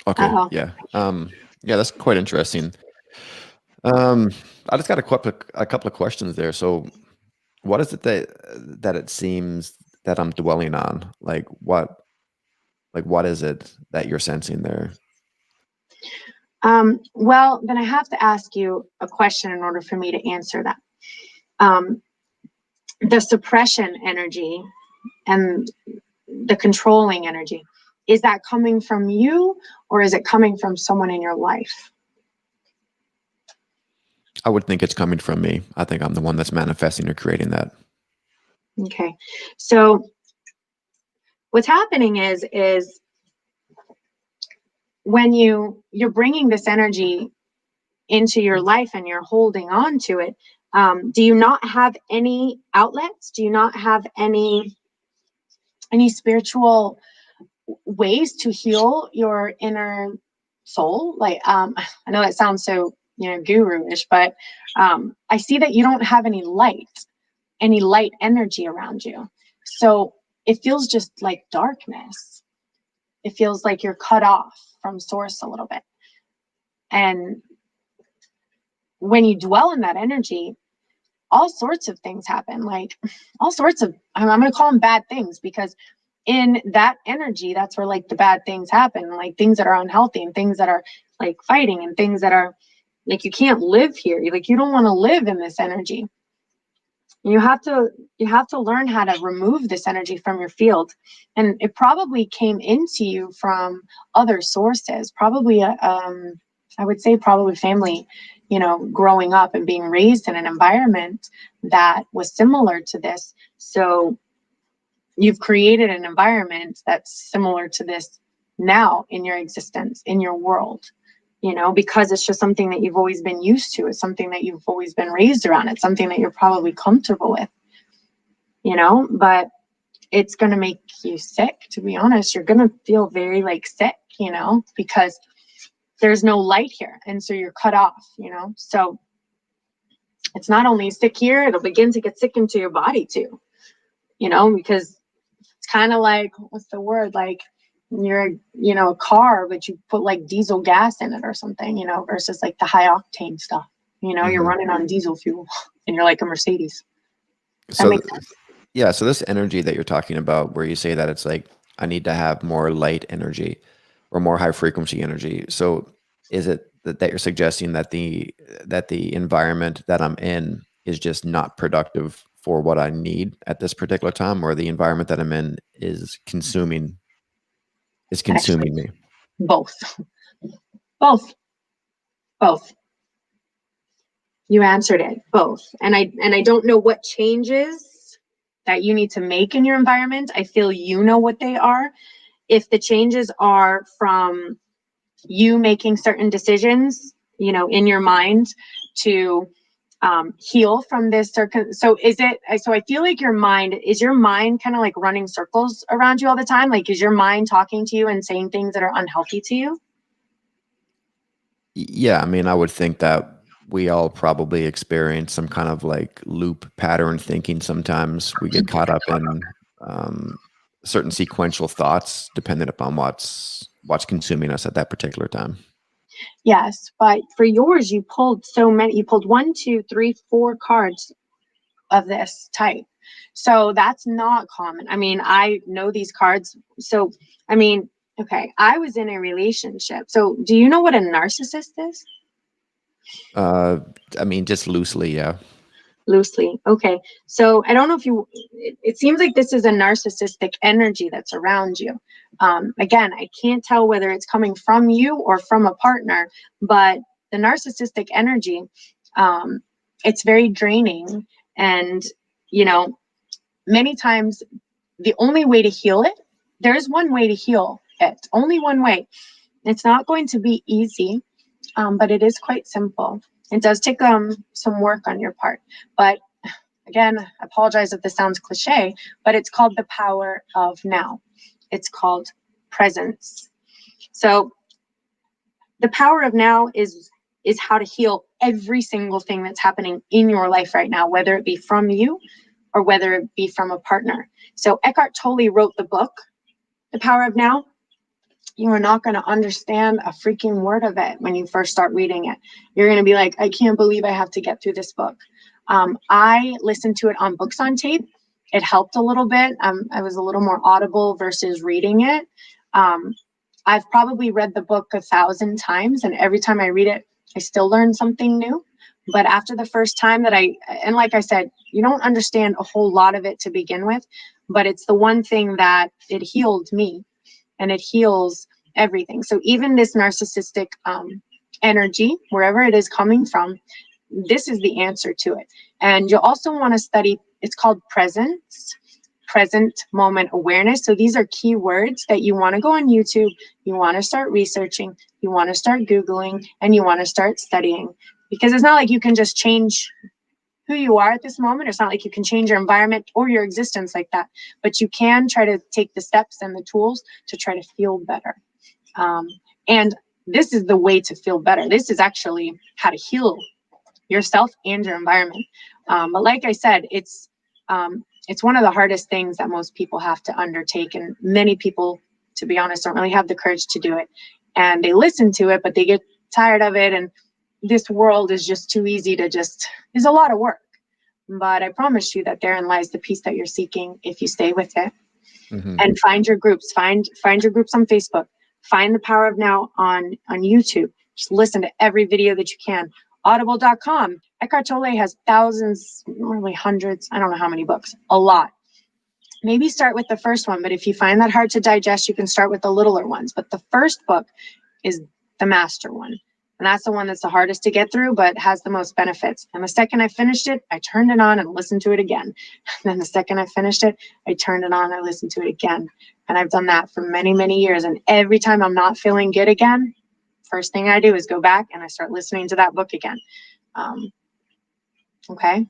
Okay. Uh-oh. Yeah. Yeah, that's quite interesting. I just got a couple of questions there. So, what is it that it seems that I'm dwelling on? Like what is it that you're sensing there? Well, then I have to ask you a question in order for me to answer that. The suppression energy and the controlling energy, is that coming from you, or is it coming from someone in your life? I would think it's coming from me. I think I'm the one that's manifesting or creating that. Okay. So what's happening is when you're bringing this energy into your life and you're holding on to it, do you not have any outlets? Do you not have any spiritual ways to heal your inner soul? Like, I know that sounds so, guru-ish, but I see that you don't have any light energy around you. So it feels just like darkness. It feels like you're cut off from source a little bit. And when you dwell in that energy, all sorts of things happen, like all sorts of, I'm going to call them bad things, because in that energy, that's where like the bad things happen, like things that are unhealthy and things that are like fighting and things that are like, you can't live here. Like, you don't want to live in this energy. You have to learn how to remove this energy from your field. And it probably came into you from other sources, probably, I would say probably family, growing up and being raised in an environment that was similar to this. So you've created an environment that's similar to this now in your existence, in your world, because it's just something that you've always been used to. It's something that you've always been raised around. It's something that you're probably comfortable with, but it's going to make you sick, to be honest. You're going to feel very like sick, because there's no light here. And so you're cut off, so it's not only sick here, it'll begin to get sick into your body too, because it's kind of like, what's the word? Like you're, a car, but you put like diesel gas in it or something, versus like the high octane stuff, you're running on diesel fuel and you're like a Mercedes. So yeah, so this energy that you're talking about, where you say that it's like, I need to have more light energy or more high frequency energy. So is it that you're suggesting that the environment that I'm in is just not productive for what I need at this particular time, or the environment that I'm in is consuming Actually, me? Both. You answered it, both. And I don't know what changes that you need to make in your environment. I feel you know what they are. If the changes are from you making certain decisions, in your mind to heal from this so I feel like your mind kind of like running circles around you all the time? Like, is your mind talking to you and saying things that are unhealthy to you? Yeah, I mean, I would think that we all probably experience some kind of like loop pattern thinking. Sometimes we get caught up in certain sequential thoughts dependent upon what's consuming us at that particular time. Yes, but for yours, you pulled so many. You pulled 1, 2, 3, 4 cards of this type. So that's not common. I mean, I know these cards. So, I mean, okay, I was in a relationship. So do you know what a narcissist is? I mean, just loosely, yeah. Loosely. Okay. So I don't know if it seems like this is a narcissistic energy that's around you. Again, I can't tell whether it's coming from you or from a partner, but the narcissistic energy, it's very draining. And, many times the only way to heal it, there's one way to heal it, only one way. It's not going to be easy, but it is quite simple. It does take some work on your part. But again, I apologize if this sounds cliche, but it's called the power of now. It's called presence. So the power of now is how to heal every single thing that's happening in your life right now, whether it be from you or whether it be from a partner. So Eckhart Tolle wrote the book, The Power of Now. You are not going to understand a freaking word of it when you first start reading it. You're going to be like, I can't believe I have to get through this book. I listened to it on books on tape. It helped a little bit. I was a little more audible versus reading it. I've probably read the book 1,000 times, and every time I read it, I still learn something new. But after the first time and like I said, you don't understand a whole lot of it to begin with, but it's the one thing that it healed me, and it heals everything. So even this narcissistic energy, wherever it is coming from, this is the answer to it. And you'll also want to study, it's called presence. present moment awareness. So these are key words that you want to go on YouTube, you want to start researching, you want to start Googling, and you want to start studying. Because it's not like you can just change who you are at this moment. It's not like you can change your environment or your existence like that, but you can try to take the steps and the tools to try to feel better. And this is the way to feel better. This is actually how to heal yourself and your environment. But like I said, it's one of the hardest things that most people have to undertake. And many people, to be honest, don't really have the courage to do it. And they listen to it, but they get tired of it. And this world is just too easy to is a lot of work. But I promise you that therein lies the peace that you're seeking if you stay with it. Mm-hmm. And find your groups, find your groups on Facebook, find the Power of Now on YouTube. Just listen to every video that you can. Audible.com. Eckhart Tolle has thousands, probably hundreds, I don't know how many books, a lot. Maybe start with the first one, but if you find that hard to digest, you can start with the littler ones. But the first book is the master one. And that's the one that's the hardest to get through, but has the most benefits. And the second I finished it, I turned it on and listened to it again. And then the second I finished it, I turned it on and I listened to it again. And I've done that for many, many years. And every time I'm not feeling good again, first thing I do is go back and I start listening to that book again. Okay.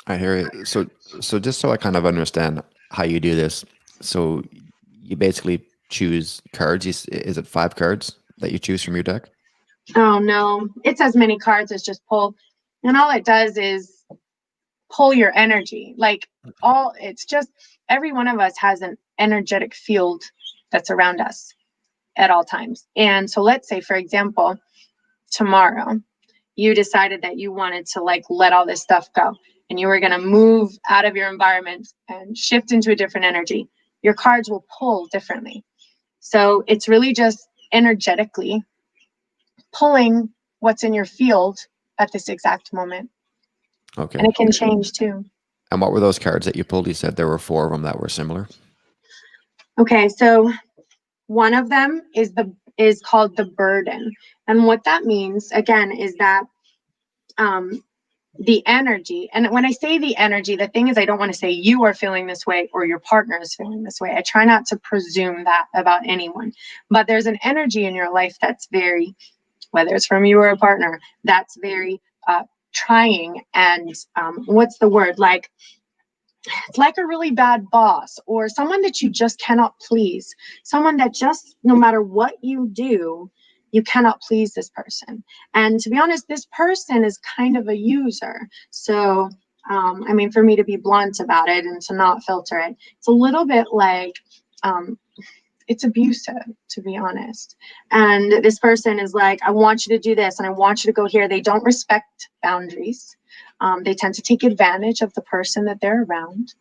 I hear it. So just so I kind of understand how you do this. So you basically choose cards. Is it 5 cards that you choose from your deck? Oh, no. It's as many cards as just pull. And all it does is pull your energy. It's just every one of us has an energetic field that's around us at all times. And so let's say, for example, tomorrow you decided that you wanted to let all this stuff go and you were going to move out of your environment and shift into a different energy. Your cards will pull differently. So it's really just energetically pulling what's in your field at this exact moment. Okay. And it can change too. And what were those cards that you pulled? You said there were 4 of them that were similar. Okay, so one of them is called the burden. And what that means, again, is that the energy, and when I say the energy, the thing is, I don't want to say you are feeling this way or your partner is feeling this way. I try not to presume that about anyone. But there's an energy in your life that's very, whether it's from you or a partner, that's very trying and what's the word? It's like a really bad boss or someone that you just cannot please. Someone that just, no matter what you do, you cannot please this person. And to be honest, this person is kind of a user. So, for me to be blunt about it and to not filter it, it's a little bit like, it's abusive, to be honest. And this person is like, I want you to do this and I want you to go here. They don't respect boundaries. They tend to take advantage of the person that they're around.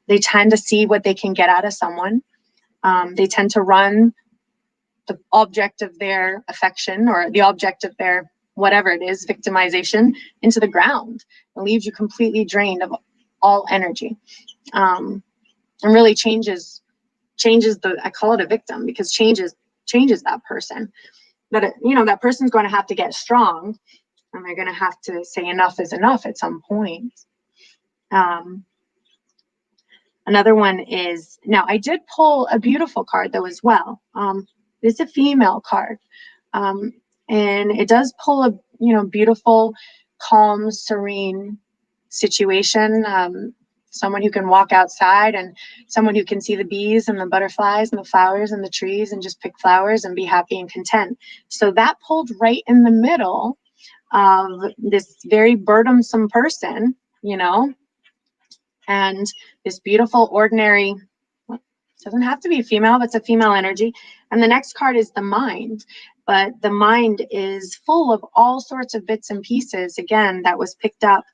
They tend to see what they can get out of someone. They tend to run the object of their affection or the object of their whatever it is, victimization, into the ground. It leaves you completely drained of all energy. And really changes I call it a victim because changes that person. That person's going to have to get strong and they're going to have to say enough is enough at some point. Another one is, now I did pull a beautiful card though as well. It's a female card. And it does pull a, beautiful, calm, serene situation. Someone who can walk outside and someone who can see the bees and the butterflies and the flowers and the trees and just pick flowers and be happy and content. So that pulled right in the middle of this very burdensome person, and this beautiful, ordinary, doesn't have to be female, but it's a female energy. And the next card is the mind. But the mind is full of all sorts of bits and pieces, again, that was picked up,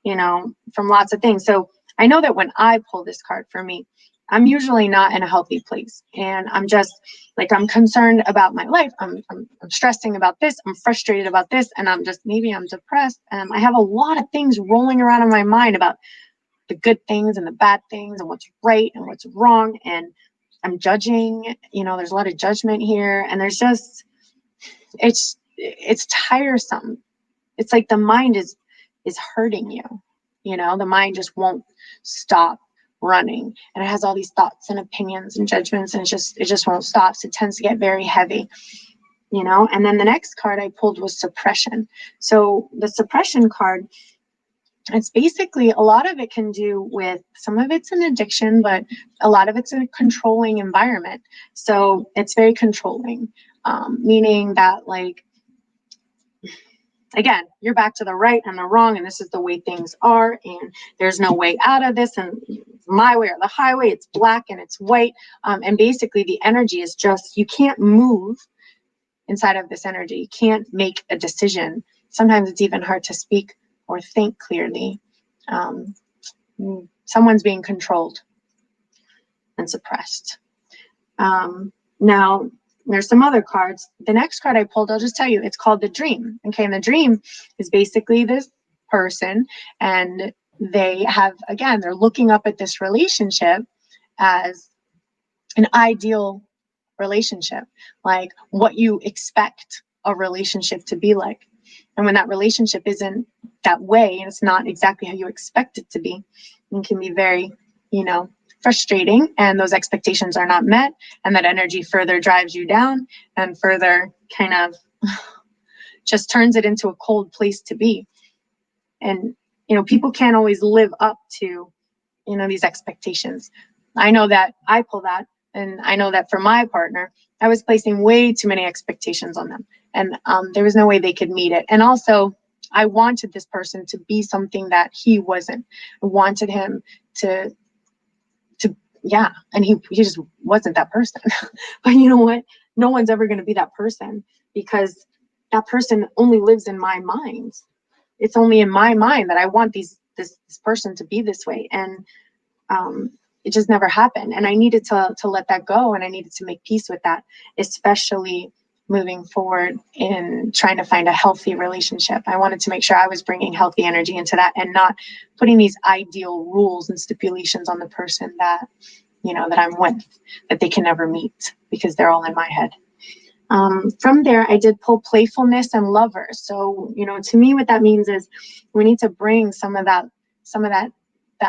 from lots of things. So I know that when I pull this card for me, I'm usually not in a healthy place. And I'm just I'm concerned about my life. I'm stressing about this. I'm frustrated about this. And maybe I'm depressed. I have a lot of things rolling around in my mind about the good things and the bad things and what's right and what's wrong. And I'm judging, there's a lot of judgment here. And there's just, it's tiresome. It's like the mind is hurting you. The mind just won't stop running, and it has all these thoughts and opinions and judgments, and it just won't stop. So it tends to get very heavy, you know. And then the next card I pulled was suppression. So the suppression card, it's basically, a lot of it can do with, some of it's an addiction, but a lot of it's a controlling environment. So it's very controlling, meaning that, like, again, you're back to the right and the wrong, and this is the way things are, and there's no way out of this, and my way or the highway, it's black and it's white. And basically the energy is just, you can't move inside of this energy. You can't make a decision. Sometimes it's even hard to speak or think clearly. Someone's being controlled and suppressed. Now, there's some other cards. The next card I pulled, I'll just tell you, it's called the dream. Okay, and the dream is basically this person, and they have, again, they're looking up at this relationship as an ideal relationship, like what you expect a relationship to be like. And when that relationship isn't that way, and it's not exactly how you expect it to be, it can be very, you know, frustrating, and those expectations are not met, and that energy further drives you down and further kind of just turns it into a cold place to be. And, you know, people can't always live up to, you know, these expectations. I know that I pull that, and I know that for my partner, I was placing way too many expectations on them, and there was no way they could meet it. And also, I wanted this person to be something that he wasn't. I wanted him to yeah, and he just wasn't that person. But you know what? No one's ever going to be that person, because that person only lives in my mind. It's only in my mind that I want this person to be this way, and it just never happened. And I needed to let that go, and I needed to make peace with that, especially moving forward in trying to find a healthy relationship. I wanted to make sure I was bringing healthy energy into that, and not putting these ideal rules and stipulations on the person that, you know, that I'm with, that they can never meet, because they're all in my head. From there, I did pull playfulness and lovers. So, you know, to me, what that means is we need to bring some of that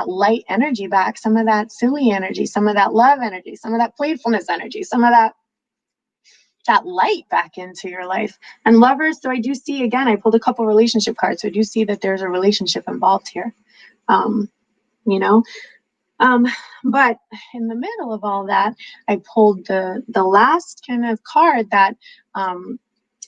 light energy back, some of that silly energy, some of that love energy, some of that playfulness energy, some of that light back into your life. And lovers, so I do see, again, I pulled a couple relationship cards, so I do see that there's a relationship involved here. You know, but in the middle of all that, I pulled the last kind of card that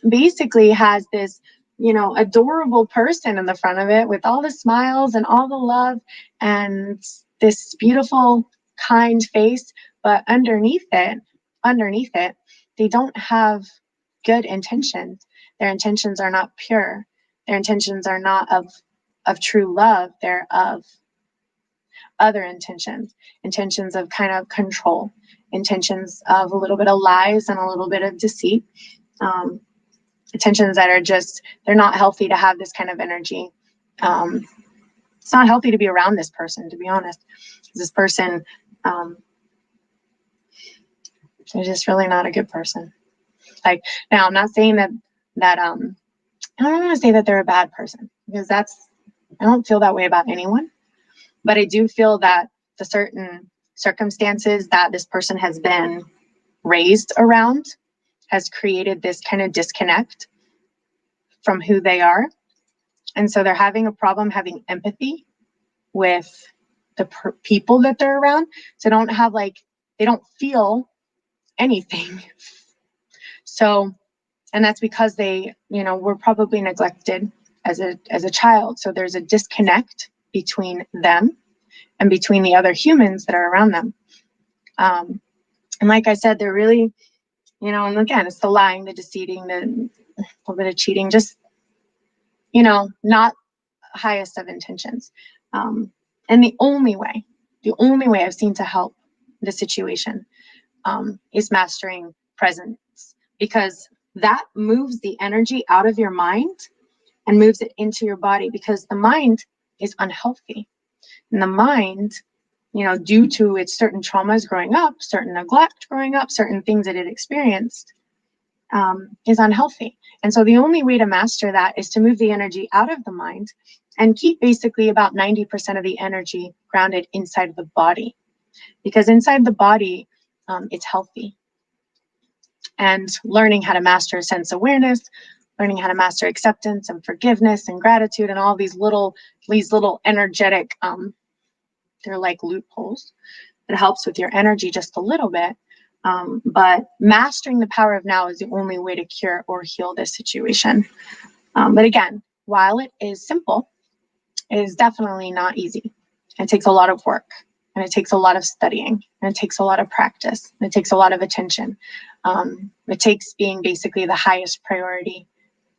basically has this, you know, adorable person in the front of it with all the smiles and all the love and this beautiful, kind face. But underneath it, they don't have good intentions. Their intentions are not pure. Their intentions are not of true love. They're of other intentions of kind of control, intentions of a little bit of lies and a little bit of deceit, intentions that are just, they're not healthy to have this kind of energy. It's not healthy to be around this person, to be honest. This person is just really not a good person. Like, now I'm not saying that I don't want to say that they're a bad person, because I don't feel that way about anyone. But I do feel that the certain circumstances that this person has been raised around has created this kind of disconnect from who they are. And so they're having a problem having empathy with the people that they're around. So they don't feel anything. So, and that's because they, you know, were probably neglected as a child. So there's a disconnect between them and between the other humans that are around them. And like I said, they're really, you know, and again, it's the lying, the deceiving, the little bit of cheating, just, you know, not highest of intentions. And the only way I've seen to help the situation is mastering presence, because that moves the energy out of your mind and moves it into your body, because the mind is unhealthy. And the mind, you know, due to its certain traumas growing up, certain neglect growing up, certain things that it experienced, is unhealthy. And so the only way to master that is to move the energy out of the mind and keep basically about 90% of the energy grounded inside of the body. Because inside the body, it's healthy. And learning how to master sense awareness, learning how to master acceptance and forgiveness and gratitude and all these little energetic, they're like loopholes. It helps with your energy just a little bit. But mastering the power of now is the only way to cure or heal this situation. But again, while it is simple, it is definitely not easy. It takes a lot of work, and it takes a lot of studying, and it takes a lot of practice, and it takes a lot of attention. It takes being basically the highest priority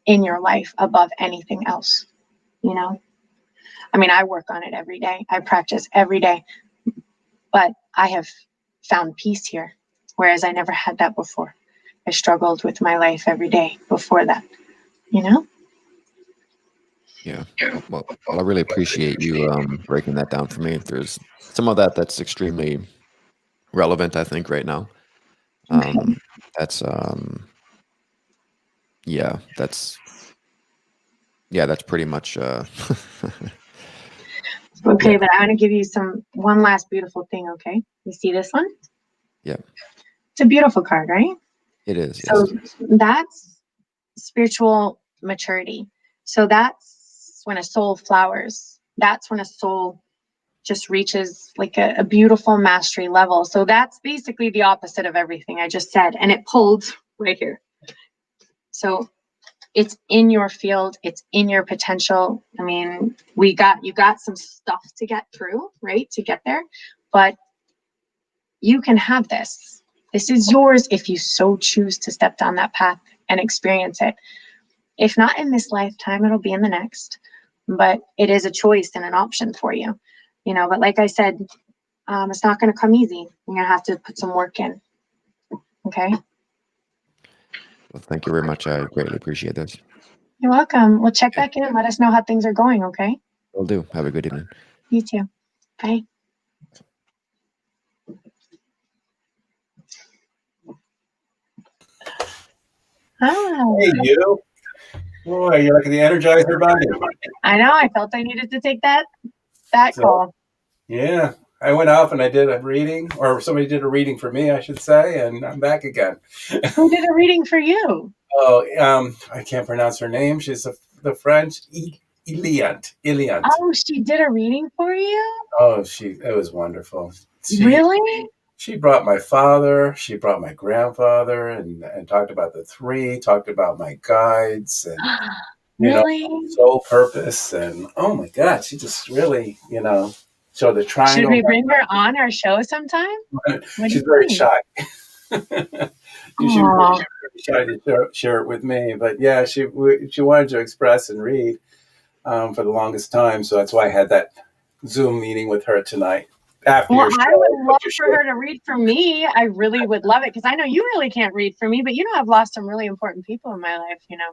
in your life above anything else, you know? I mean, I work on it every day. I practice every day, but I have found peace here, whereas I never had that before. I struggled with my life every day before that, you know? Yeah. Well, I really appreciate you breaking that down for me. There's some of that's extremely relevant, I think, right now. That's yeah, that's pretty much Okay, yeah. but I want to give you one last beautiful thing, okay? You see this one? Yeah. It's a beautiful card, right? It is, So yes. that's spiritual maturity. So that's when a soul flowers. That's when a soul just reaches like a beautiful mastery level. So that's basically the opposite of everything I just said. And it pulled right here. So it's in your field, it's in your potential. I mean, you got some stuff to get through, right? To get there, but you can have this. This is yours if you so choose to step down that path and experience it. If not in this lifetime, it'll be in the next, but it is a choice and an option for you, you know, but like I said, it's not going to come easy. You're going to have to put some work in. Okay. Well, thank you very much. I greatly appreciate this. You're welcome. Well, check Okay. back in and let us know how things are going. Okay. Will do. Have a good evening. You too. Bye. Hi. Hey, you. Boy, you're like the Energizer Bunny. I know. I felt I needed to take that So, call. yeah, I went off and I did a reading, or somebody did a reading for me, I should say, and I'm back again. Who did a reading for you? Oh, I can't pronounce her name. She's the French Iliant. Oh, she did a reading for you? Oh, it was wonderful. Really? She brought my father, she brought my grandfather, and talked about the three, talked about my guides, and Really? soul purpose, and oh my God, she just really, showed the Should triangle. we bring her on our show sometime? She's very shy. She's Aw. shy to share it with me, but yeah, she wanted to express and read for the longest time, so that's why I had that Zoom meeting with her tonight. After Well, your show, I would love for her to read for me. I really would love it because I know you really can't read for me, but you know I've lost some really important people in my life, you know.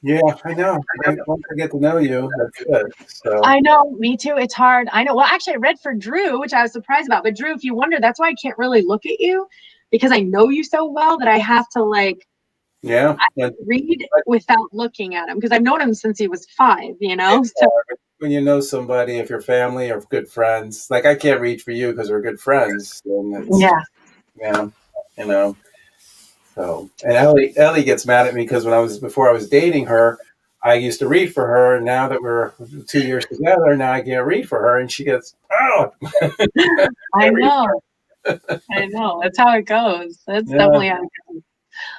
Yeah, I know. Once I get to know you, that's good. So I know, me too. It's hard. I know. Well, actually, I read for Drew, which I was surprised about. But Drew, if you wonder, that's why I can't really look at you because I know you so well that I have to read without looking at him because I've known him since he was 5. You know. So when you know somebody, if you're family or good friends, like I can't read for you because we're good friends. Yeah, you know. So, and Ellie gets mad at me because before I was dating her, I used to read for her. And now that we're 2 years together, now I can't read for her, and she gets I know. I know. That's how it goes. That's definitely how it goes.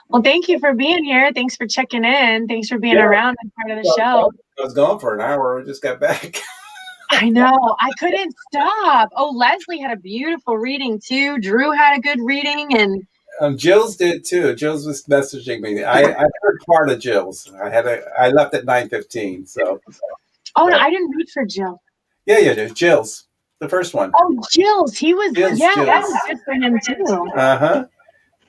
Well, thank you for being here. Thanks for checking in. Thanks for being around and part of the show. I was gone for an hour. I just got back. I know. I couldn't stop. Oh, Leslie had a beautiful reading too. Drew had a good reading, and Jill's did too. Jill's was messaging me. I heard part of Jill's. I left at 9:15. So. Oh no, I didn't read for Jill. Yeah, Jill's the first one. Oh, Jill's. He was. Jill's. That was good for him too.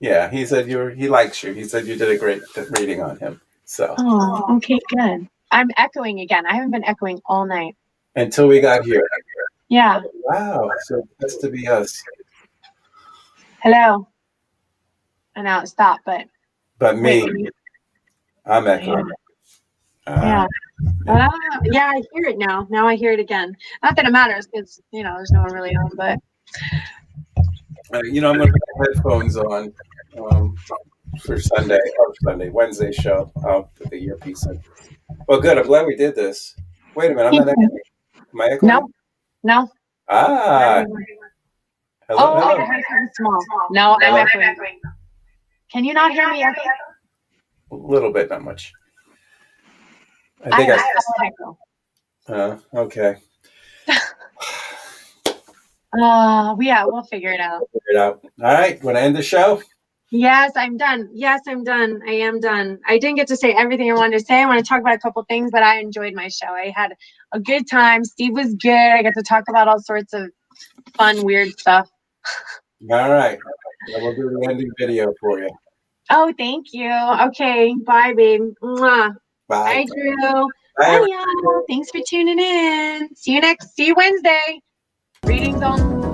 Yeah, he said he likes you. He said you did a great reading on him. So. Oh, okay, good. I'm echoing again. I haven't been echoing all night. Until we got here. Yeah. Wow. So it has to be us. Hello. And now it stopped, but But me, Wait. I'm echoing. Yeah. Yeah, I hear it now. Now I hear it again. Not that it matters because, there's no one really on, but. I'm going to put headphones on for Wednesday show. I'll put the earpiece in. Well, good. I'm glad we did this. Wait a minute. I'm not echoing. Am I echoing? No. Ah. Hello. Oh, I heard something small. No, I'm echoing. Can you not hear me echo? A little bit, not much. I think echo. Okay. Yeah, we'll figure it out. Figure it out. All right. Want to end the show? Yes, I'm done. I am done. I didn't get to say everything I wanted to say. I want to talk about a couple things, but I enjoyed my show. I had a good time. Steve was good. I got to talk about all sorts of fun, weird stuff. All right. We'll do the ending video for you. Oh, thank you. Okay. Bye, babe. Mwah. Bye. Bye, Drew. Bye. Bye, y'all. Thanks for tuning in. See you Wednesday. Readings on